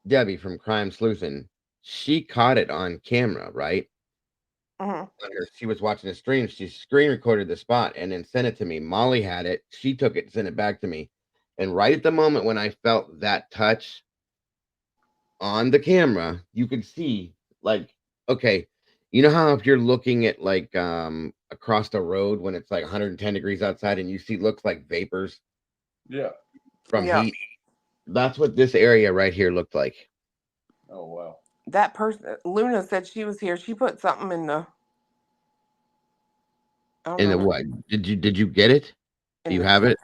Debbie from Crime Sleuthing, she caught it on camera, right? Mm-hmm. She was watching the stream. She screen recorded the spot and then sent it to me. Molly had it. She took it and sent it back to me. And right at the moment when I felt that touch on the camera, you could see like, okay, you know how if you're looking at like across the road when it's like 110 degrees outside and you see looks like vapors Yeah. from Yeah. heat? That's what this area right here looked like. Oh wow. That person, Luna said she was here. She put something in the. I don't In the know. what? Did you get it? Do In you the have it?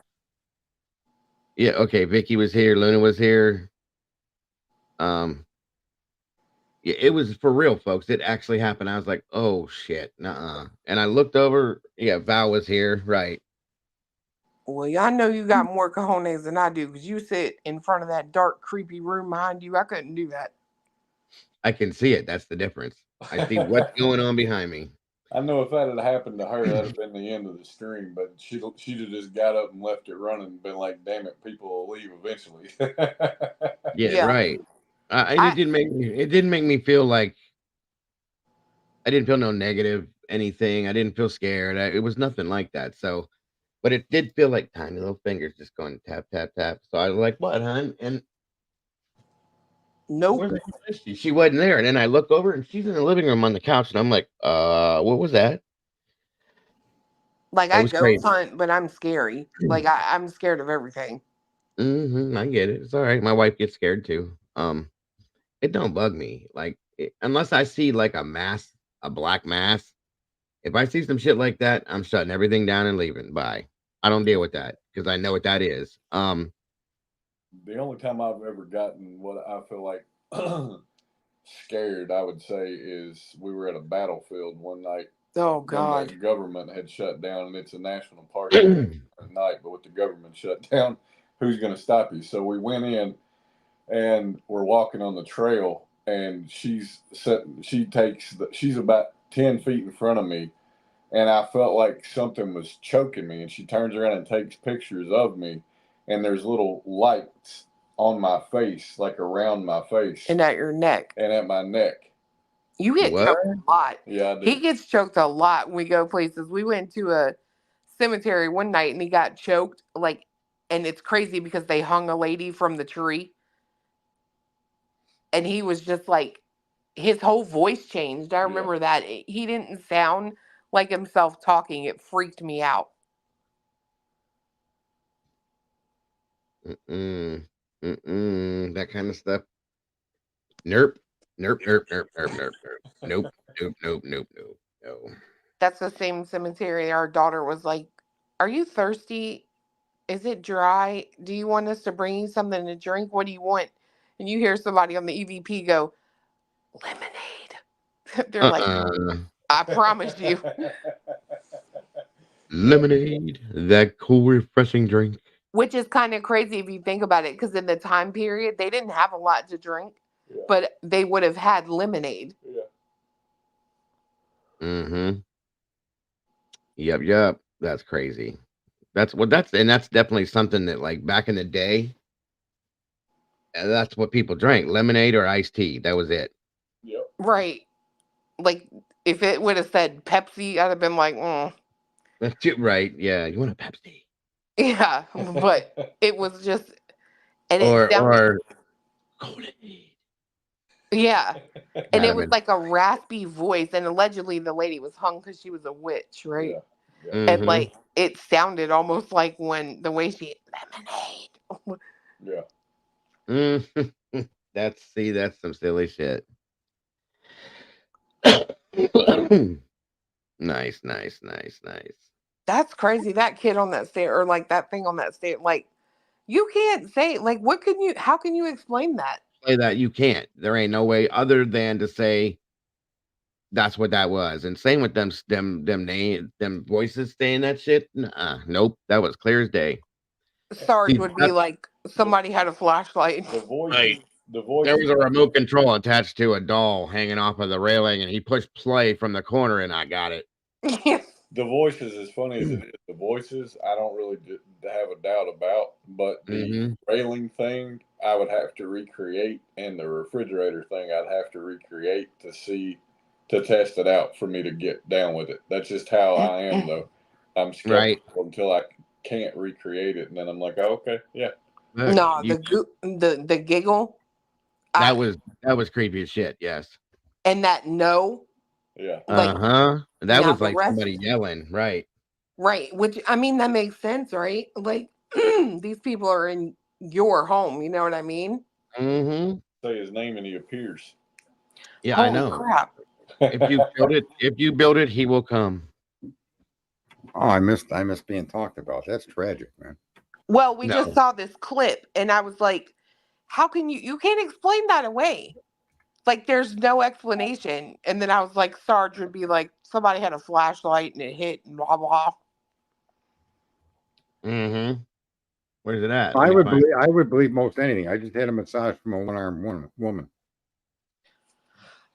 Yeah, okay. Vicky was here, Luna was here. Yeah, it was for real, folks. It actually happened. I was like, oh shit, nuh-uh. And I looked over, yeah, Val was here, right. Well, y'all know you got more cojones than I do because you sit in front of that dark, creepy room behind you. I couldn't do that. I can see it. That's the difference. I see what's going on behind me. I know if that had happened to her, that'd have been the end of the stream. But she'd have just got up and left it running and been like, "Damn it, people will leave eventually." Yeah, right. It didn't make me feel like I didn't feel no negative anything. I didn't feel scared. It was nothing like that. So, but it did feel like tiny little fingers just going tap tap tap. So I was like, "What, hon?" And nope, where the hell is she? She wasn't there. And then I look over and she's in the living room on the couch, and I'm like, what was that?" like It I was ghost crazy. hunt, but I'm scary. Like I'm scared of everything. I get it. It's all right. My wife gets scared too. It don't bug me. Like unless I see like a mass, a black mass. If I see some shit like that, I'm shutting everything down and leaving. Bye. I don't deal with that because I know what that is. The only time I've ever gotten what I feel like scared, I would say, is we were at a battlefield one night. Oh When God. the government had shut down, and it's a national park at night, but with the government shut down, who's going to stop you? So we went in, and we're walking on the trail, and she's about 10 feet in front of me, and I felt like something was choking me, and she turns around and takes pictures of me, and there's little lights on my face, like around my face And at your neck. and at my neck. You get What? choked a lot. Yeah, I do. He gets choked a lot when we go places. We went to a cemetery one night and he got choked, like, and it's crazy because they hung a lady from the tree. And he was just like, his whole voice changed. I remember that. He didn't sound like himself talking. It freaked me out. That kind of stuff. Nope. Nope. Nope. Nope. Nope. Nope. Nope. Nope. Nope. Nope. Nope. No. That's the same cemetery. Our daughter was like, "Are you thirsty? Is it dry? Do you want us to bring you something to drink? What do you want?" And you hear somebody on the EVP go, "Lemonade." They're like, "I promise you." Lemonade, that cool, refreshing drink. Which is kind of crazy if you think about it, because in the time period, they didn't have a lot to drink, but they would have had lemonade. Mm-hmm. Yep. That's crazy. That's definitely something that, like, back in the day, that's what people drank: lemonade or iced tea. That was it. Yep. Right. Like, if it would have said Pepsi, I'd have been like, That's it, right? Yeah, you want a Pepsi? Yeah, but it was just, and Or it sounded, yeah, and it was Vitamin. like a raspy voice, and allegedly the lady was hung because she was a witch, right? And Mhm. like it sounded almost like when the way she lemonade. Yeah. That's some silly shit. Nice. That's crazy. That kid on that stair, or like that thing on that stair, like you can't say, like, what can you? How can you explain that? Say that you can't. There ain't no way other than to say that's what that was. And same with them voices saying that shit. Nope. That was clear as day. Sarge See, would be like, somebody had a flashlight. The voice. Right. The voice. There was a remote control attached to a doll hanging off of the railing, and he pushed play from the corner, and I got it. The voices, as funny as it is, the voices, I don't really have a doubt about. But the railing thing, I would have to recreate, and the refrigerator thing, I'd have to recreate to test it out for me to get down with it. That's just how I am, though. I'm skeptical until I can't recreate it, and then I'm like, oh, okay, yeah. Look, No, the giggle. That was creepy as shit. Yes. And that no. Yeah. Like, that now was the like rest- somebody yelling, right? Right. Which, I mean, that makes sense, right? Like, these people are in your home. You know what I mean? Mm-hmm. Say his name and he appears. Yeah, Holy I know. crap. If you build it, he will come. Oh, I missed being talked about. That's tragic, man. Well, we just saw this clip, and I was like, how can you can't explain that away. Like, there's no explanation. And then I was like, Sarge would be like, somebody had a flashlight and it hit and blah, blah. Mm-hmm. Where's it at? I would believe most anything. I just had a massage from a one-armed woman.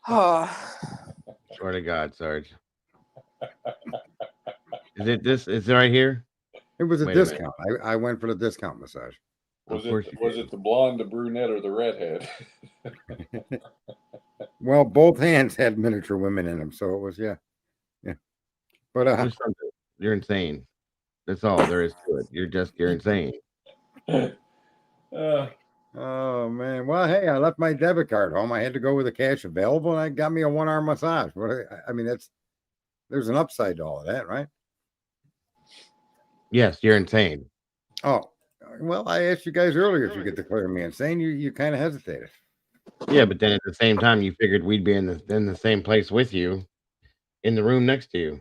Swear to God, Sarge. Is it this? Is it right here? It was a Wait discount. I went for the discount massage. Was it the blonde, the brunette, or the redhead? Well, both hands had miniature women in them, so it was yeah. But you're insane. That's all there is to it. You're insane. Oh man. Well, hey, I left my debit card home. I had to go with the cash available, and I got me a one-arm massage. I mean, there's an upside to all of that, right? Yes, you're insane. Oh, well, I asked you guys earlier if you could declare me insane. You kind of hesitated. Yeah, but then at the same time, you figured we'd be in the same place with you, in the room next to you.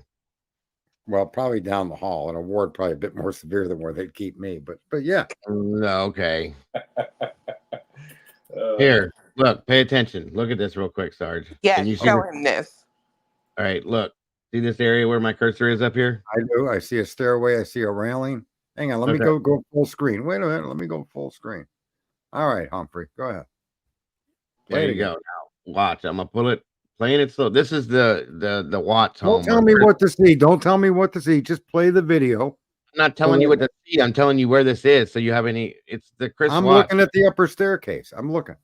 Well, probably down the hall, in a ward probably a bit more severe than where they'd keep me. But yeah. No, okay. Here, look, pay attention. Look at this real quick, Sarge. Yeah, Can you see show him this. All right, look. See this area where my cursor is up here? I do. I see a stairway. I see a railing. Hang on. Let me go full screen. Wait a minute. Let me go full screen. All right, Humphrey. Go ahead. There you go. Now, watch. I'm going to pull it. Playing it slow. This is the Watts home. Don't tell me what to see. Don't tell me what to see. Just play the video. I'm not telling you what to see. I'm telling you where this is. So you have any. It's the Chris I'm Watts. looking at the upper staircase. I'm looking.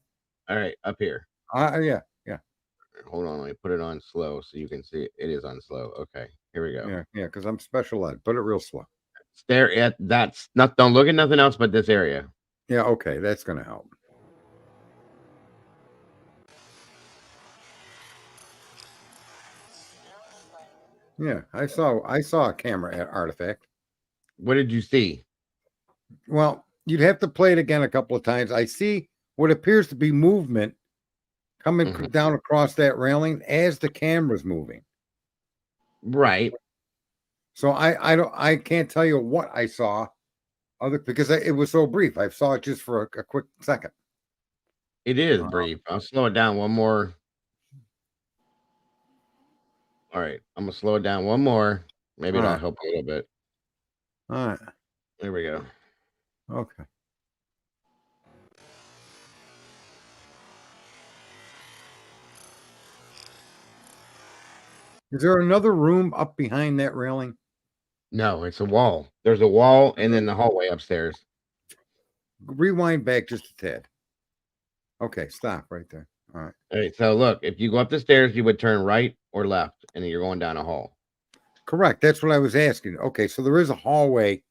All right, up here. Yeah. Hold on, let me put it on slow so you can see it. It is on slow. Okay, here we go. Yeah, because I'm special ed. Put it real slow. Stare at that's not. Don't look at nothing else but this area. Yeah, okay, that's gonna help. Yeah, I saw a camera artifact. What did you see? Well, you'd have to play it again a couple of times. I see what appears to be movement coming down across that railing as the camera's moving. Right. So I can't tell you what I saw, because it was so brief. I saw it just for a quick second. It is brief. I'll slow it down one more. All right, I'm gonna slow it down one more. Maybe that'll help a little bit. All right. There we go. Okay. Is there another room up behind that railing? No, it's a wall. There's a wall and then the hallway upstairs. Rewind back just a tad. Okay, stop right there. All right. All right, so look, if you go up the stairs, you would turn right or left, and then you're going down a hall. Correct. That's what I was asking. Okay, so there is a hallway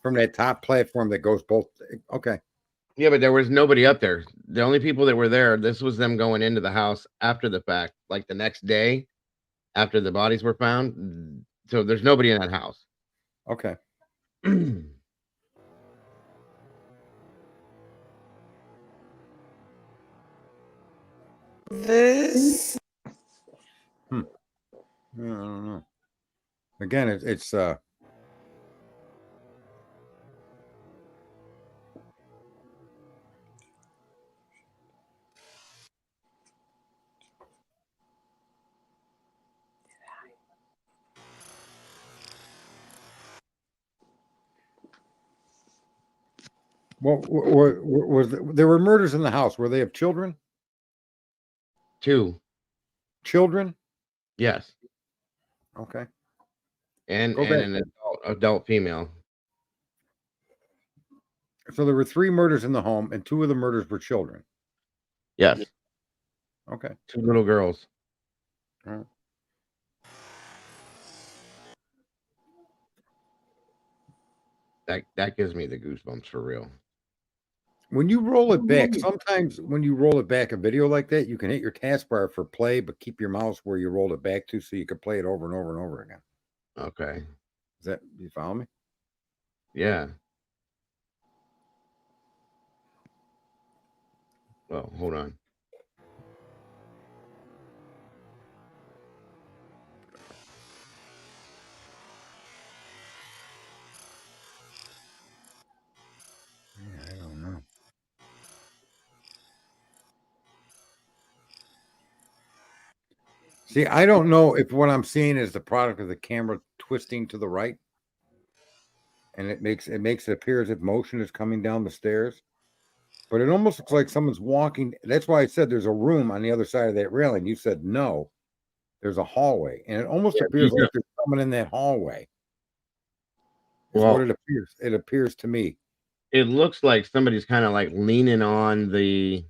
from that top platform that goes both. Okay. Yeah, but there was nobody up there. The only people that were there, this was them going into the house after the fact, like the next day after the bodies were found. So there's nobody in that house. Okay. This. I don't know. Again, it's well, there were murders in the house. Were they of children? 2 children. Yes. Okay. And Go an back. adult female. So there were 3 murders in the home, and 2 of the murders were children. Yes. Okay. 2 little girls. All right. That gives me the goosebumps for real. When you roll it back, sometimes when you roll it back a video like that, you can hit your taskbar for play, but keep your mouse where you rolled it back to so you can play it over and over and over again. Okay. Is that, you follow me? Yeah. Well, hold on. Yeah, I don't know. See, I don't know if what I'm seeing is the product of the camera twisting to the right, and it makes it appear as if motion is coming down the stairs. But it almost looks like someone's walking. That's why I said there's a room on the other side of that railing. You said no, there's a hallway, and it almost appears like there's someone in that hallway. Is what it appears. It appears to me. It looks like somebody's kind of like leaning on the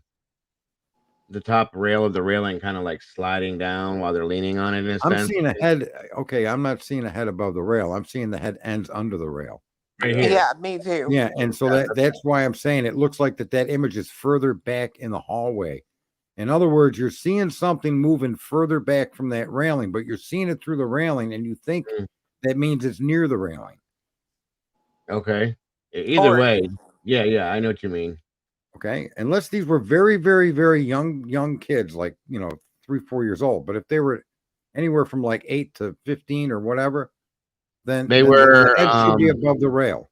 top rail of the railing, kind of like sliding down while they're leaning on it. In a I'm sense. seeing a head. Okay, I'm not seeing a head above the rail. I'm seeing the head ends under the rail. Right here. Yeah, me too. Yeah, and so that's why I'm saying it looks like that image is further back in the hallway. In other words, you're seeing something moving further back from that railing, but you're seeing it through the railing, and you think that means it's near the railing. Okay. Either way, yeah, I know what you mean. Okay, unless these were very, very, very young kids, like 3-4 years old. But if they were anywhere from like 8 to 15 or whatever, then They then were the head should be above the rail.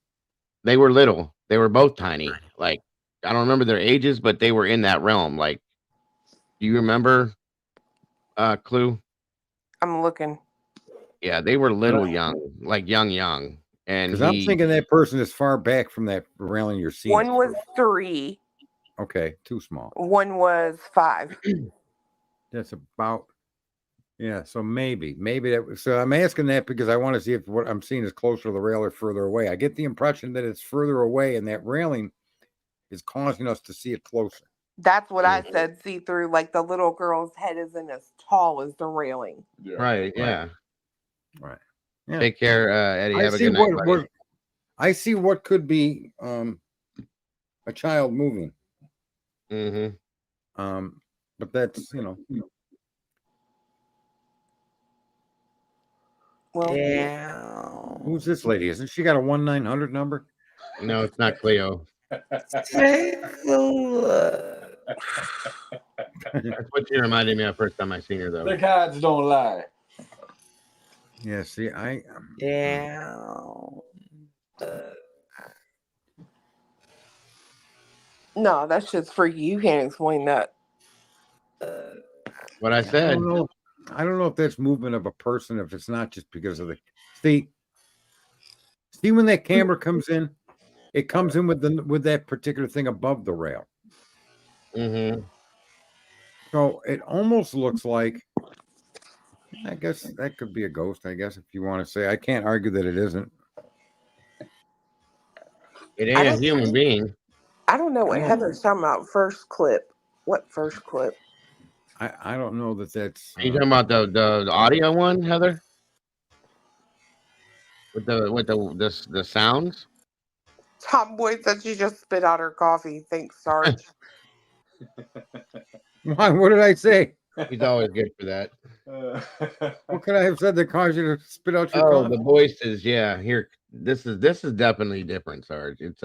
They were little. They were both tiny. Like, I don't remember their ages, but they were in that realm. Like, do you remember Clue? I'm looking. Yeah, they were little young, like young. And Because I'm thinking that person is far back from that railing you're seeing. One was 3. Okay, too small. One was 5. That's about, yeah. So maybe that. So I'm asking that because I want to see if what I'm seeing is closer to the rail or further away. I get the impression that it's further away, and that railing is causing us to see it closer. That's what I said. See through, like the little girl's head isn't as tall as the railing. Right. Yeah. Right. Yeah. Take care, Eddie. I Have a see good night, buddy. I see what could be a child moving. Mm-hmm. But that's Well, who's this lady? Isn't she got a 1-900 number? No, it's not Cleo. Take That's what she reminded me of first time I seen her, though. The cards don't lie. Yeah. See, no, that's just for you. You can't explain that. What I said. I don't know if that's movement of a person. If it's not just because of the see when that camera comes in, it comes in with that particular thing above the rail. Mm-hmm. So it almost looks like, I guess that could be a ghost, I guess, if you want to say. I can't argue that it isn't. It ain't a human being. I don't know what Heather's talking about. First clip. What first clip? I don't know that that's. Are you talking about the audio one, Heather? With the sounds? Tomboy said she just spit out her coffee. Thanks, Sarge. Why? What did I say? He's always good for that. What could I have said that caused you to spit out your Oh, coffee? the voices, yeah. Here, this is definitely different, Sarge. It's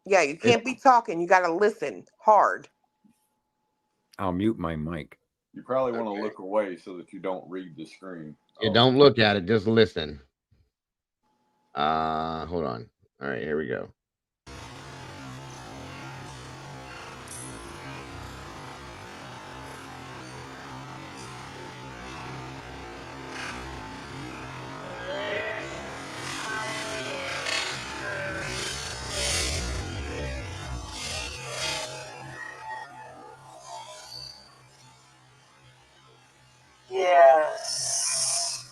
Yeah, you can't be talking. You got to listen hard. I'll mute my mic. You probably want to look away so that you don't read the screen. you don't look at it, just listen. Hold on. All right, here we go. Yes.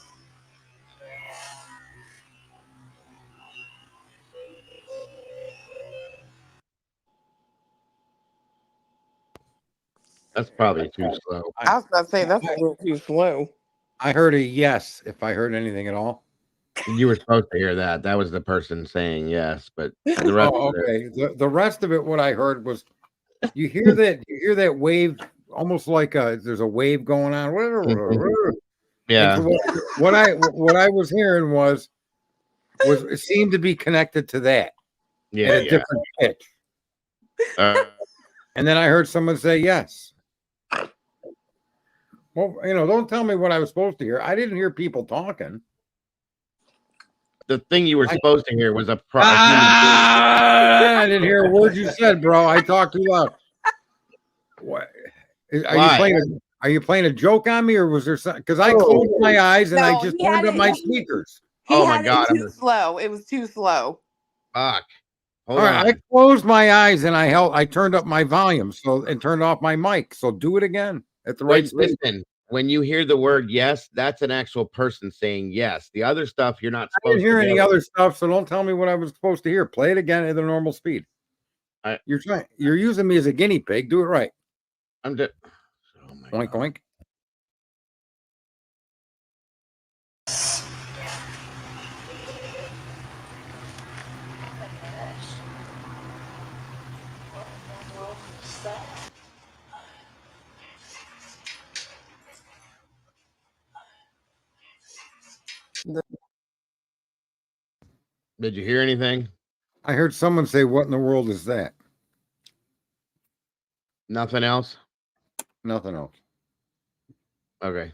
That's probably too slow. I was about to say that's a little too slow. I heard a yes, if I heard anything at all. You were supposed to hear that. That was the person saying yes, but the rest of it. The rest of it, what I heard was you hear that wave almost like there's a wave going on. Yeah. And so what I was hearing was it seemed to be connected to that Yeah, at a different pitch. And then I heard someone say yes. Well, don't tell me what I was supposed to hear. I didn't hear people talking. The thing you were supposed to hear was a human I didn't hear a word you said, bro. I talked too loud. What? Are you playing a joke on me, or was there something? Because I closed my eyes and I just turned up my speakers. Oh my God! Too slow. It was too slow. Fuck. All right, I closed my eyes and I turned up my volume and turned off my mic. So do it again at the right speed. Listen, when you hear the word yes, that's an actual person saying yes. The other stuff you're not I supposed didn't hear to any other stuff, so don't tell me what I was supposed to hear. Play it again at the normal speed. You're using me as a guinea pig. Do it right. I'm just oink oink. Did you hear anything? I heard someone say, "What in the world is that?" Nothing else. Nothing else. Okay.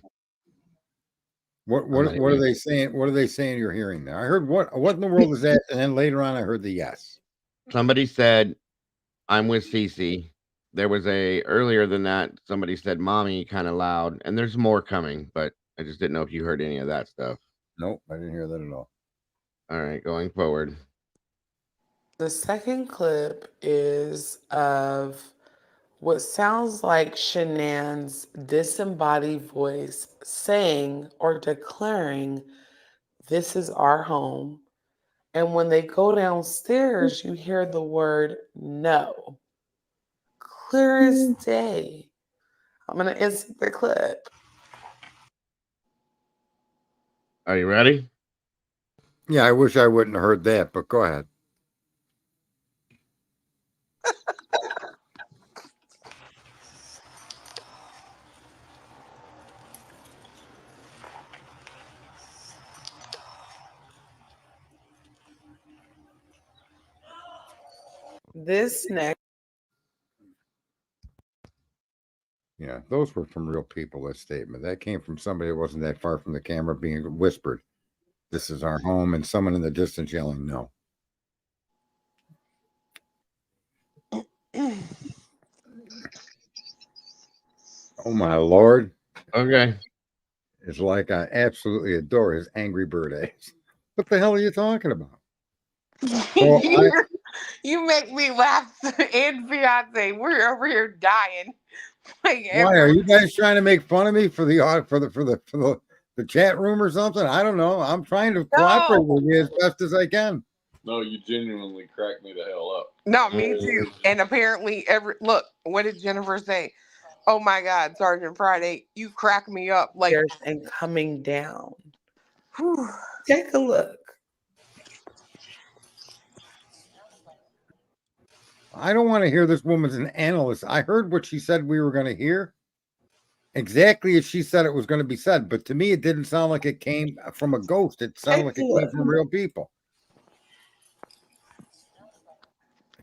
What are they saying? What are they saying you're hearing there? I heard what in the world is that? And then later on I heard the yes. Somebody said, "I'm with Cece." There was earlier than that, somebody said "mommy" kind of loud, and there's more coming, but I just didn't know if you heard any of that stuff. Nope, I didn't hear that at all. All right, going forward. The second clip is of what sounds like Shanann's disembodied voice saying or declaring, "This is our home. And when they go downstairs, you hear the word no. Clear as day. I'm going to insert the clip. Are you ready? Yeah, I wish I wouldn't have heard that, but go ahead. This next. Yeah, those were from real people, that statement. That came from somebody that wasn't that far from the camera being whispered, "This is our home," and someone in the distance yelling, "No." Oh, my Lord. Okay. It's like I absolutely adore his Angry Bird ass. What the hell are you talking about? So You make me laugh and fiance. We're over here dying. Like why are you guys trying to make fun of me for the chat room or something? I don't know. I'm trying to cooperate with you as best as I can. No, you genuinely cracked me the hell up. No, me too. And apparently, look, what did Jennifer say? Oh my God, Sergeant Friday, you crack me up. Like, and coming down. Whew. Take a look. I don't want to hear this woman's an analyst. I heard what she said we were going to hear. Exactly as she said it was going to be said. But to me, it didn't sound like it came from a ghost. It sounded like it came from real people.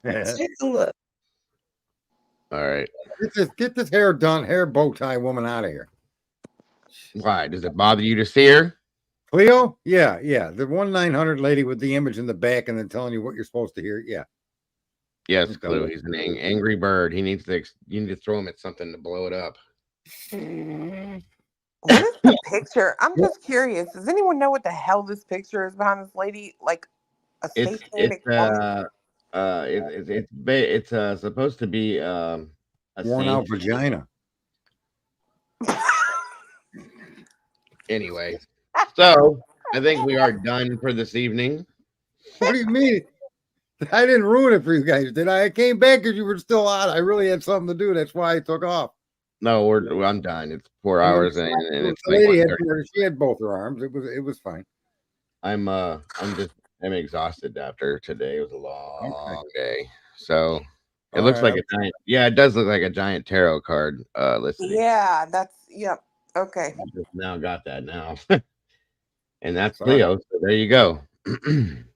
Take a look. All right. Get this hair done, hair bow tie woman out of here. Why? Does it bother you to see her? Cleo? Yeah. The 1-900 lady with the image in the back and then telling you what you're supposed to hear. Yeah. Yes, Clue. He's an angry bird. You need to throw him at something to blow it up. What is the picture? I'm just curious. Does anyone know what the hell this picture is behind this lady? Like a satanic woman? It's supposed to be a worn out vagina. Anyway, so I think we are done for this evening. What do you mean? I didn't ruin it for you guys, did I? I came back because you were still out. I really had something to do. That's why I took off. No, I'm done. It's 4 hours and it's the like lady she 1:30. had both her arms. It was fine. I'm exhausted after today. It was a long day. So it looks like a giant. Yeah, it does look like a giant tarot card. Listening. Yeah, yep. Okay. I just now got that now. And that's Cleo. So there you go.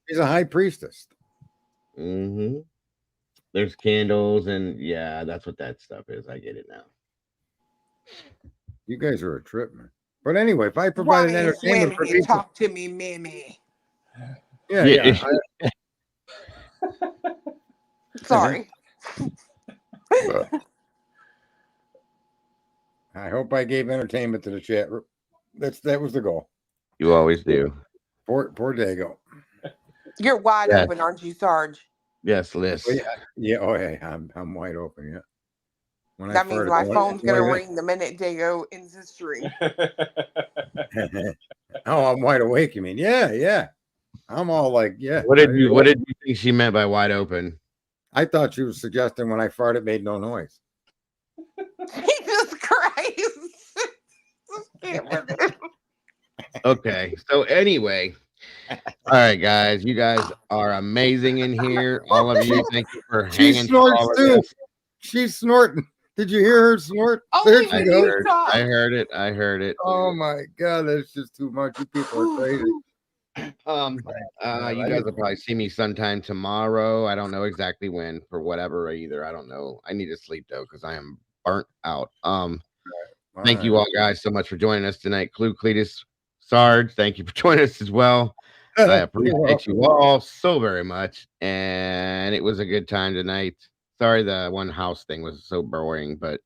She's a high priestess. Mm-hmm. There's candles and yeah, that's what that stuff is. I get it now. You guys are a trip, man. But anyway, if I provide an entertainment for people, talk to me, Mimi. Yeah. Sorry. I hope I gave entertainment to the chat room. That was the goal. You always do. Poor Dago. You're wide open, aren't you, Sarge? Yes, Liz. Yeah. Oh, hey, I'm wide open. Yeah. When that means my phone's gonna ring the minute Dago ends his stream. Oh, I'm wide awake. You mean? Yeah. I'm all like, yeah. What did you think she meant by wide open? I thought she was suggesting when I farted, made no noise. Jesus Christ! Okay, so anyway, all right, guys, you guys are amazing in here. All of you, thank you for hanging. She snorts too. She's snorting. Did you hear her snort? There she goes. I heard it. Oh my God, that's just too much. You people are crazy. You guys will probably see me sometime tomorrow. I don't know exactly when, for whatever either. I don't know. I need to sleep though because I am burnt out. Thank you all guys so much for joining us tonight. CLETUS, Sarge, thank you for joining us as well. I appreciate you all so very much, and it was a good time tonight. Sorry, the one house thing was so boring, but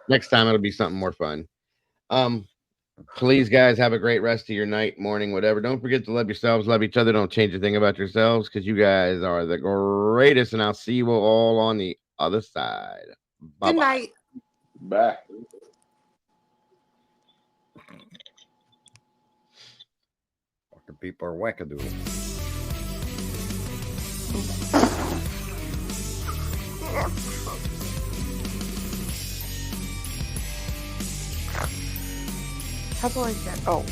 next time it'll be something more fun. Please, guys, have a great rest of your night, morning, whatever. Don't forget to love yourselves, love each other. Don't change a thing about yourselves because you guys are the greatest, and I'll see you all on the other side. Bye-bye. Good night. Bye. Fucking people are wackadoodle. How do I get? Oh.